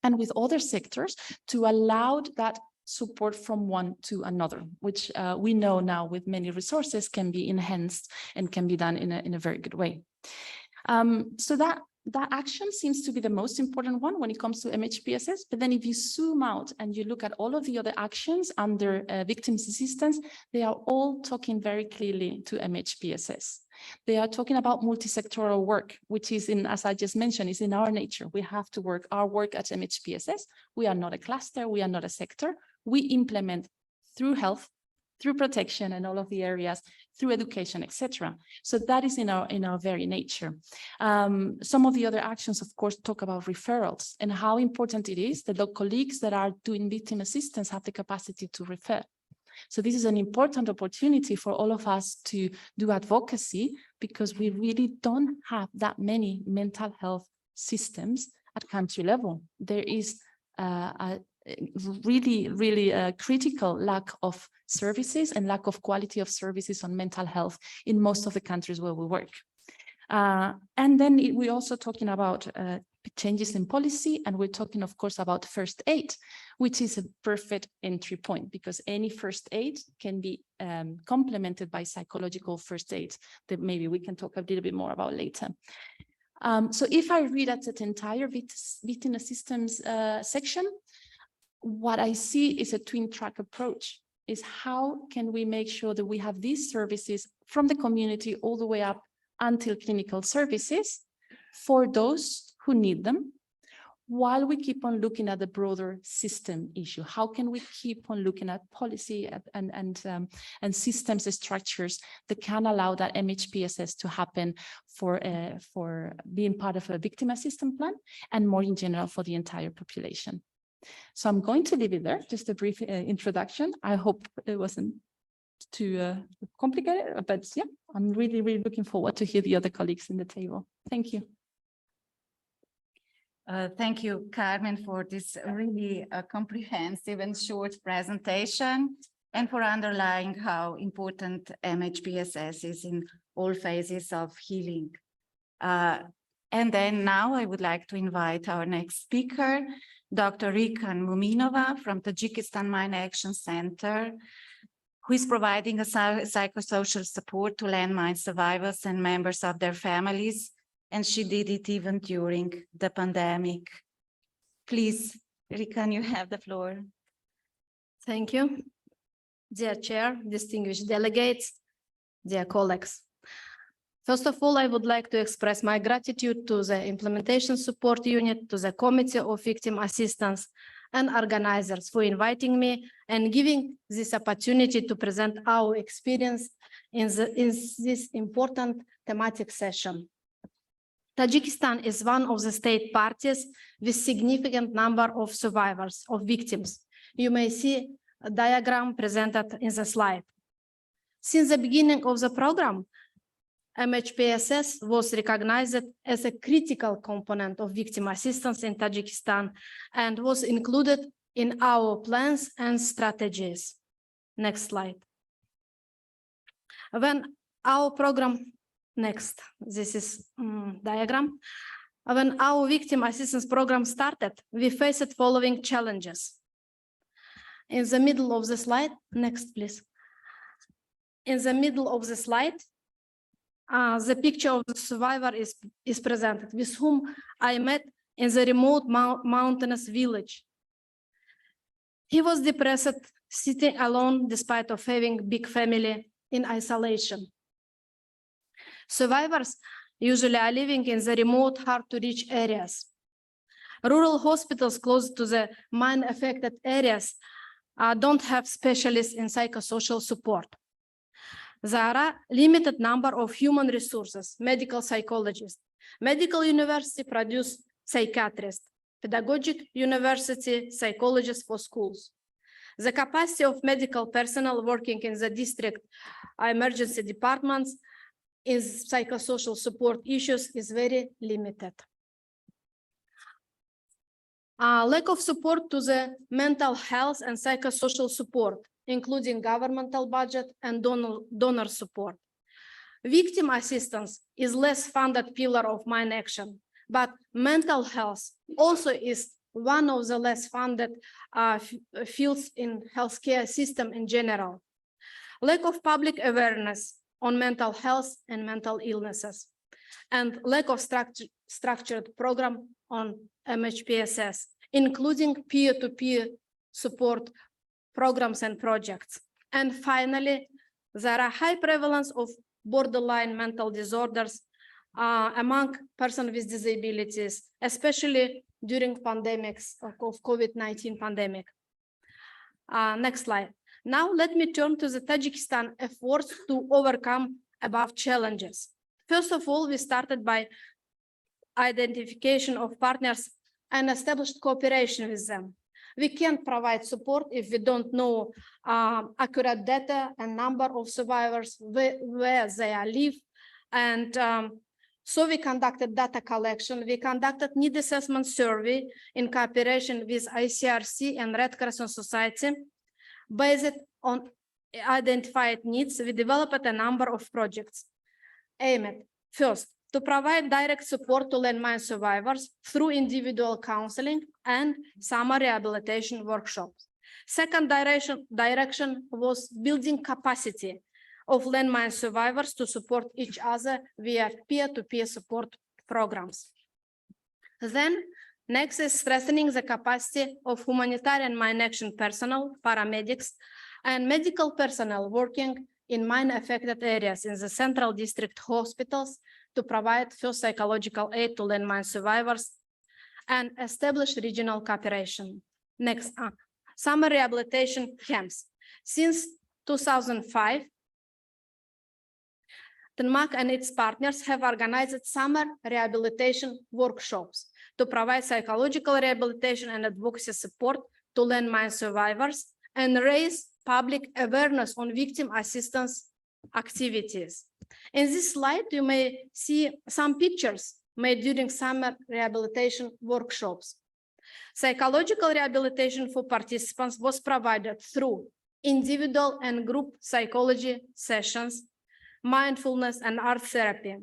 and with other sectors to allow that support from one to another, which we know now with many resources can be enhanced and can be done in a very good way. So that action seems to be the most important one when it comes to MHPSS. But then if you zoom out and you look at all of the other actions under victims' assistance, they are all talking very clearly to MHPSS. They are talking about multi-sectoral work, which is in, as I just mentioned, is in our nature. We have to work our work at MHPSS. We are not a cluster. We are not a sector. We implement through health, through protection and all of the areas, through education, etc. So that is in our very nature. Some of the other actions, of course, talk about referrals and how important it is that the colleagues that are doing victim assistance have the capacity to refer. So this is an important opportunity for all of us to do advocacy, because we really don't have that many mental health systems at country level. There is a really critical lack of services and lack of quality of services on mental health in most of the countries where we work. And then we're also talking about changes in policy, and we're talking, of course, about first aid, which is a perfect entry point, because any first aid can be complemented by psychological first aid that maybe we can talk a little bit more about later. So if I read at that entire victim assistance section, what I see is a twin track approach, is how can we make sure that we have these services from the community all the way up until clinical services for those who need them, while we keep on looking at the broader system issue. How can we keep on looking at policy and systems and structures that can allow that MHPSS to happen for being part of a victim assistance plan, and more in general for the entire population. So I'm going to leave it there, just a brief introduction. I hope it wasn't too complicated, but yeah, I'm really, really looking forward to hear the other colleagues in the table. Thank you. Thank you, Carmen, for this really comprehensive and short presentation, and for underlying how important MHPSS is in all phases of healing. And then now I would like to invite our next speaker, Dr. Rikan Muminova from Tajikistan Mine Action Center, who is providing a psychosocial support to landmine survivors and members of their families. And she did it even during the pandemic. Please, Rikan, you have the floor. Thank you. Dear Chair, distinguished delegates, dear colleagues. First of all, I would like to express my gratitude to the Implementation Support Unit, to the Committee of Victim Assistance, and organizers for inviting me and giving this opportunity to present our experience in this important thematic session. Tajikistan is one of the state parties with significant number of survivors, of victims. You may see a diagram presented in the slide. Since the beginning of the program, MHPSS was recognized as a critical component of victim assistance in Tajikistan and was included in our plans and strategies. Next slide. When our program, next, this is diagram. When our victim assistance program started, we faced following challenges. In the middle of the slide, next please. In the middle of the slide, the picture of the survivor is presented, with whom I met in the remote mountainous village. He was depressed, sitting alone despite of having big family in isolation. Survivors usually are living in the remote, hard-to-reach areas. Rural hospitals close to the mine-affected areas don't have specialists in psychosocial support. There are limited number of human resources, medical psychologists. Medical university produce psychiatrists, pedagogic university psychologists for schools. The capacity of medical personnel working in the district emergency departments in psychosocial support issues is very limited. Lack of support to the mental health and psychosocial support, including governmental budget and donor support. Victim assistance is less funded pillar of mine action, but mental health also is one of the less funded fields in healthcare system in general. Lack of public awareness on mental health and mental illnesses, and lack of structured program on MHPSS, including peer-to-peer support programs and projects. And finally, there are high prevalence of borderline mental disorders among persons with disabilities, especially during pandemics of COVID-19 pandemic. Next slide. Now let me turn to the Tajikistan efforts to overcome above challenges. First of all, we started by identification of partners and established cooperation with them. We can't provide support if we don't know accurate data and number of survivors, where they live. And so we conducted data collection. We conducted need assessment survey in cooperation with ICRC and Red Crescent Society. Based on identified needs, we developed a number of projects aimed, first, to provide direct support to landmine survivors through individual counseling and summer rehabilitation workshops. Second direction was building capacity of landmine survivors to support each other via peer-to-peer support programs. Then, next is strengthening the capacity of humanitarian mine action personnel, paramedics, and medical personnel working in mine-affected areas in the central district hospitals to provide first psychological aid to landmine survivors and establish regional cooperation. Next, summer rehabilitation camps. Since 2005, Thematic and its partners have organized summer rehabilitation workshops to provide psychological rehabilitation and advocacy support to landmine survivors and raise public awareness on victim assistance activities. In this slide, you may see some pictures made during summer rehabilitation workshops. Psychological rehabilitation for participants was provided through individual and group psychology sessions, mindfulness, and art therapy.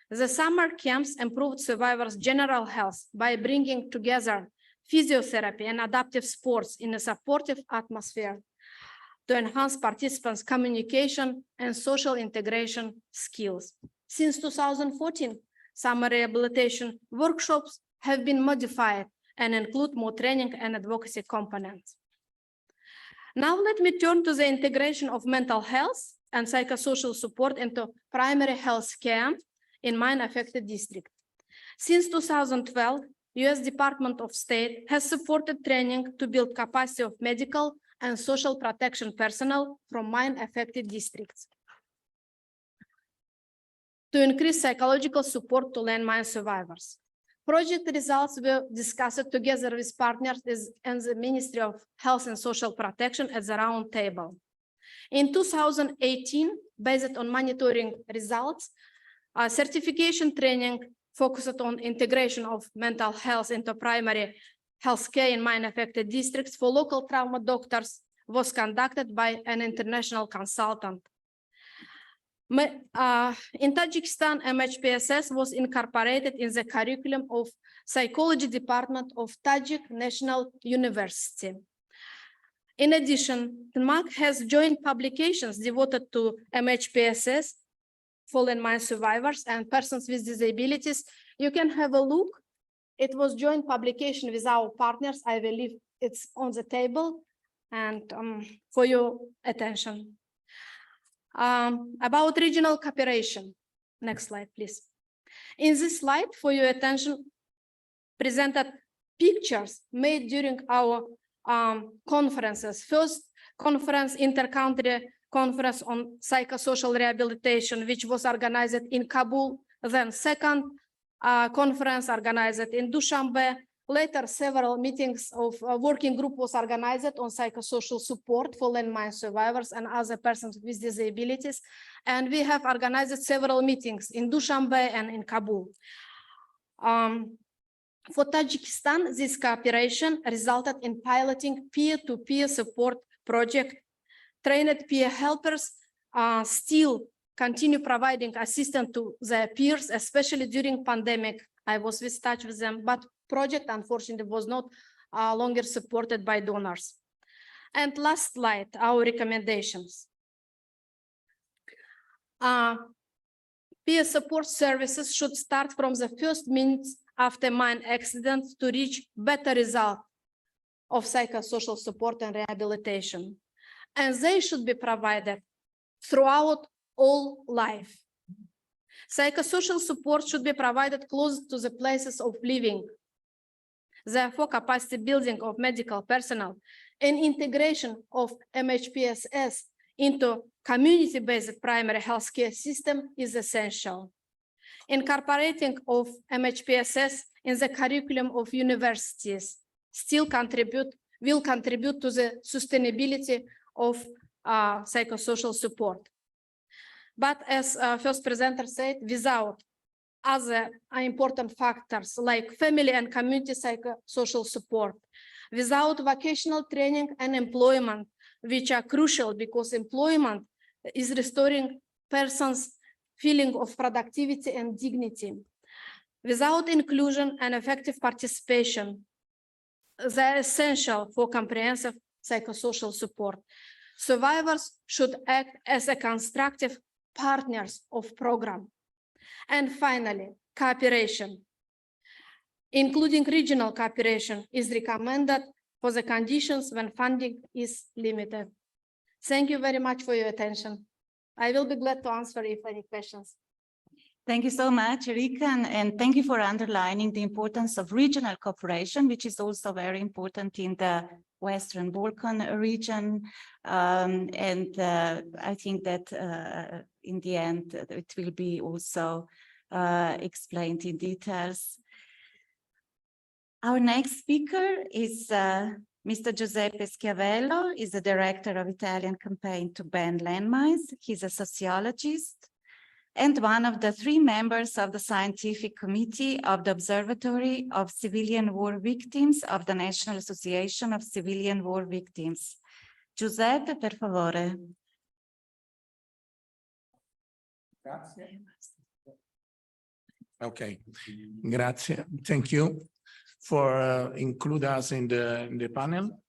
The summer camps improved survivors' general health by bringing together physiotherapy and adaptive sports in a supportive atmosphere to enhance participants' communication and social integration skills. Since 2014, summer rehabilitation workshops have been modified and include more training and advocacy components. Now let me turn to the integration of mental health and psychosocial support into primary health care in mine-affected districts. Since 2012, U.S. Department of State has supported training to build capacity of medical and social protection personnel from mine-affected districts to increase psychological support to landmine survivors. Project results were discussed together with partners and the Ministry of Health and Social Protection at the round table. In 2018, based on monitoring results, certification training focused on integration of mental health into primary health care in mine-affected districts for local trauma doctors was conducted by an international consultant. In Tajikistan, MHPSS was incorporated in the curriculum of Psychology Department of Tajik National University. In addition, Thematic has joint publications devoted to MHPSS, fallen mine survivors, and persons with disabilities. You can have a look. It was joint publication with our partners. I believe it's on the table and for your attention. About regional cooperation. Next slide, please. In this slide, for your attention, presented pictures made during our conferences. First conference, inter-country conference on psychosocial rehabilitation, which was organized in Kabul. Then second conference organized in Dushanbe. Later, several meetings of a working group was organized on psychosocial support for landmine survivors and other persons with disabilities. And we have organized several meetings in Dushanbe and in Kabul. For Tajikistan, this cooperation resulted in piloting peer-to-peer support project. Trained peer helpers still continue providing assistance to their peers, especially during pandemic. I was in touch with them, but project unfortunately was not longer supported by donors. And last slide, our recommendations. Peer support services should start from the first minutes after mine accident to reach better result of psychosocial support and rehabilitation. And they should be provided throughout all life. Psychosocial support should be provided close to the places of living. Therefore, capacity building of medical personnel and integration of MHPSS into community-based primary healthcare system is essential. Incorporating of MHPSS in the curriculum of universities will contribute to the sustainability of psychosocial support. But as first presenter said, without other important factors like family and community psychosocial support, without vocational training and employment, which are crucial because employment is restoring persons' feeling of productivity and dignity. Without inclusion and effective participation, they are essential for comprehensive psychosocial support. Survivors should act as a constructive partners of program. And finally, cooperation, including regional cooperation, is recommended for the conditions when funding is limited. Thank you very much for your attention. I will be glad to answer if any questions. Thank you so much, Erika, and thank you for underlining the importance of regional cooperation, which is also very important in the Western Balkan region. I think that in the end, it will be also explained in details. Our next speaker is Mr. Giuseppe Schiavello, is the director of Italian campaign to ban landmines. He's a sociologist and one of the 3 members of the scientific committee of the Observatory of Civilian War Victims of the National Association of Civilian War Victims. Giuseppe, per favore. Okay, grazie. Thank you for include us in the panel,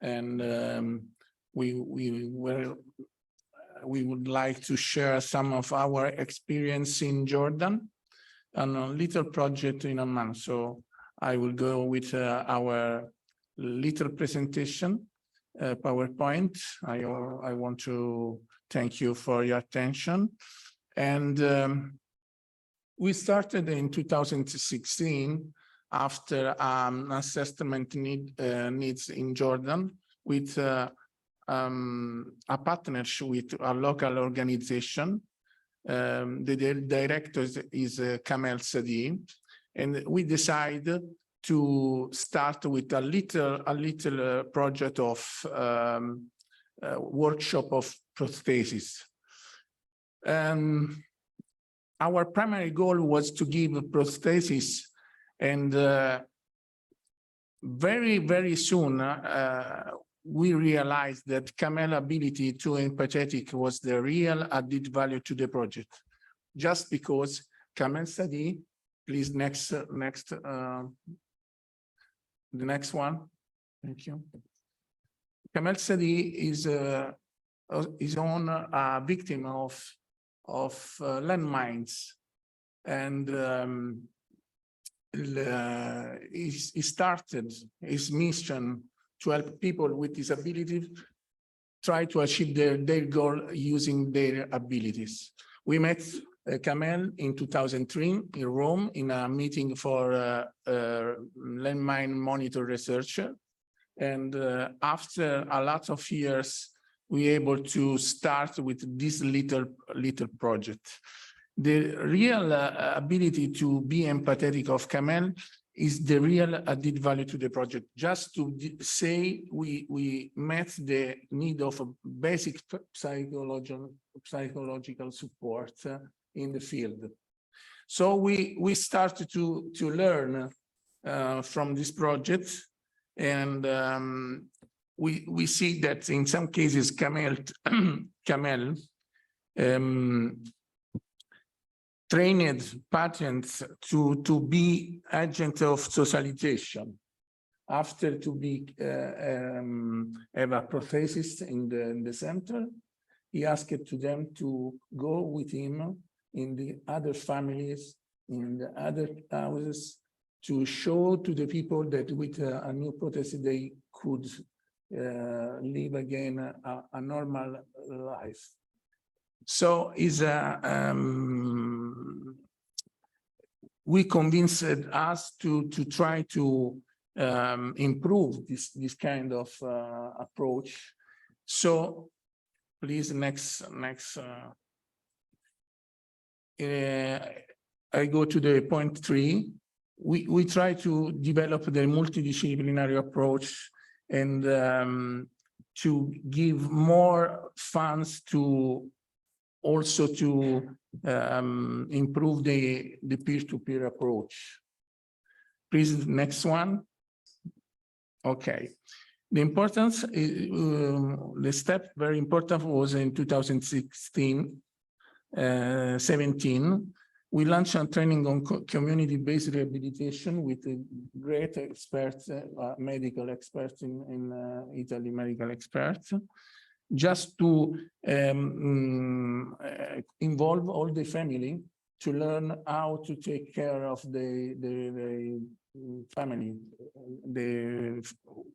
and we would like to share some of our experience in Jordan on a little project in Amman. So I will go with our little presentation, PowerPoint. I want to thank you for your attention. And we started in 2016 after assessment needs in Jordan with a partnership with a local organization. The director is Kamel Sadi, and we decided to start with a little project of workshop of prosthesis. Our primary goal was to give prosthesis, and very soon we realized that Kamel's ability to empathetic was the real added value to the project. Just because Kamel Sadi, please the next one. Thank you. Kamel Sadi is his own victim of landmines, and he started his mission to help people with disabilities try to achieve their goal using their abilities. We met Kamel in 2003 in Rome in a meeting for landmine monitor research, and after a lot of years we were able to start with this little project. The real ability to be empathetic of Kamel is the real added value to the project. Just to say, we met the need of a basic psychological support in the field. So we started to learn from this project, and we see that in some cases Kamel trained patients to be agents of socialization. After to be have a prosthesis in the center, he asked to them to go with him in the other families, in the other houses, to show to the people that with a new prosthesis they could live again a normal life. So we convinced us to try to improve this kind of approach. So please, next. I go to the point 3. We try to develop the multidisciplinary approach and to give more funds to also to improve the peer-to-peer approach. Please, next one. Okay. The importance, the step very important was in 2016, 17. We launched a training on community-based rehabilitation with great experts, medical experts in Italy, medical experts, just to involve all the family to learn how to take care of the family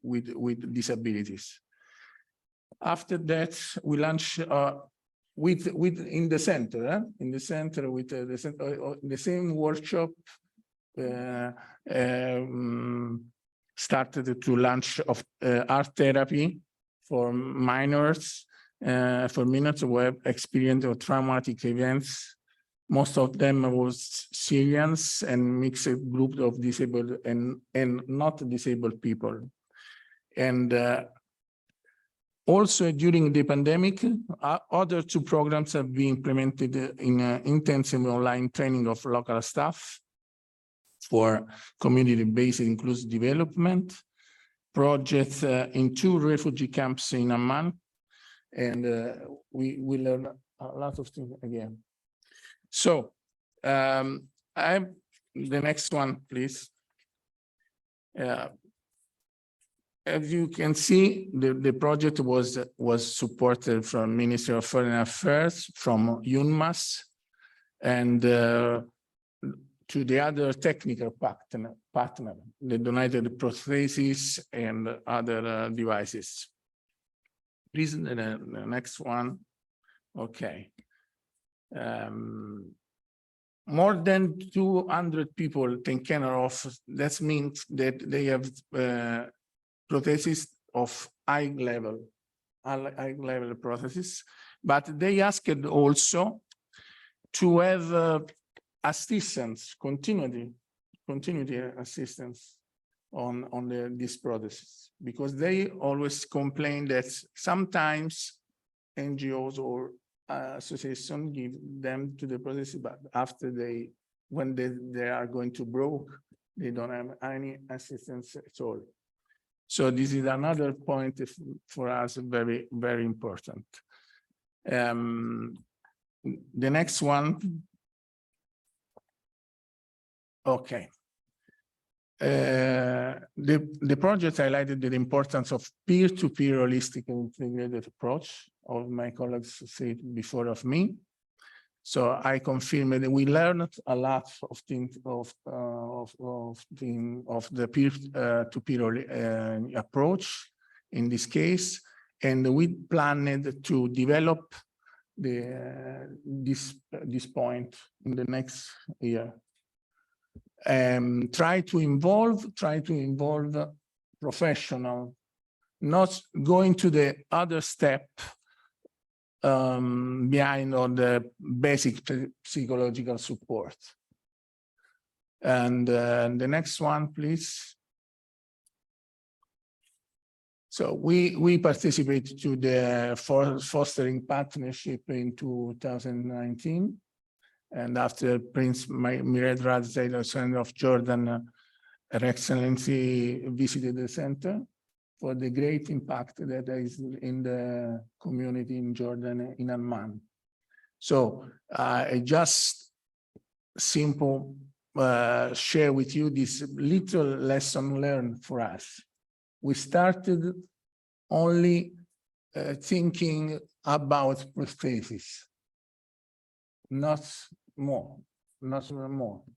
with disabilities. After that, we launched in the center with the same workshop, started to launch of art therapy for minors, for minors who have experienced traumatic events, Most of them was Syrians and mixed group of disabled and not disabled people. And also during the pandemic, other two programs have been implemented in intensive online training of local staff for community-based inclusive development, projects in 2 refugee camps in Amman, and we learn a lot of things again. So the next one, please. As you can see, the project was supported from Ministry of Foreign Affairs, from UNMAS, and to the other technical partner, they donated prostheses and other devices. Please, the next one. Okay. More than 200 people taken care of. That means that they have prostheses of high level prostheses, but they asked also to have assistance, continuity assistance on these prostheses, because they always complain that sometimes NGOs or association give them to the prosthesis, but after when they are going to broke, they don't have any assistance at all. So this is another point for us very, very important. The next one. Okay. The project highlighted the importance of peer-to-peer holistic and integrated approach. All my colleagues said before of me. So I confirm that we learned a lot of things of the peer-to-peer approach in this case, and we planned to develop this point in the next year. Try to involve professional, not going to the other step behind on the basic psychological support. And the next one, please. So we participated to the fostering partnership in 2019. And after Prince Mired Rad Zaid of Jordan, Her Excellency visited the center for the great impact that is in the community in Jordan, in Amman. So I just simple share with you this little lesson learned for us. We started only thinking about prosthesis, not more.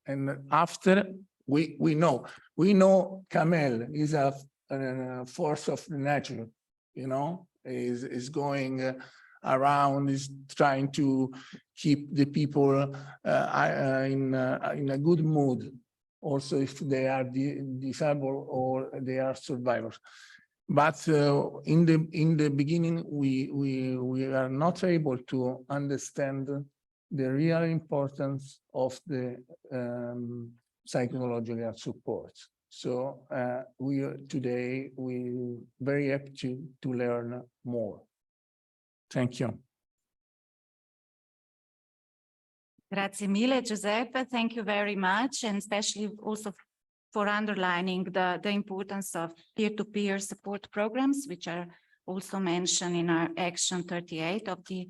And after we know camel is a force of the nature, you know, is going around, is trying to keep the people in a good mood, also if they are disabled or they are survivors. But in the beginning, we are not able to understand the real importance of the psychological support. So today we very happy to learn more. Thank you. Grazie mille, Giuseppe. Thank you very much, and especially also for underlining the importance of peer-to-peer support programs, which are also mentioned in our Action 38 of the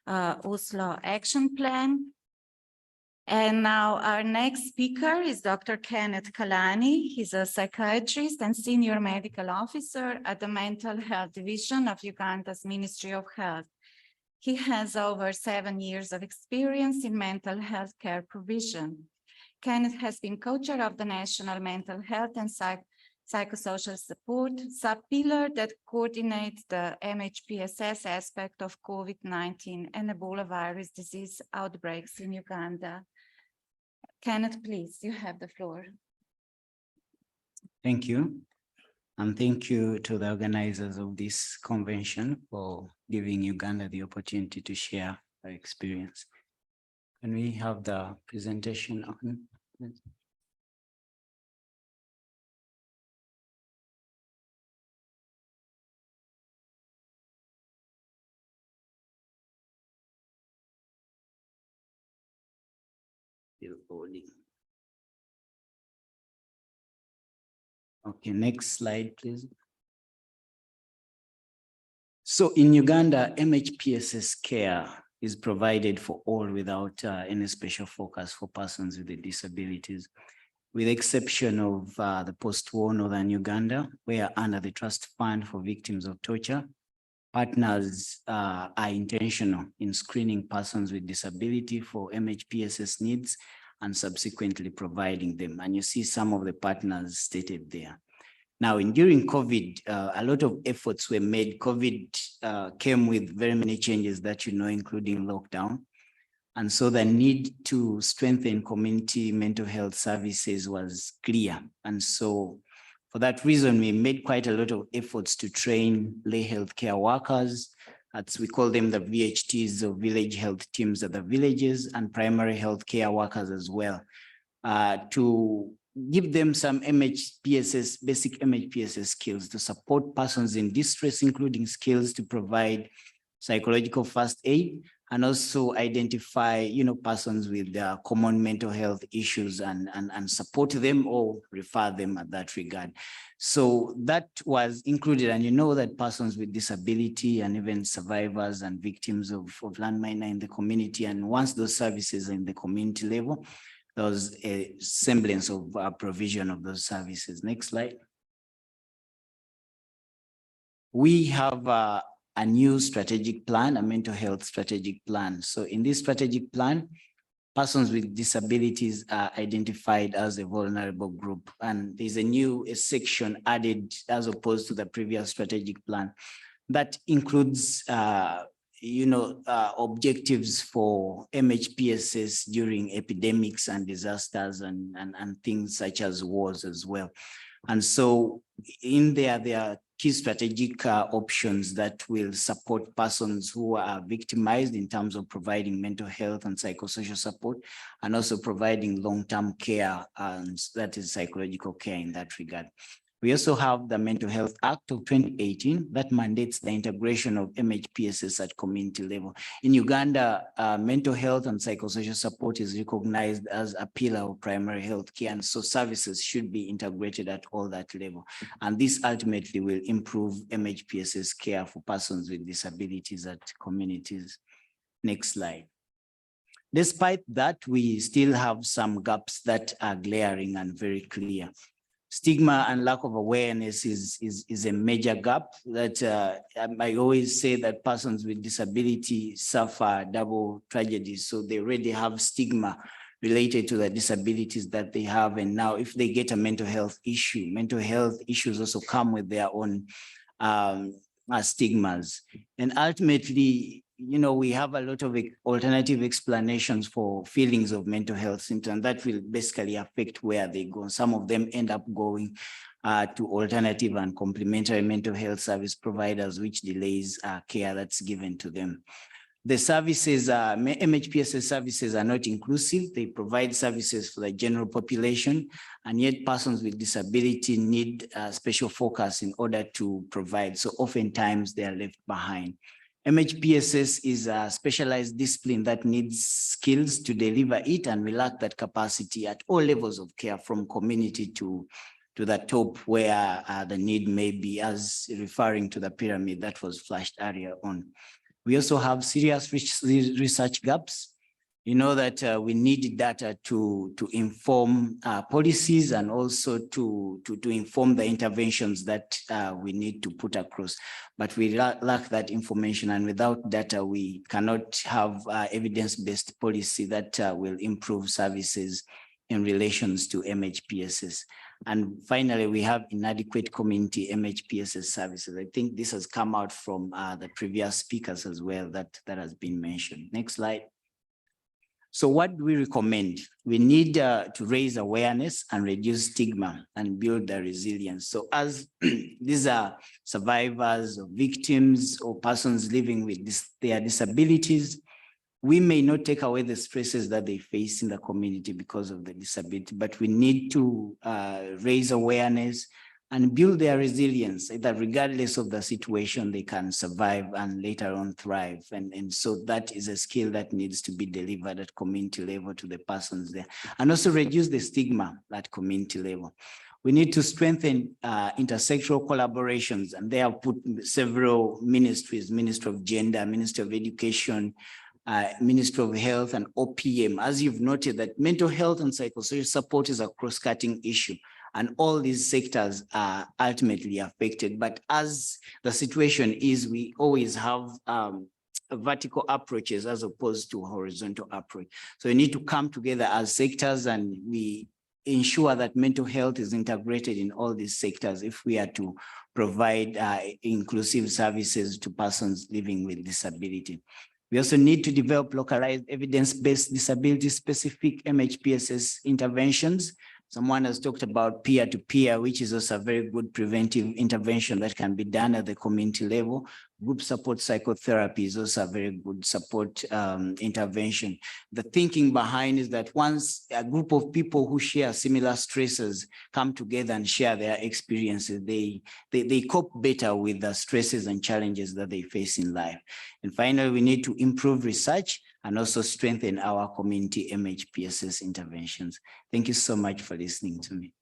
Oslo Action Plan. And now our next speaker is Dr. Kenneth Kalani. He's a psychiatrist and senior medical officer at the Mental Health Division of Uganda's Ministry of Health. He has over 7 years of experience in mental health care provision. Kenneth has been co-chair of the National Mental Health and Psychosocial Support sub-pillar that coordinates the MHPSS aspect of COVID-19 and Ebola virus disease outbreaks in Uganda. Kenneth, please, you have the floor. Thank you. And thank you to the organizers of this convention for giving Uganda the opportunity to share our experience. Can we have the presentation on? Still holding. Okay, next slide, please. So in Uganda, MHPSS care is provided for all without any special focus for persons with disabilities, with the exception of the post-war Northern Uganda, where under the Trust Fund for Victims of Torture, partners are intentional in screening persons with disability for MHPSS needs and subsequently providing them. And you see some of the partners stated there. Now, during COVID, a lot of efforts were made. COVID came with very many changes that you know, including lockdown. And so the need to strengthen community mental health services was clear. And so for that reason, we made quite a lot of efforts to train lay healthcare workers, as we call them the VHTs, or village health teams at the villages, and primary healthcare workers as well, to give them some MHPSS, basic MHPSS skills to support persons in distress, including skills to provide psychological first aid, and also identify, you know, persons with common mental health issues and support them or refer them at that regard. So that was included, and you know that persons with disability and even survivors and victims of landmine in the community, and once those services are in the community level, there was a semblance of provision of those services. Next slide. We have a new strategic plan, a mental health strategic plan. So in this strategic plan, persons with disabilities are identified as a vulnerable group. And there's a new section added as opposed to the previous strategic plan that includes objectives for MHPSS during epidemics and disasters and things such as wars as well. And so in there are key strategic options that will support persons who are victimized in terms of providing mental health and psychosocial support, and also providing long-term care, and that is psychological care in that regard. We also have the Mental Health Act of 2018 that mandates the integration of MHPSS at community level. In Uganda, mental health and psychosocial support is recognized as a pillar of primary health care, and so services should be integrated at all that level. And this ultimately will improve MHPSS care for persons with disabilities at communities. Next slide. Despite that, we still have some gaps that are glaring and very clear. Stigma and lack of awareness is a major gap that I always say that persons with disability suffer double tragedies. So they already have stigma related to the disabilities that they have. And now if they get a mental health issues also come with their own stigmas. And ultimately, you know, we have a lot of alternative explanations for feelings of mental health symptoms that will basically affect where they go. Some of them end up going to alternative and complementary mental health service providers, which delays care that's given to them. The services, MHPSS services are not inclusive. They provide services for the general population, and yet persons with disability need special focus in order to provide. So oftentimes they are left behind. MHPSS is a specialized discipline that needs skills to deliver it, and we lack that capacity at all levels of care, from community to the top, where the need may be, as referring to the pyramid that was flashed earlier on. We also have serious research gaps. You know that we need data to inform policies, and also to inform the interventions that we need to put across. But we lack that information, and without data, we cannot have evidence-based policy that will improve services in relations to MHPSS. And finally, we have inadequate community MHPSS services. I think this has come out from the previous speakers as well, that has been mentioned. Next slide. So what do we recommend? We need to raise awareness and reduce stigma and build the resilience. So as these are survivors or victims or persons living with their disabilities, we may not take away the stresses that they face in the community because of the disability, but we need to raise awareness and build their resilience, that regardless of the situation, they can survive and later on thrive. And so that is a skill that needs to be delivered at community level to the persons there, and also reduce the stigma at community level. We need to strengthen intersectoral collaborations, and they have put several ministries, Ministry of Gender, Ministry of Education, Ministry of Health, and OPM. As you've noted, that mental health and psychosocial support is a cross-cutting issue, and all these sectors are ultimately affected. But as the situation is, we always have vertical approaches as opposed to horizontal approach. So we need to come together as sectors, and we ensure that mental health is integrated in all these sectors if we are to provide inclusive services to persons living with disability. We also need to develop localized evidence-based disability-specific MHPSS interventions. Someone has talked about peer-to-peer, which is also a very good preventive intervention that can be done at the community level. Group support psychotherapy is also a very good support intervention. The thinking behind is that once a group of people who share similar stresses come together and share their experiences, they cope better with the stresses and challenges that they face in life. And finally, we need to improve research and also strengthen our community MHPSS interventions. Thank you so much for listening to me.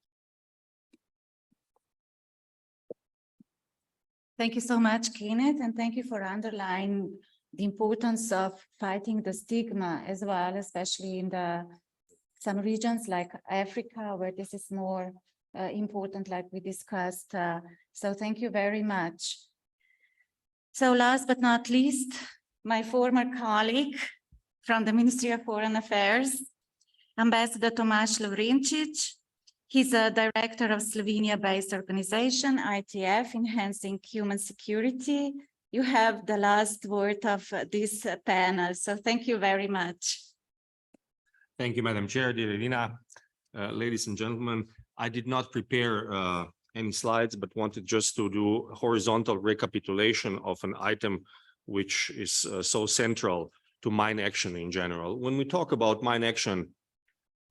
Thank you so much, Kenneth, and thank you for underlining the importance of fighting the stigma as well, especially in some regions like Africa, where this is more important, like we discussed. So thank you very much. So last but not least, my former colleague from the Ministry of Foreign Affairs, Ambassador Tomáš Lovrinčič. He's a director of Slovenia-based organization, ITF, Enhancing Human Security. You have the last word of this panel, so thank you very much. Thank you, Madam Chair, dear Irina. Ladies and gentlemen, I did not prepare any slides, but wanted just to do a horizontal recapitulation of an item which is so central to mine action in general. When we talk about mine action,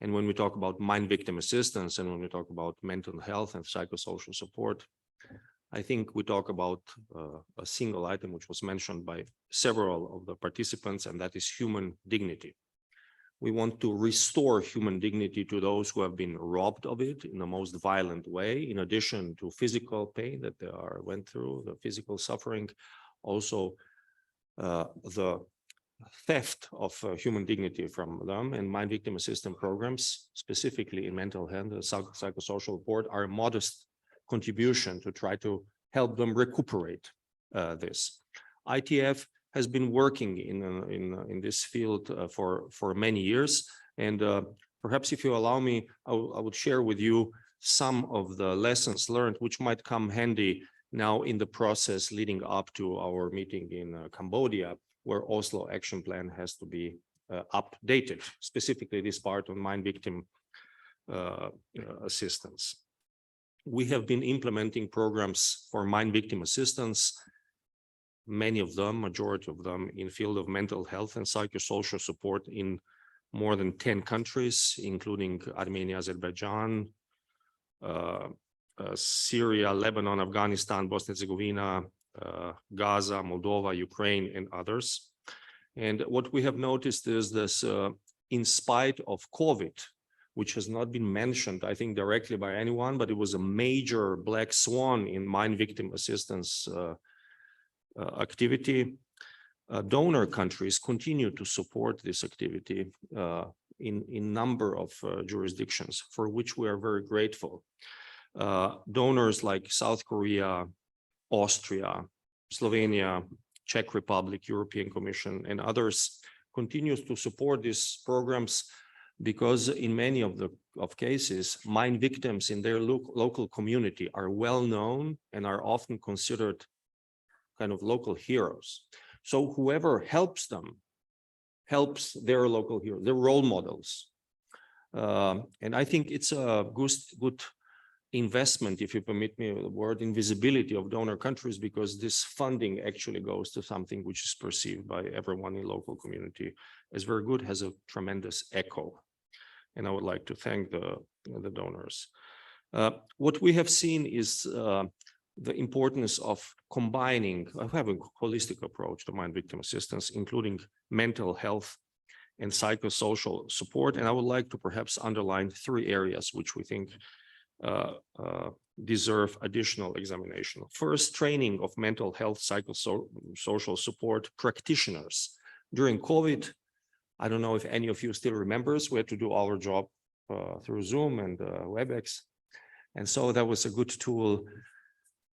and when we talk about mine victim assistance, and when we talk about mental health and psychosocial support, I think we talk about a single item which was mentioned by several of the participants, and that is human dignity. We want to restore human dignity to those who have been robbed of it in the most violent way, in addition to physical pain that they went through, the physical suffering, also the theft of human dignity from them. And mine victim assistance programs, specifically in mental health and psychosocial support, are a modest contribution to try to help them recuperate this. ITF has been working in this field for many years, and perhaps if you allow me, I would share with you some of the lessons learned which might come handy now in the process leading up to our meeting in Cambodia, where Oslo Action Plan has to be updated, specifically this part on mine victim assistance. We have been implementing programs for mine victim assistance, many of them, majority of them, in field of mental health and psychosocial support in more than 10 countries, including Armenia, Azerbaijan, Syria, Lebanon, Afghanistan, Bosnia and Herzegovina, Gaza, Moldova, Ukraine, and others. And what we have noticed is this, in spite of COVID, which has not been mentioned, I think, directly by anyone, but it was a major black swan in mine victim assistance activity. Donor countries continue to support this activity in number of jurisdictions, for which we are very grateful. Donors like South Korea, Austria, Slovenia, Czech Republic, European Commission, and others continues to support these programs because in many of cases, mine victims in their local community are well known and are often considered kind of local heroes. So whoever helps them helps their local heroes, their role models. And I think it's a good investment, if you permit me the word, in visibility of donor countries, because this funding actually goes to something which is perceived by everyone in local community as very good, has a tremendous echo. And I would like to thank the donors. What we have seen is the importance of combining, of having a holistic approach to mine victim assistance, including mental health and psychosocial support. And I would like to perhaps underline 3 areas which we think deserve additional examination. First, training of mental health, psychosocial support practitioners. During COVID, I don't know if any of you still remembers, we had to do our job through Zoom and WebEx. And so that was a good tool,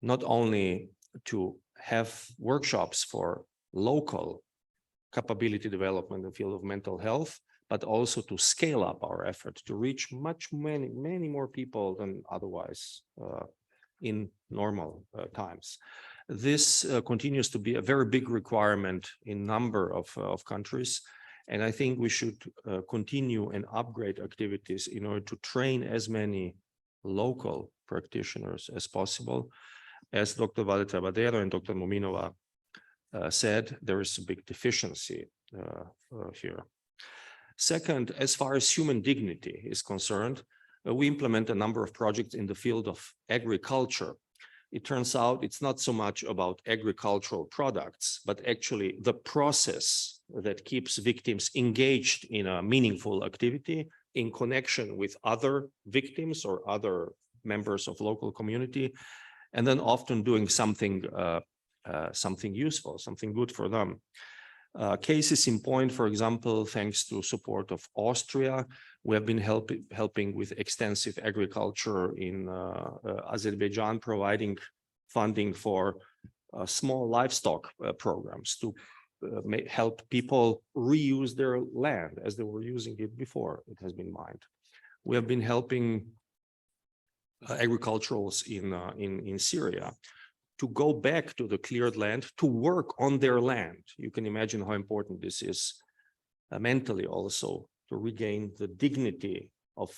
not only to have workshops for local capability development in the field of mental health, but also to scale up our effort to reach many more people than otherwise in normal times. This continues to be a very big requirement in number of countries. And I think we should continue and upgrade activities in order to train as many local practitioners as possible. As Dr. Valde-Trabadero and Dr. Mominova said, there is a big deficiency here. Second, as far as human dignity is concerned, we implement a number of projects in the field of agriculture. It turns out it's not so much about agricultural products, but actually the process that keeps victims engaged in a meaningful activity in connection with other victims or other members of local community, and then often doing something useful, something good for them. Cases in point, for example, thanks to support of Austria, we have been helping with extensive agriculture in Azerbaijan, providing funding for small livestock programs to help people reuse their land as they were using it before it has been mined. We have been helping agriculturals in Syria to go back to the cleared land, to work on their land. You can imagine how important this is mentally also, to regain the dignity of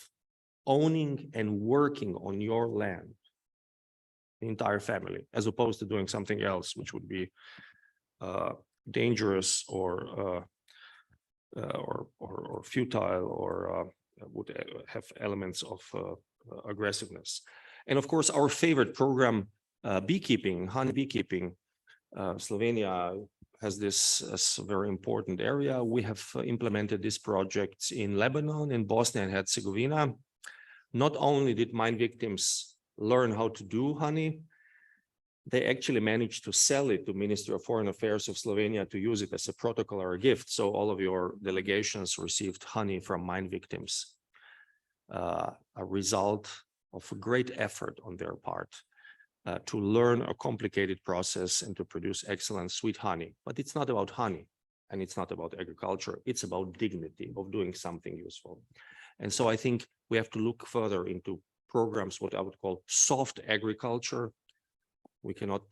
owning and working on your land, the entire family, as opposed to doing something else, which would be dangerous or futile or would have elements of aggressiveness. And of course, our favorite program, beekeeping, honey beekeeping. Slovenia has this as a very important area. We have implemented these projects in Lebanon, in Bosnia and Herzegovina. Not only did mine victims learn how to do honey, they actually managed to sell it to Ministry of Foreign Affairs of Slovenia to use it as a protocol or a gift. So all of your delegations received honey from mine victims, a result of a great effort on their part. To learn a complicated process and to produce excellent sweet honey. But it's not about honey and it's not about agriculture. It's about dignity of doing something useful. And so I think we have to look further into programs, what I would call soft agriculture. We cannot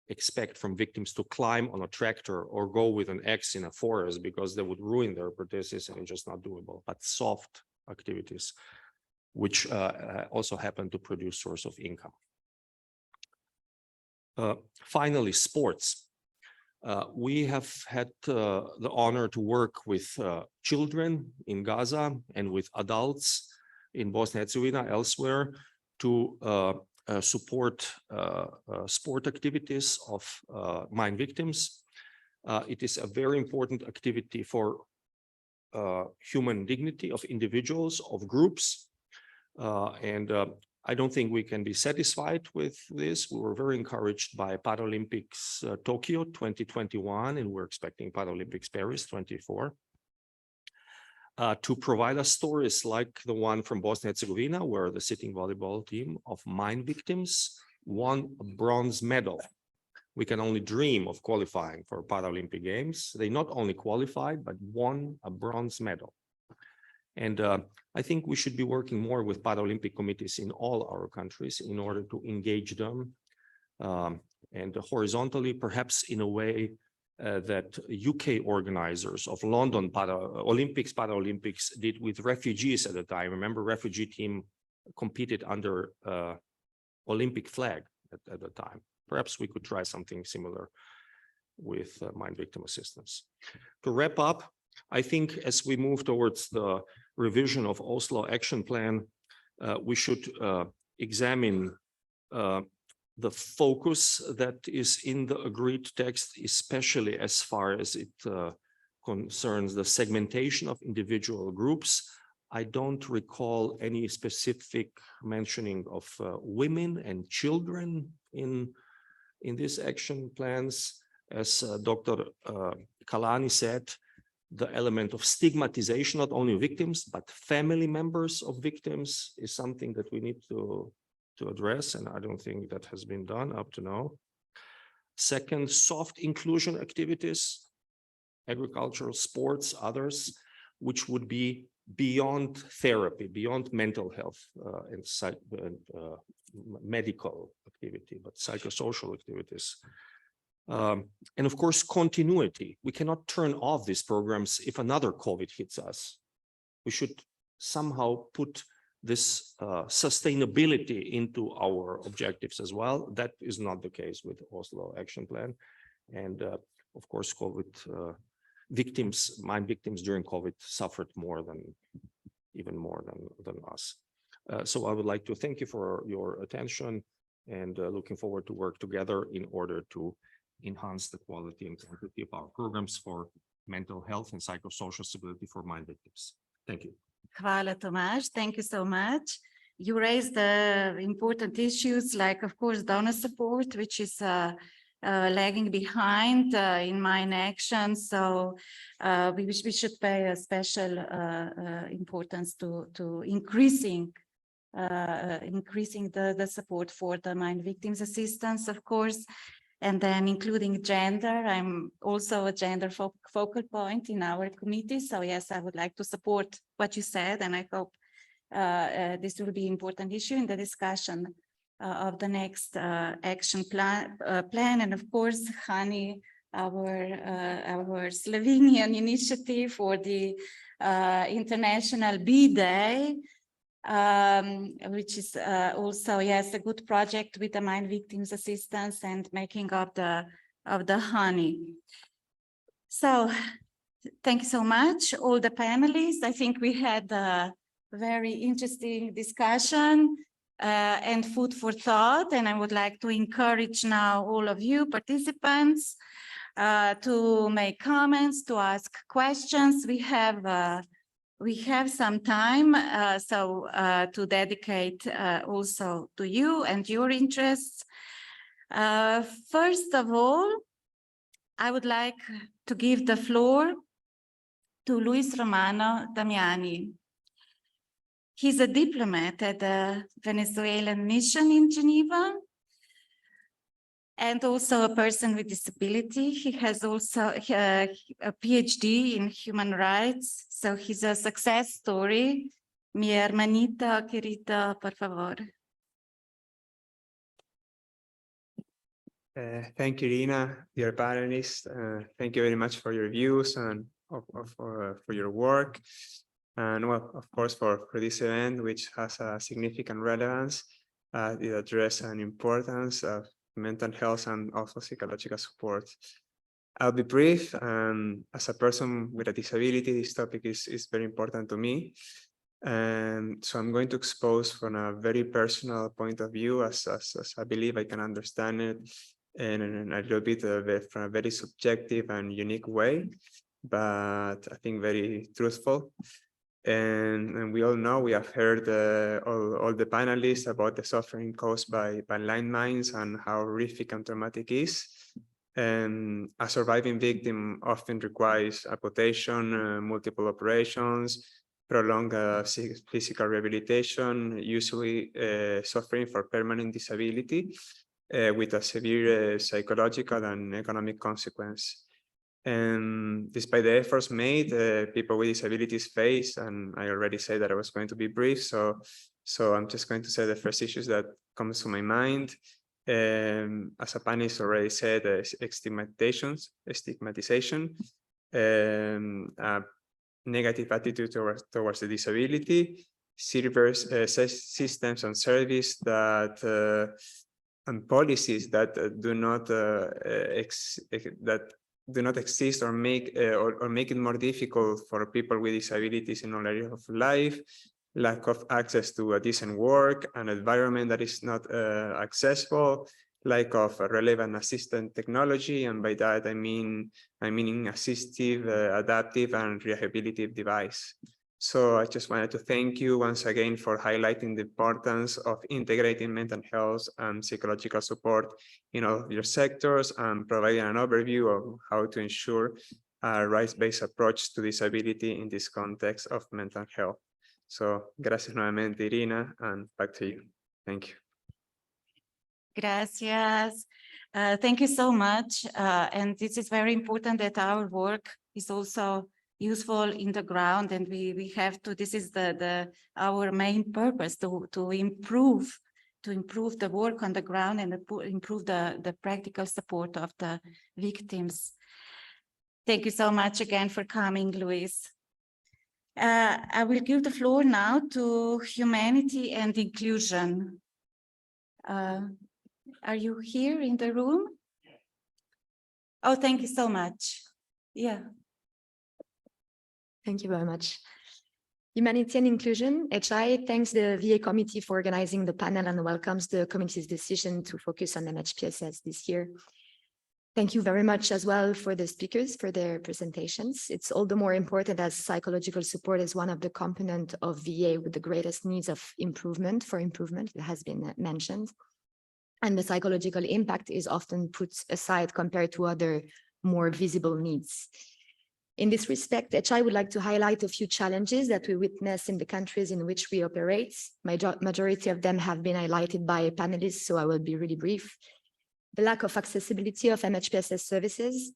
expect from victims to climb on a tractor or go with an axe in a forest because they would ruin their prosthesis and it's just not doable. But soft activities, which also happen to produce source of income. Finally, sports. We have had the honor to work with children in Gaza and with adults in Bosnia and Herzegovina, elsewhere, to support sport activities of mine victims. It is a very important activity for human dignity of individuals, of groups, and I don't think we can be satisfied with this. We were very encouraged by Paralympics Tokyo 2021, and we're expecting Paralympics Paris 24, to provide us stories like the one from Bosnia and Herzegovina, where the sitting volleyball team of mine victims won a bronze medal. We can only dream of qualifying for Paralympic Games. They not only qualified, but won a bronze medal. And I think we should be working more with Paralympic committees in all our countries in order to engage them and horizontally, perhaps in a way that UK organizers of London Paralympics did with refugees at the time. Remember, refugee team competed under Olympic flag at the time. Perhaps we could try something similar with mine victim assistance. To wrap up, I think as we move towards the revision of Oslo Action Plan, we should examine the focus that is in the agreed text, especially as far as it concerns the segmentation of individual groups. I don't recall any specific mentioning of women and children in these action plans. As Dr. Kalani said, the element of stigmatization, not only victims, but family members of victims, is something that we need to address, and I don't think that has been done up to now. Second, soft inclusion activities, agricultural, sports, others, which would be beyond therapy, beyond mental health and medical activity, but psychosocial activities. And of course, continuity. We cannot turn off these programs if another COVID hits us. We should somehow put this sustainability into our objectives as well. That is not the case with Oslo Action Plan. And of course, COVID victims, mine victims during COVID suffered even more than us. So I would like to thank you for your attention and looking forward to work together in order to enhance the quality and quantity of our programs for mental health and psychosocial stability for mine victims. Thank you. Hvala, Tomaž. Thank you so much. You raised important issues like, of course, donor support, which is lagging behind in mine action. So we should pay a special importance to increasing the support for the mine victims assistance, of course, and then including gender. I'm also a gender focal point in our committee. So yes, I would like to support what you said, and I hope this will be an important issue in the discussion of the next action plan. And of course, Hani, our Slovenian initiative for the International Bee Day, which is also, yes, a good project with the mine victims assistance and making of the honey. So thank you so much, all the panelists. I think we had a very interesting discussion and food for thought. And I would like to encourage now all of you participants to make comments, to ask questions. We have some time to dedicate also to you and your interests. First of all, I would like to give the floor to Luis Romano Damiani. He's a diplomat at the Venezuelan mission in Geneva and also a person with disability. He has also a PhD in human rights. So he's a success story. Mi hermanita querida, por favor. Thank you, Irina, dear panelists. Thank you very much for your views and for your work. And well, of course, for this event, which has a significant relevance, it addresses an importance of mental health and also psychological support. I'll be brief. As a person with a disability, this topic is very important to me. And so I'm going to expose from a very personal point of view, as I believe I can understand it, and a little bit of it from a very subjective and unique way, but I think very truthful. And we all know, we have heard all the panelists about the suffering caused by landmines and how horrific and traumatic it is. And a surviving victim often requires amputation, multiple operations, prolonged physical rehabilitation, usually suffering for permanent disability with a severe psychological and economic consequence. And despite the efforts made, people with disabilities face, and I already said that I was going to be brief, so I'm just going to say the first issues that comes to my mind. As a panelist already said, stigmatization, negative attitude towards the disability, systems and service that and policies that do not exist or make it more difficult for people with disabilities in all areas of life, lack of access to a decent work, an environment that is not accessible, lack of relevant assistant technology, and by that I mean assistive, adaptive, and rehabilitative device. So I just wanted to thank you once again for highlighting the importance of integrating mental health and psychological support in all of your sectors and providing an overview of how to ensure a rights-based approach to disability in this context of mental health. So gracias nuevamente, Irina, and back to you. Thank you. Gracias. Thank you so much. And this is very important that our work is also useful in the ground, and we have to, this is our main purpose, to improve the work on the ground and improve the practical support of the victims. Thank you so much again for coming, Luis. I will give the floor now to Humanity and Inclusion. Are you here in the room? Oh, thank you so much. Yeah. Thank you very much. Humanity and Inclusion, HI, thanks the VA committee for organizing the panel and welcomes the committee's decision to focus on MHPSS this year. Thank you very much as well for the speakers for their presentations. It's all the more important as psychological support is one of the components of VA with the greatest needs of improvement, it has been mentioned. And the psychological impact is often put aside compared to other more visible needs. In this respect, HI would like to highlight a few challenges that we witness in the countries in which we operate. Majority of them have been highlighted by panelists, so I will be really brief. The lack of accessibility of MHPSS services,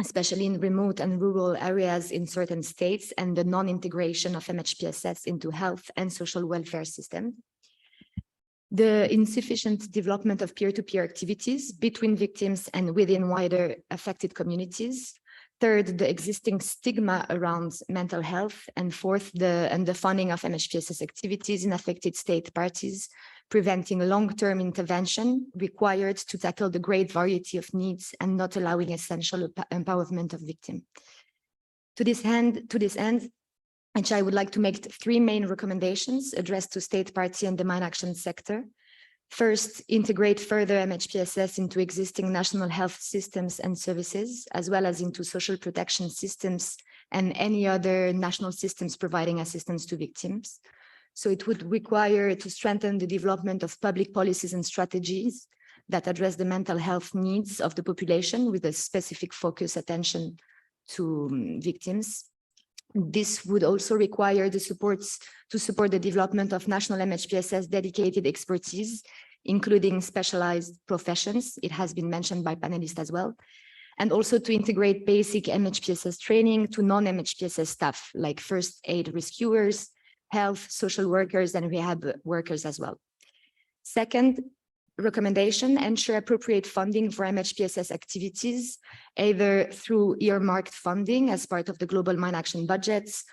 especially in remote and rural areas in certain states, and the non-integration of MHPSS into health and social welfare system. The insufficient development of peer-to-peer activities between victims and within wider affected communities. Third, the existing stigma around mental health. And fourth, the funding of MHPSS activities in affected state parties, preventing long-term intervention required to tackle the great variety of needs and not allowing essential empowerment of victims. To this end, I would like to make three main recommendations addressed to state party and the mine action sector. First, integrate further MHPSS into existing national health systems and services, as well as into social protection systems and any other national systems providing assistance to victims. So it would require to strengthen the development of public policies and strategies that address the mental health needs of the population with a specific attention to victims. This would also require the supports to support the development of national MHPSS dedicated expertise, including specialized professions. It has been mentioned by panelists as well. And also to integrate basic MHPSS training to non-MHPSS staff, like first aid rescuers, health, social workers, and rehab workers as well. Second recommendation, ensure appropriate funding for MHPSS activities, either through earmarked funding as part of the global mine action budgets,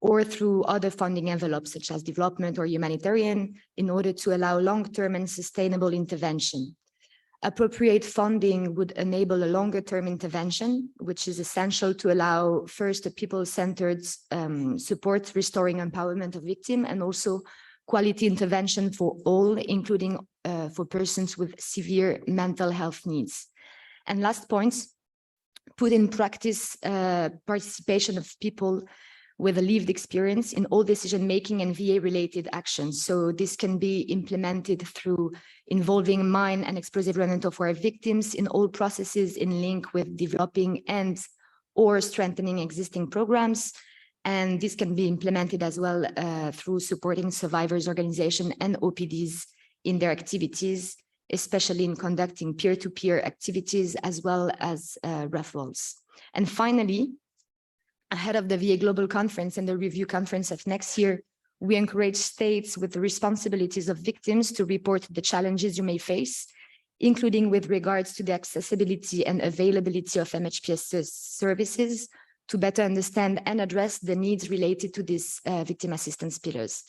or through other funding envelopes such as development or humanitarian, in order to allow long-term and sustainable intervention. Appropriate funding would enable a longer-term intervention, which is essential to allow first a people-centered support, restoring empowerment of victims, and also quality intervention for all, including for persons with severe mental health needs. And last point, put in practice participation of people with a lived experience in all decision-making and VA-related actions. So this can be implemented through involving mine and explosive remnant of war victims in all processes in link with developing and or strengthening existing programs. And this can be implemented as well through supporting survivors' organization and OPDs in their activities, especially in conducting peer-to-peer activities as well as referrals. And finally, ahead of the VA Global Conference and the review conference of next year, we encourage states with the responsibilities of victims to report the challenges you may face, including with regards to the accessibility and availability of MHPSS services, to better understand and address the needs related to these victim assistance pillars.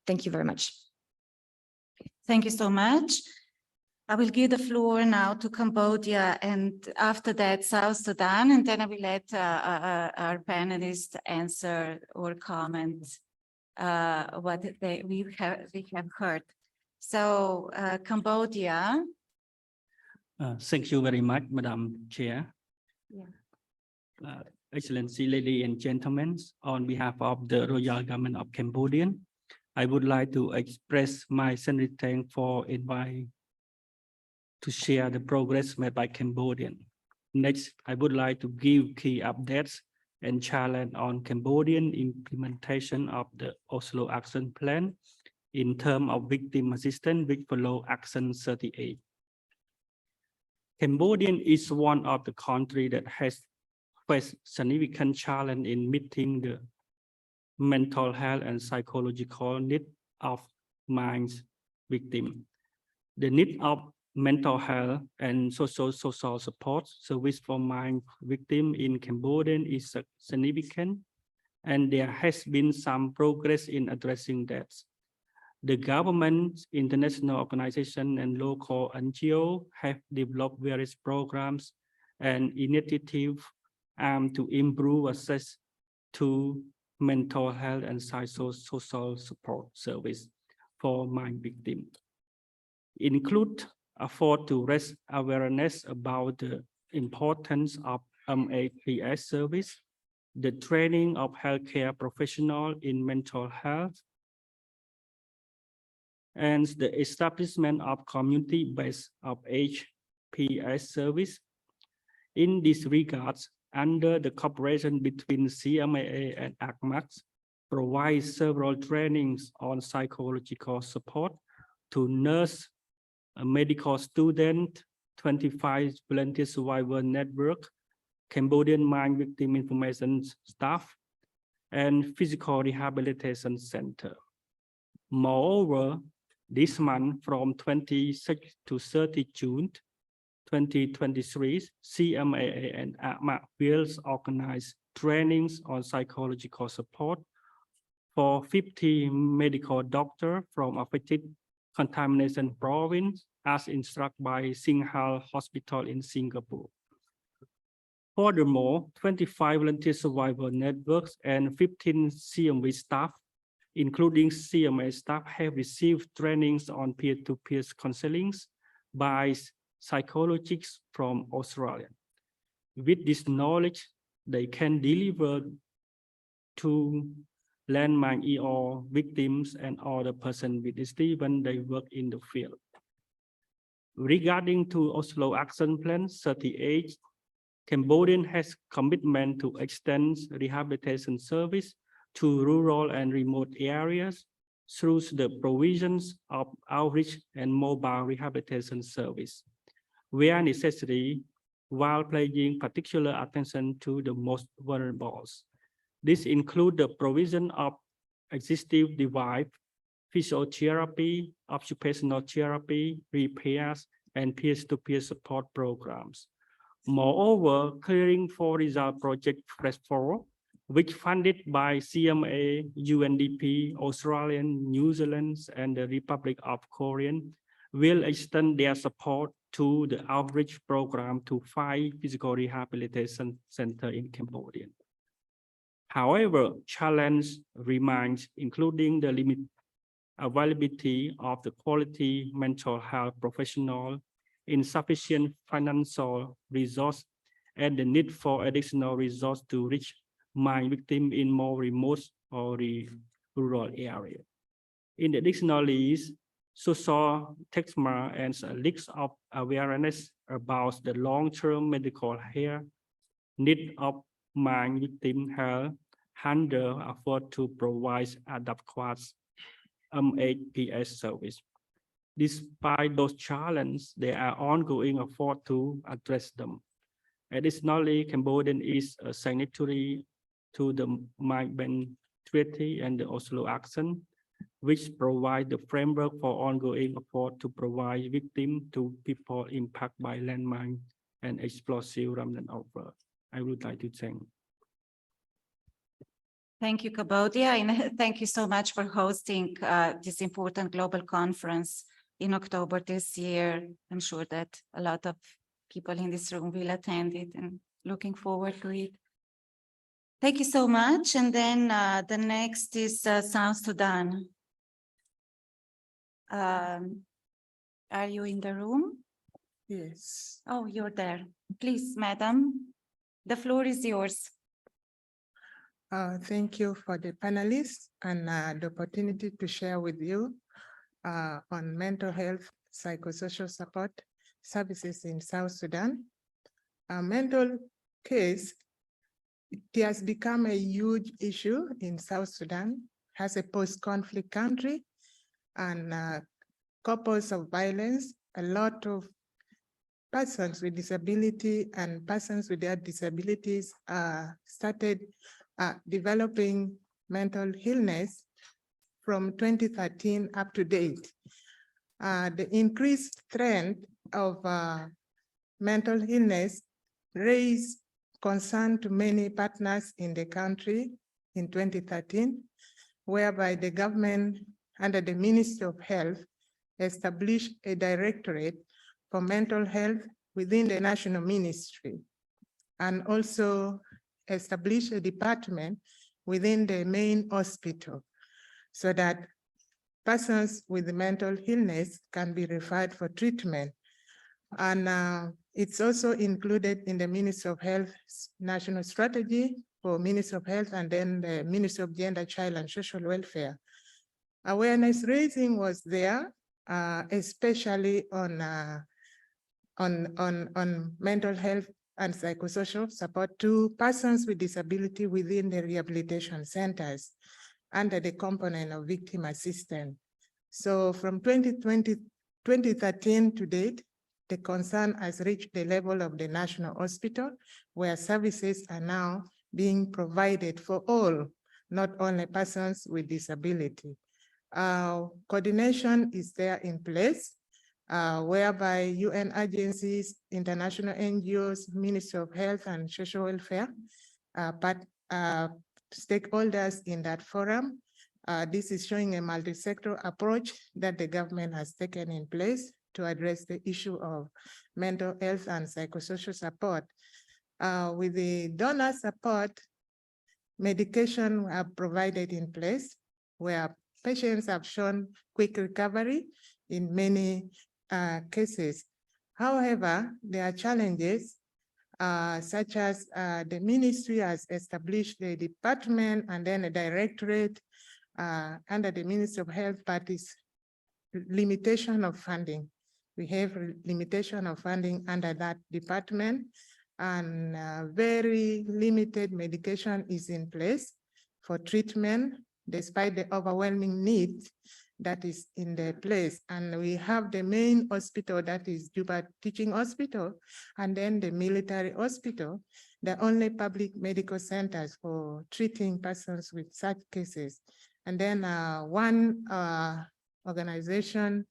Thank you very much. Thank you so much. I will give the floor now to Cambodia and after that South Sudan, and then I will let our panelists answer or comment what we have heard. So Cambodia. Thank you very much, Madam Chair. Yeah. Excellency, ladies and gentlemen, on behalf of the Royal Government of Cambodia, I would like to express my sincere thanks for inviting to share the progress made by Cambodian. Next, I would like to give key updates and challenge on Cambodian implementation of the Oslo Action Plan in terms of victim assistance, which follow Action 38. Cambodia is one of the countries that has faced significant challenge in meeting the mental health and psychological need of mines victims. The need of mental health and social support service for mine victims in Cambodia is significant, and there has been some progress in addressing that. The government, international organizations, and local NGO have developed various programs and initiatives to improve access to mental health and social support service for mine victims. Include effort to raise awareness about the importance of MHPSS service, the training of healthcare professionals in mental health, and the establishment of community-based MHPSS service. In this regard, under the cooperation between CMAA and ACMAX, provides several trainings on psychological support to nurse, a medical student, 25 volunteer survivor network, Cambodian mine victim information staff, and physical rehabilitation center. Moreover, this month from 26 to 30 June 2023, CMAA and ACMA will organize trainings on psychological support for 50 medical doctors from affected contamination province as instructed by Singhal Hospital in Singapore. Furthermore, 25 volunteer survivor networks and 15 CMV staff, including CMA staff, have received trainings on peer-to-peer counseling by psychologists from Australia. With this knowledge, they can deliver to landmine ER victims and other persons with disability when they work in the field. Regarding to Oslo Action Plan 38, Cambodia has commitment to extend rehabilitation service to rural and remote areas through the provisions of outreach and mobile rehabilitation service, where necessary, while paying particular attention to the most vulnerable. This includes the provision of assistive device, physiotherapy, occupational therapy, repairs, and peer-to-peer support programs. Moreover, Clearing for Result Project Fresh 4, which funded by CMA, UNDP, Australian, New Zealand, and the Republic of Korea, will extend their support to the outreach program to 5 physical rehabilitation centers in Cambodia. However, challenge remains, including the limited availability of the quality mental health professional, insufficient financial resource, and the need for additional resources to reach mine victims in more remote or rural areas. In additionally, social stigma and a lack of awareness about the long-term medical care need of mine victim health hinder effort to provide adequate MHPSS service. Despite those challenges, there are ongoing efforts to address them. Additionally, Cambodia is a signatory to the Mine Treaty and the Oslo Action, which provide the framework for ongoing effort to provide victims to people impacted by landmine and explosive remnant of. I would like to thank. Thank you, Cambodia, and thank you so much for hosting this important global conference in October this year. I'm sure that a lot of people in this room will attend it and looking forward to it. Thank you so much. And then the next is South Sudan. Are you in the room? Yes. Oh, you're there. Please, madam, the floor is yours. Thank you for the panelists and the opportunity to share with you on mental health, psychosocial support services in South Sudan. A mental case, it has become a huge issue in South Sudan as a post-conflict country, and couples of violence, a lot of persons with disability and persons without disabilities started developing mental illness from 2013 up to date. The increased trend of mental illness raised concern to many partners in the country in 2013, whereby the government under the Ministry of Health established a directorate for mental health within the national ministry, and also established a department within the main hospital so that persons with mental illness can be referred for treatment. And it's also included in the Ministry of Health National Strategy for Ministry of Health, and then the Ministry of Gender, Child and Social Welfare. Awareness raising was there, especially on mental health and psychosocial support to persons with disability within the rehabilitation centers under the component of victim assistance. So from 2013 to date, the concern has reached the level of the national hospital, where services are now being provided for all, not only persons with disability. Coordination is there in place, whereby UN agencies, international NGOs, Ministry of Health and Social Welfare, stakeholders in that forum. This is showing a multi-sector approach that the government has taken in place to address the issue of mental health and psychosocial support. With the donor support, medication are provided in place where patients have shown quick recovery in many cases. However, there are challenges such as the ministry has established the department and then a directorate under the Ministry of Health, but is limitation of funding. We have limitation of funding under that department, and very limited medication is in place for treatment despite the overwhelming need that is in the place. And we have the main hospital, that is Juba Teaching Hospital, and then the military hospital, the only public medical centers for treating persons with such cases. And then one organization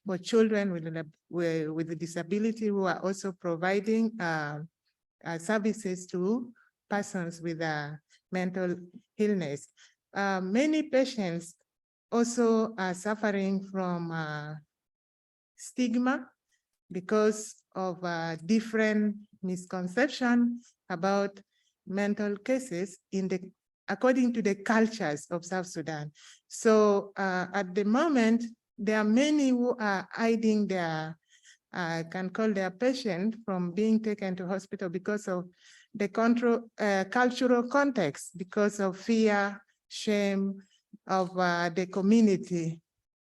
for children with a disability who are also providing services to persons with mental illness. Many patients also are suffering from stigma because of different misconception about mental cases according to the cultures of South Sudan. So at the moment, there are many who are hiding their, can call their patient from being taken to hospital because of the cultural context, because of fear, shame of the community,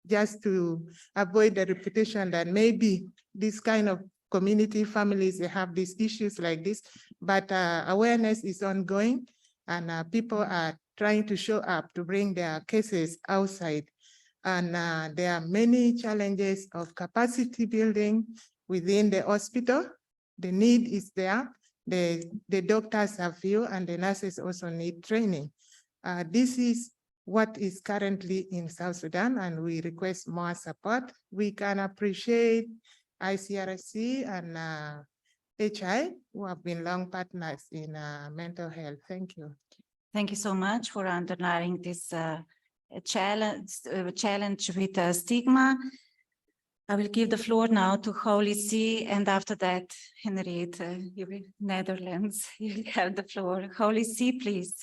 just to avoid the reputation that maybe this kind of community families, they have these issues like this, but awareness is ongoing, and people are trying to show up to bring their cases outside. And there are many challenges of capacity building within the hospital. The need is there. The doctors have few, and the nurses also need training. This is what is currently in South Sudan, and we request more support. We can appreciate ICRC and HI, who have been long partners in mental health. Thank you. Thank you so much for underlining this challenge with stigma. I will give the floor now to Holy See, and after that, Henriette, Netherlands, you will have the floor. Holy See, please.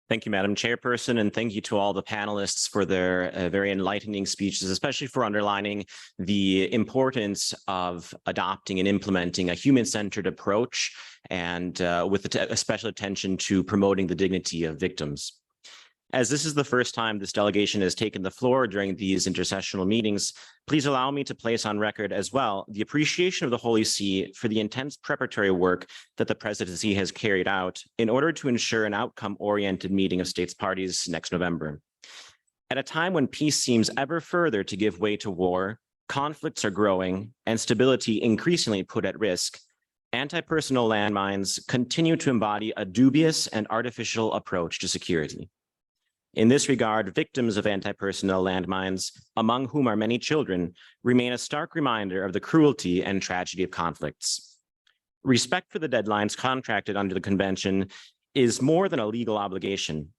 Thank you, Madam Chairperson, and thank you to all the panelists for their very enlightening speeches, especially for underlining the importance of adopting and implementing a human-centered approach and with a special attention to promoting the dignity of victims. As this is the first time this delegation has taken the floor during these intersessional meetings, please allow me to place on record as well the appreciation of the Holy See for the intense preparatory work that the presidency has carried out in order to ensure an outcome-oriented meeting of states parties next November. At a time when peace seems ever further to give way to war, conflicts are growing, and stability increasingly put at risk, anti-personnel landmines continue to embody a dubious and artificial approach to security. In this regard, victims of anti-personnel landmines, among whom are many children, remain a stark reminder of the cruelty and tragedy of conflicts. Respect for the deadlines contracted under the Convention is more than a legal obligation.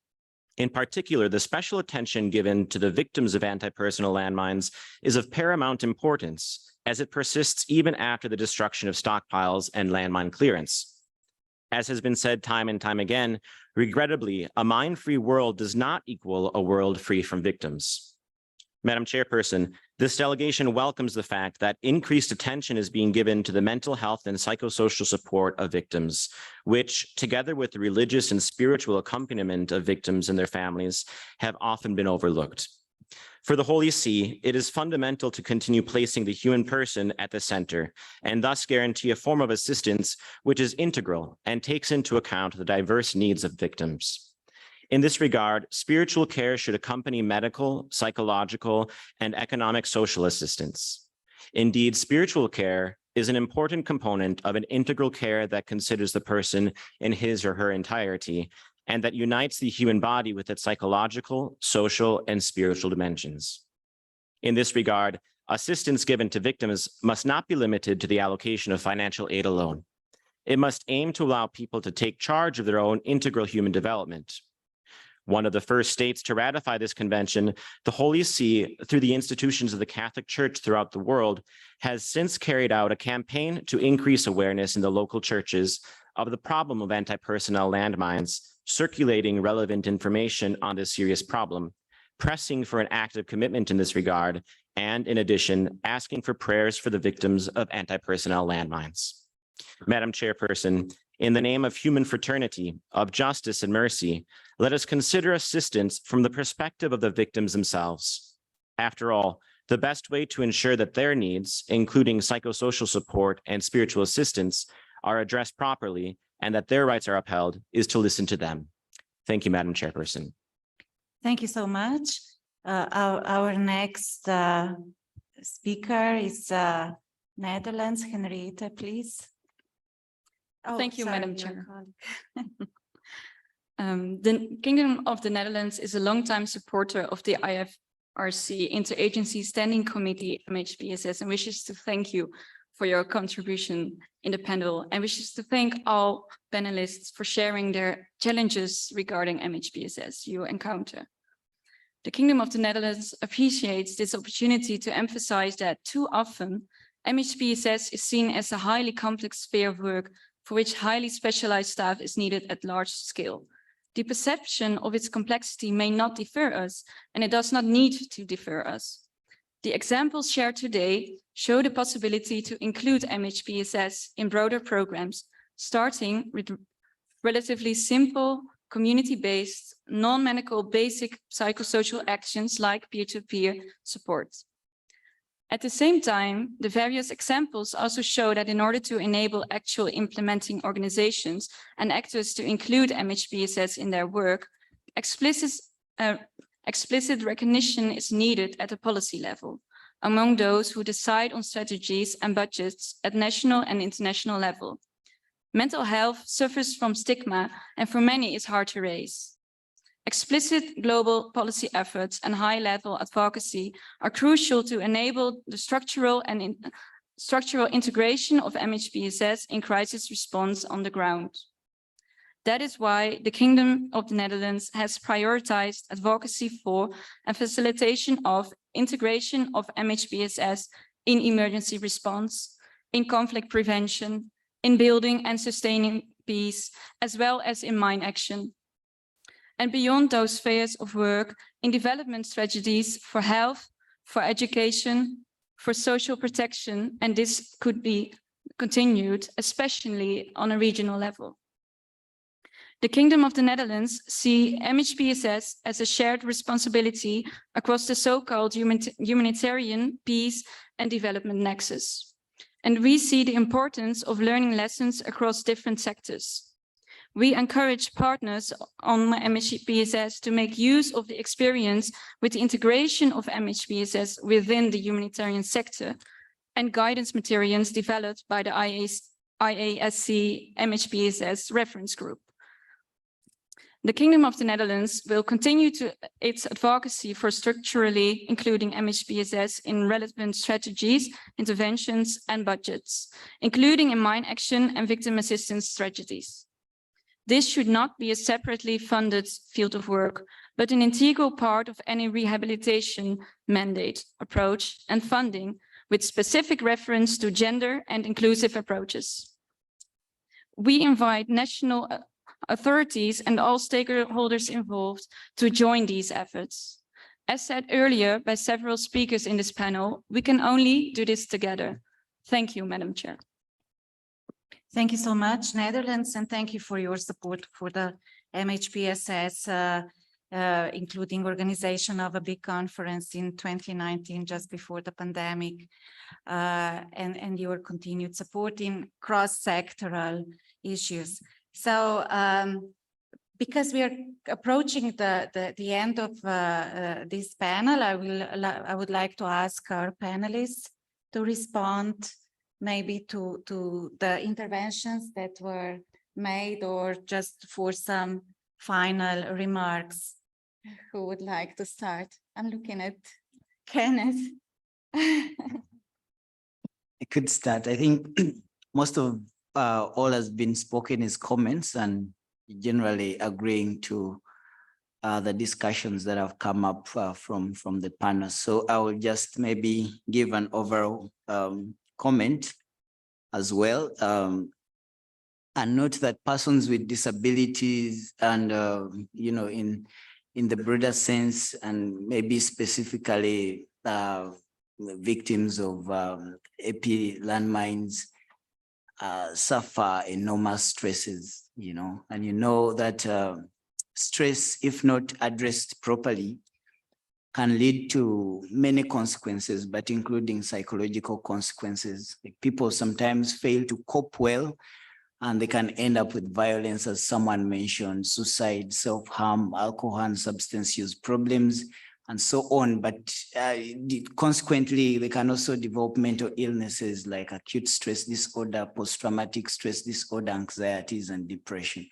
In particular, the special attention given to the victims of anti-personnel landmines is of paramount importance, as it persists even after the destruction of stockpiles and landmine clearance. As has been said time and time again, regrettably, a mine-free world does not equal a world free from victims. Madam Chairperson, this delegation welcomes the fact that increased attention is being given to the mental health and psychosocial support of victims, which, together with the religious and spiritual accompaniment of victims and their families, have often been overlooked. For the Holy See, it is fundamental to continue placing the human person at the center and thus guarantee a form of assistance which is integral and takes into account the diverse needs of victims. In this regard, spiritual care should accompany medical, psychological, and economic social assistance. Indeed, spiritual care is an important component of an integral care that considers the person in his or her entirety and that unites the human body with its psychological, social, and spiritual dimensions. In this regard, assistance given to victims must not be limited to the allocation of financial aid alone. It must aim to allow people to take charge of their own integral human development. One of the first states to ratify this convention, the Holy See, through the institutions of the Catholic Church throughout the world, has since carried out a campaign to increase awareness in the local churches of the problem of anti-personnel landmines, circulating relevant information on this serious problem, pressing for an active commitment in this regard, and in addition, asking for prayers for the victims of anti-personnel landmines. Madam Chairperson, in the name of human fraternity, of justice and mercy, let us consider assistance from the perspective of the victims themselves. After all, the best way to ensure that their needs, including psychosocial support and spiritual assistance, are addressed properly and that their rights are upheld is to listen to them. Thank you, Madam Chairperson. Thank you so much. Our next speaker is Netherlands. Henriette, please. Oh, Thank you, sorry, Madam your Chair. colleague. The Kingdom of the Netherlands is a longtime supporter of the IFRC Interagency Standing Committee, MHPSS, and wishes to thank you for your contribution in the panel, and wishes to thank all panelists for sharing their challenges regarding MHPSS you encounter. The Kingdom of the Netherlands appreciates this opportunity to emphasize that too often MHPSS is seen as a highly complex sphere of work for which highly specialized staff is needed at large scale. The perception of its complexity may not defer us, and it does not need to defer us. The examples shared today show the possibility to include MHPSS in broader programs, starting with relatively simple, community-based, non-medical basic psychosocial actions like peer-to-peer support. At the same time, the various examples also show that in order to enable actual implementing organizations and actors to include MHPSS in their work, explicit recognition is needed at the policy level, among those who decide on strategies and budgets at national and international level. Mental health suffers from stigma and for many is hard to raise. Explicit global policy efforts and high-level advocacy are crucial to enable the structural integration of MHPSS in crisis response on the ground. That is why the Kingdom of the Netherlands has prioritized advocacy for and facilitation of integration of MHPSS in emergency response, in conflict prevention, in building and sustaining peace, as well as in mine action. And beyond those spheres of work, in development strategies for health, for education, for social protection, and this could be continued, especially on a regional level. The Kingdom of the Netherlands see MHPSS as a shared responsibility across the so-called humanitarian, peace and development nexus. And we see the importance of learning lessons across different sectors. We encourage partners on MHPSS to make use of the experience with the integration of MHPSS within the humanitarian sector and guidance materials developed by the IASC MHPSS reference group. The Kingdom of the Netherlands will continue its advocacy for structurally including MHPSS in relevant strategies, interventions, and budgets, including in mine action and victim assistance strategies. This should not be a separately funded field of work, but an integral part of any rehabilitation mandate, approach, and funding with specific reference to gender and inclusive approaches. We invite national authorities and all stakeholders involved to join these efforts. As said earlier by several speakers in this panel, we can only do this together. Thank you, Madam Chair. Thank you so much, Netherlands, and thank you for your support for the MHPSS, including organization of a big conference in 2019, just before the pandemic, and your continued support in cross-sectoral issues. So, because we are approaching the end of this panel, I would like to ask our panelists to respond maybe to the interventions that were made, or just for some final remarks. Who would like to start? I'm looking at Kenneth. I could start. I think most of all has been spoken as comments, and generally agreeing to the discussions that have come up from the panel. So I will just maybe give an overall comment as well, and note that persons with disabilities and you know, in the broader sense, and maybe specifically victims of AP landmines suffer enormous stresses, you know, and you know that stress, if not addressed properly, can lead to many consequences, but including psychological consequences. Like, people sometimes fail to cope well, and they can end up with violence, as someone mentioned, suicide, self-harm, alcohol and substance use problems, and so on. But consequently, they can also develop mental illnesses like acute stress disorder, post-traumatic stress disorder, anxieties, and depression.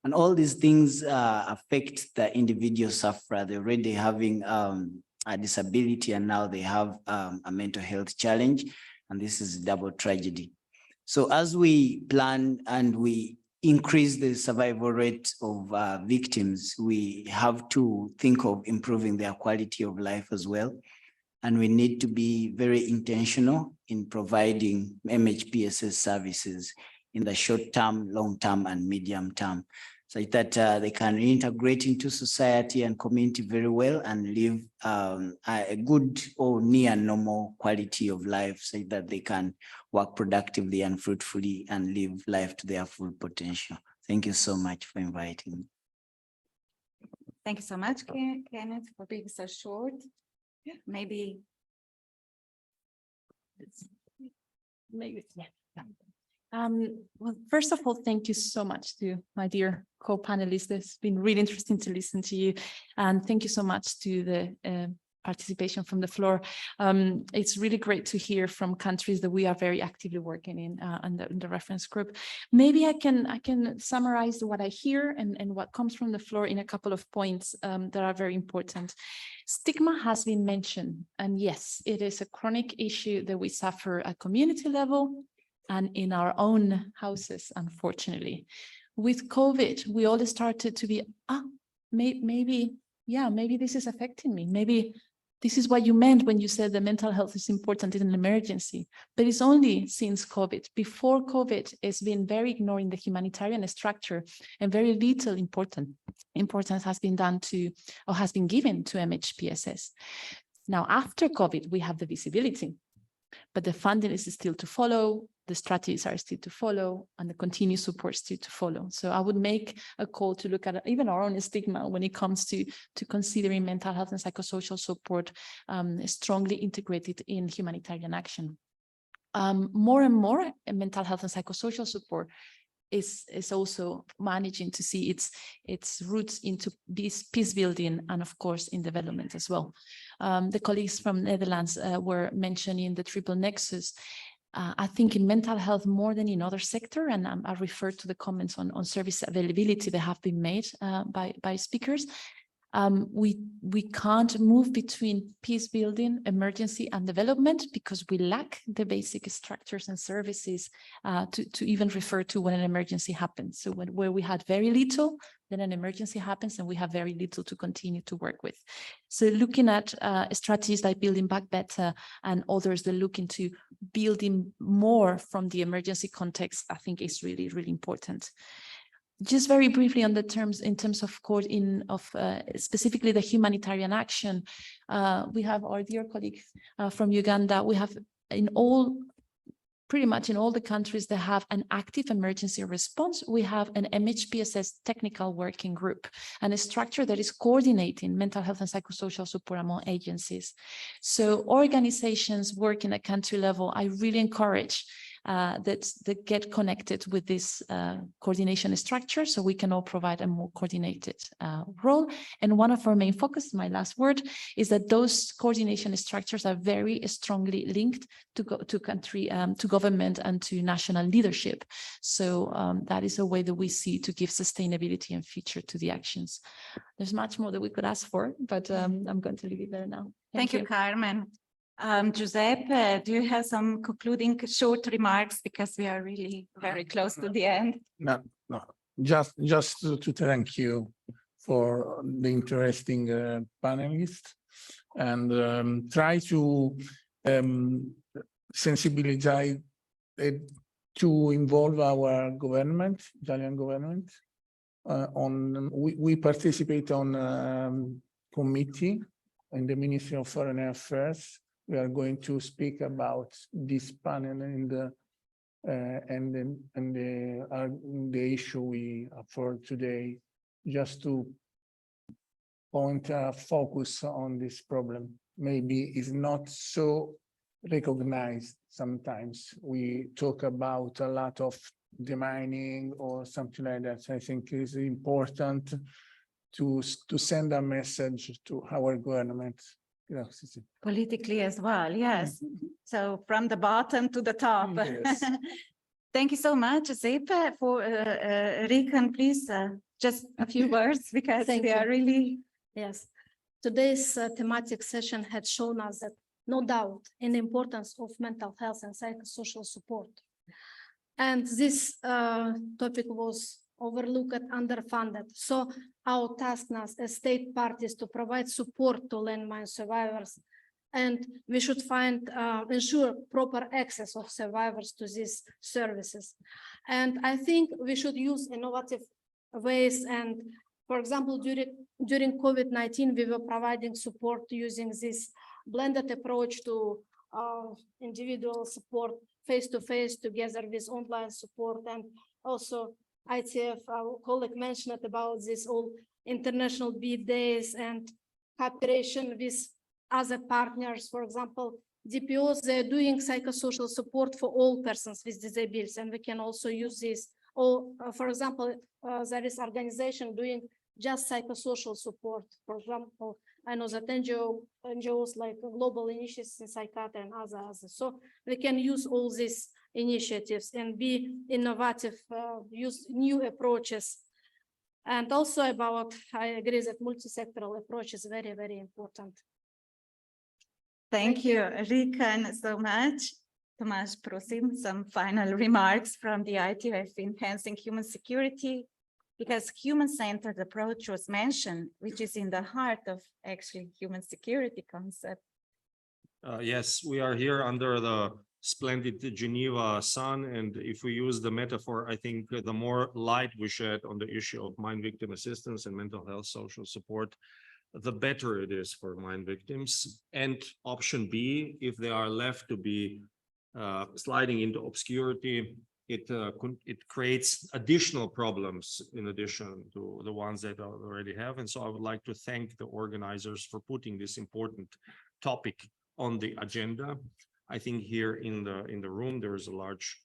And all these things affect the individual sufferer. They're already having a disability, and now they have a mental health challenge, and this is a double tragedy. So as we plan and we increase the survival rate of victims, we have to think of improving their quality of life as well. And we need to be very intentional in providing MHPSS services in the short term, long term, and medium term, so that they can reintegrate into society and community very well and live a good or near normal quality of life, so that they can work productively and fruitfully and live life to their full potential. Thank you so much for inviting me. Thank you so much, Kenneth, for being so short. Maybe. Yeah. Well, first of all, thank you so much to my dear co-panelists. It's been really interesting to listen to you. And thank you so much to the participation from the floor. It's really great to hear from countries that we are very actively working in the reference group. Maybe I can summarize what I hear and what comes from the floor in a couple of points that are very important. Stigma has been mentioned, and yes, it is a chronic issue that we suffer at community level and in our own houses, unfortunately. with COVID, we all started to be, maybe this is affecting me. Maybe this is what you meant when you said the mental health is important in an emergency. But it's only since COVID. Before COVID, it's been very ignoring the humanitarian structure, and very little importance has been done to, or has been given to MHPSS. Now, after COVID, we have the visibility, but the funding is still to follow, the strategies are still to follow, and the continued support still to follow. So I would make a call to look at even our own stigma when it comes to considering mental health and psychosocial support strongly integrated in humanitarian action. More and more mental health and psychosocial support is also managing to see its roots into peace building and, of course, in development as well. The colleagues from Netherlands were mentioning the triple nexus. I think in mental health more than in other sector, and I refer to the comments on service availability that have been made by speakers. We can't move between peace building, emergency, and development because we lack the basic structures and services to even refer to when an emergency happens. So where we had very little, then an emergency happens and we have very little to continue to work with. So looking at strategies like Building Back Better and others that look into building more from the emergency context, I think is really, really important. Just very briefly on the terms, in terms of specifically the humanitarian action, we have our dear colleagues from Uganda. We have pretty much in all the countries that have an active emergency response, we have an MHPSS technical working group and a structure that is coordinating mental health and psychosocial support among agencies. So organizations working at country level, I really encourage that get connected with this coordination structure so we can all provide a more coordinated role. And one of our main focus, my last word, is that those coordination structures are very strongly linked to government and to national leadership. So that is a way that we see to give sustainability and feature to the actions. There's much more that we could ask for, but I'm going to leave it there now. Thank you, Carmen. Giuseppe, do you have some concluding short remarks, because we are really very close to the end? No, just to thank you for the interesting panelists, and try to sensibilize to involve our government, Italian government. We participate on committee in the Ministry of Foreign Affairs. We are going to speak about this panel and the issue we afford today, just to point a focus on this problem. Maybe it's not so recognized sometimes. We talk about a lot of demining or something like that. I think it's important to send a message to our government. Politically as well, yes. So from the bottom to the top. Yes. Thank you so much, Giuseppe. For Rikan, please, just a few words, because we are really... Yes. Today's thematic session had shown us that no doubt in the importance of mental health and psychosocial support. And this topic was overlooked and underfunded. So our task now as state parties to provide support to landmine survivors, and we should ensure proper access of survivors to these services. And I think we should use innovative ways. And for example, during COVID-19, we were providing support using this blended approach to individual support face-to-face together with online support. And also ITF, our colleague mentioned about this all international beat days and cooperation with other partners. For example, DPOs, they're doing psychosocial support for all persons with disabilities, and we can also use this. Or, for example, there is organization doing just psychosocial support. For example, I know that NGOs like Global Initiatives in Psychiatry and others. So we can use all these initiatives and be innovative, use new approaches. And also I agree that multi-sectoral approach is very, very important. Thank you, Rikan, so much. Tomasz Prosim, some final remarks from the ITF Enhancing Human Security, because human-centered approach was mentioned, which is in the heart of actually human security concept. Yes, we are here under the splendid Geneva sun, and if we use the metaphor, I think the more light we shed on the issue of mine victim assistance and mental health social support, the better it is for mine victims. And option B, if they are left to be sliding into obscurity, it creates additional problems in addition to the ones that I already have. And so I would like to thank the organizers for putting this important topic on the agenda. I think here in the room there is a large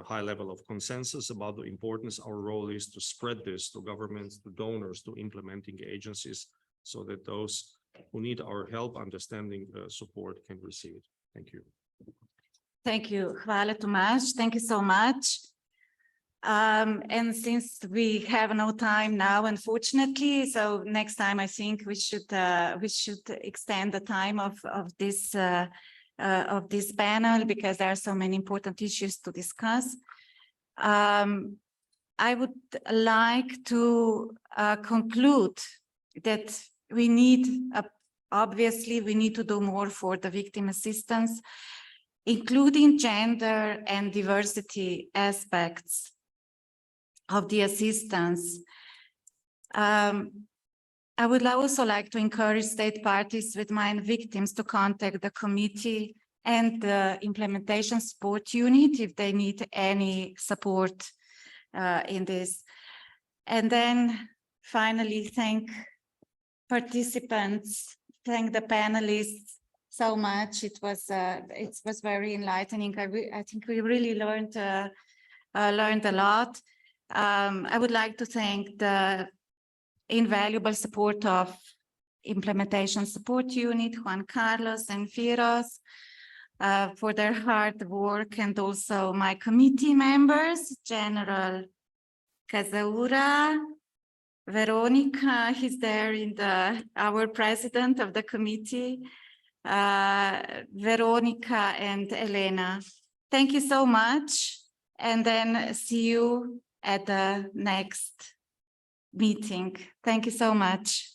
high level of consensus about the importance. Our role is to spread this to governments, to donors, to implementing agencies, so that those who need our help understanding support can receive it. Thank you. Thank you. Hvala, Tomasz. Thank you so much. And since we have no time now, unfortunately, so next time I think we should extend the time of this panel, because there are so many important issues to discuss. I would like to conclude that we need, obviously, we need to do more for the victim assistance, including gender and diversity aspects of the assistance. I would also like to encourage state parties with mine victims to contact the committee and the implementation support unit if they need any support in this. And then finally, thank participants, thank the panelists so much. It was very enlightening. I think we really learned a lot. I would like to thank the invaluable support of implementation support unit, Juan Carlos and Firos, for their hard work, and also my committee members, General Casaura, Veronica, he's there in our president of the committee, Veronica and Elena. Thank you so much, and then see you at the next meeting. Thank you so much.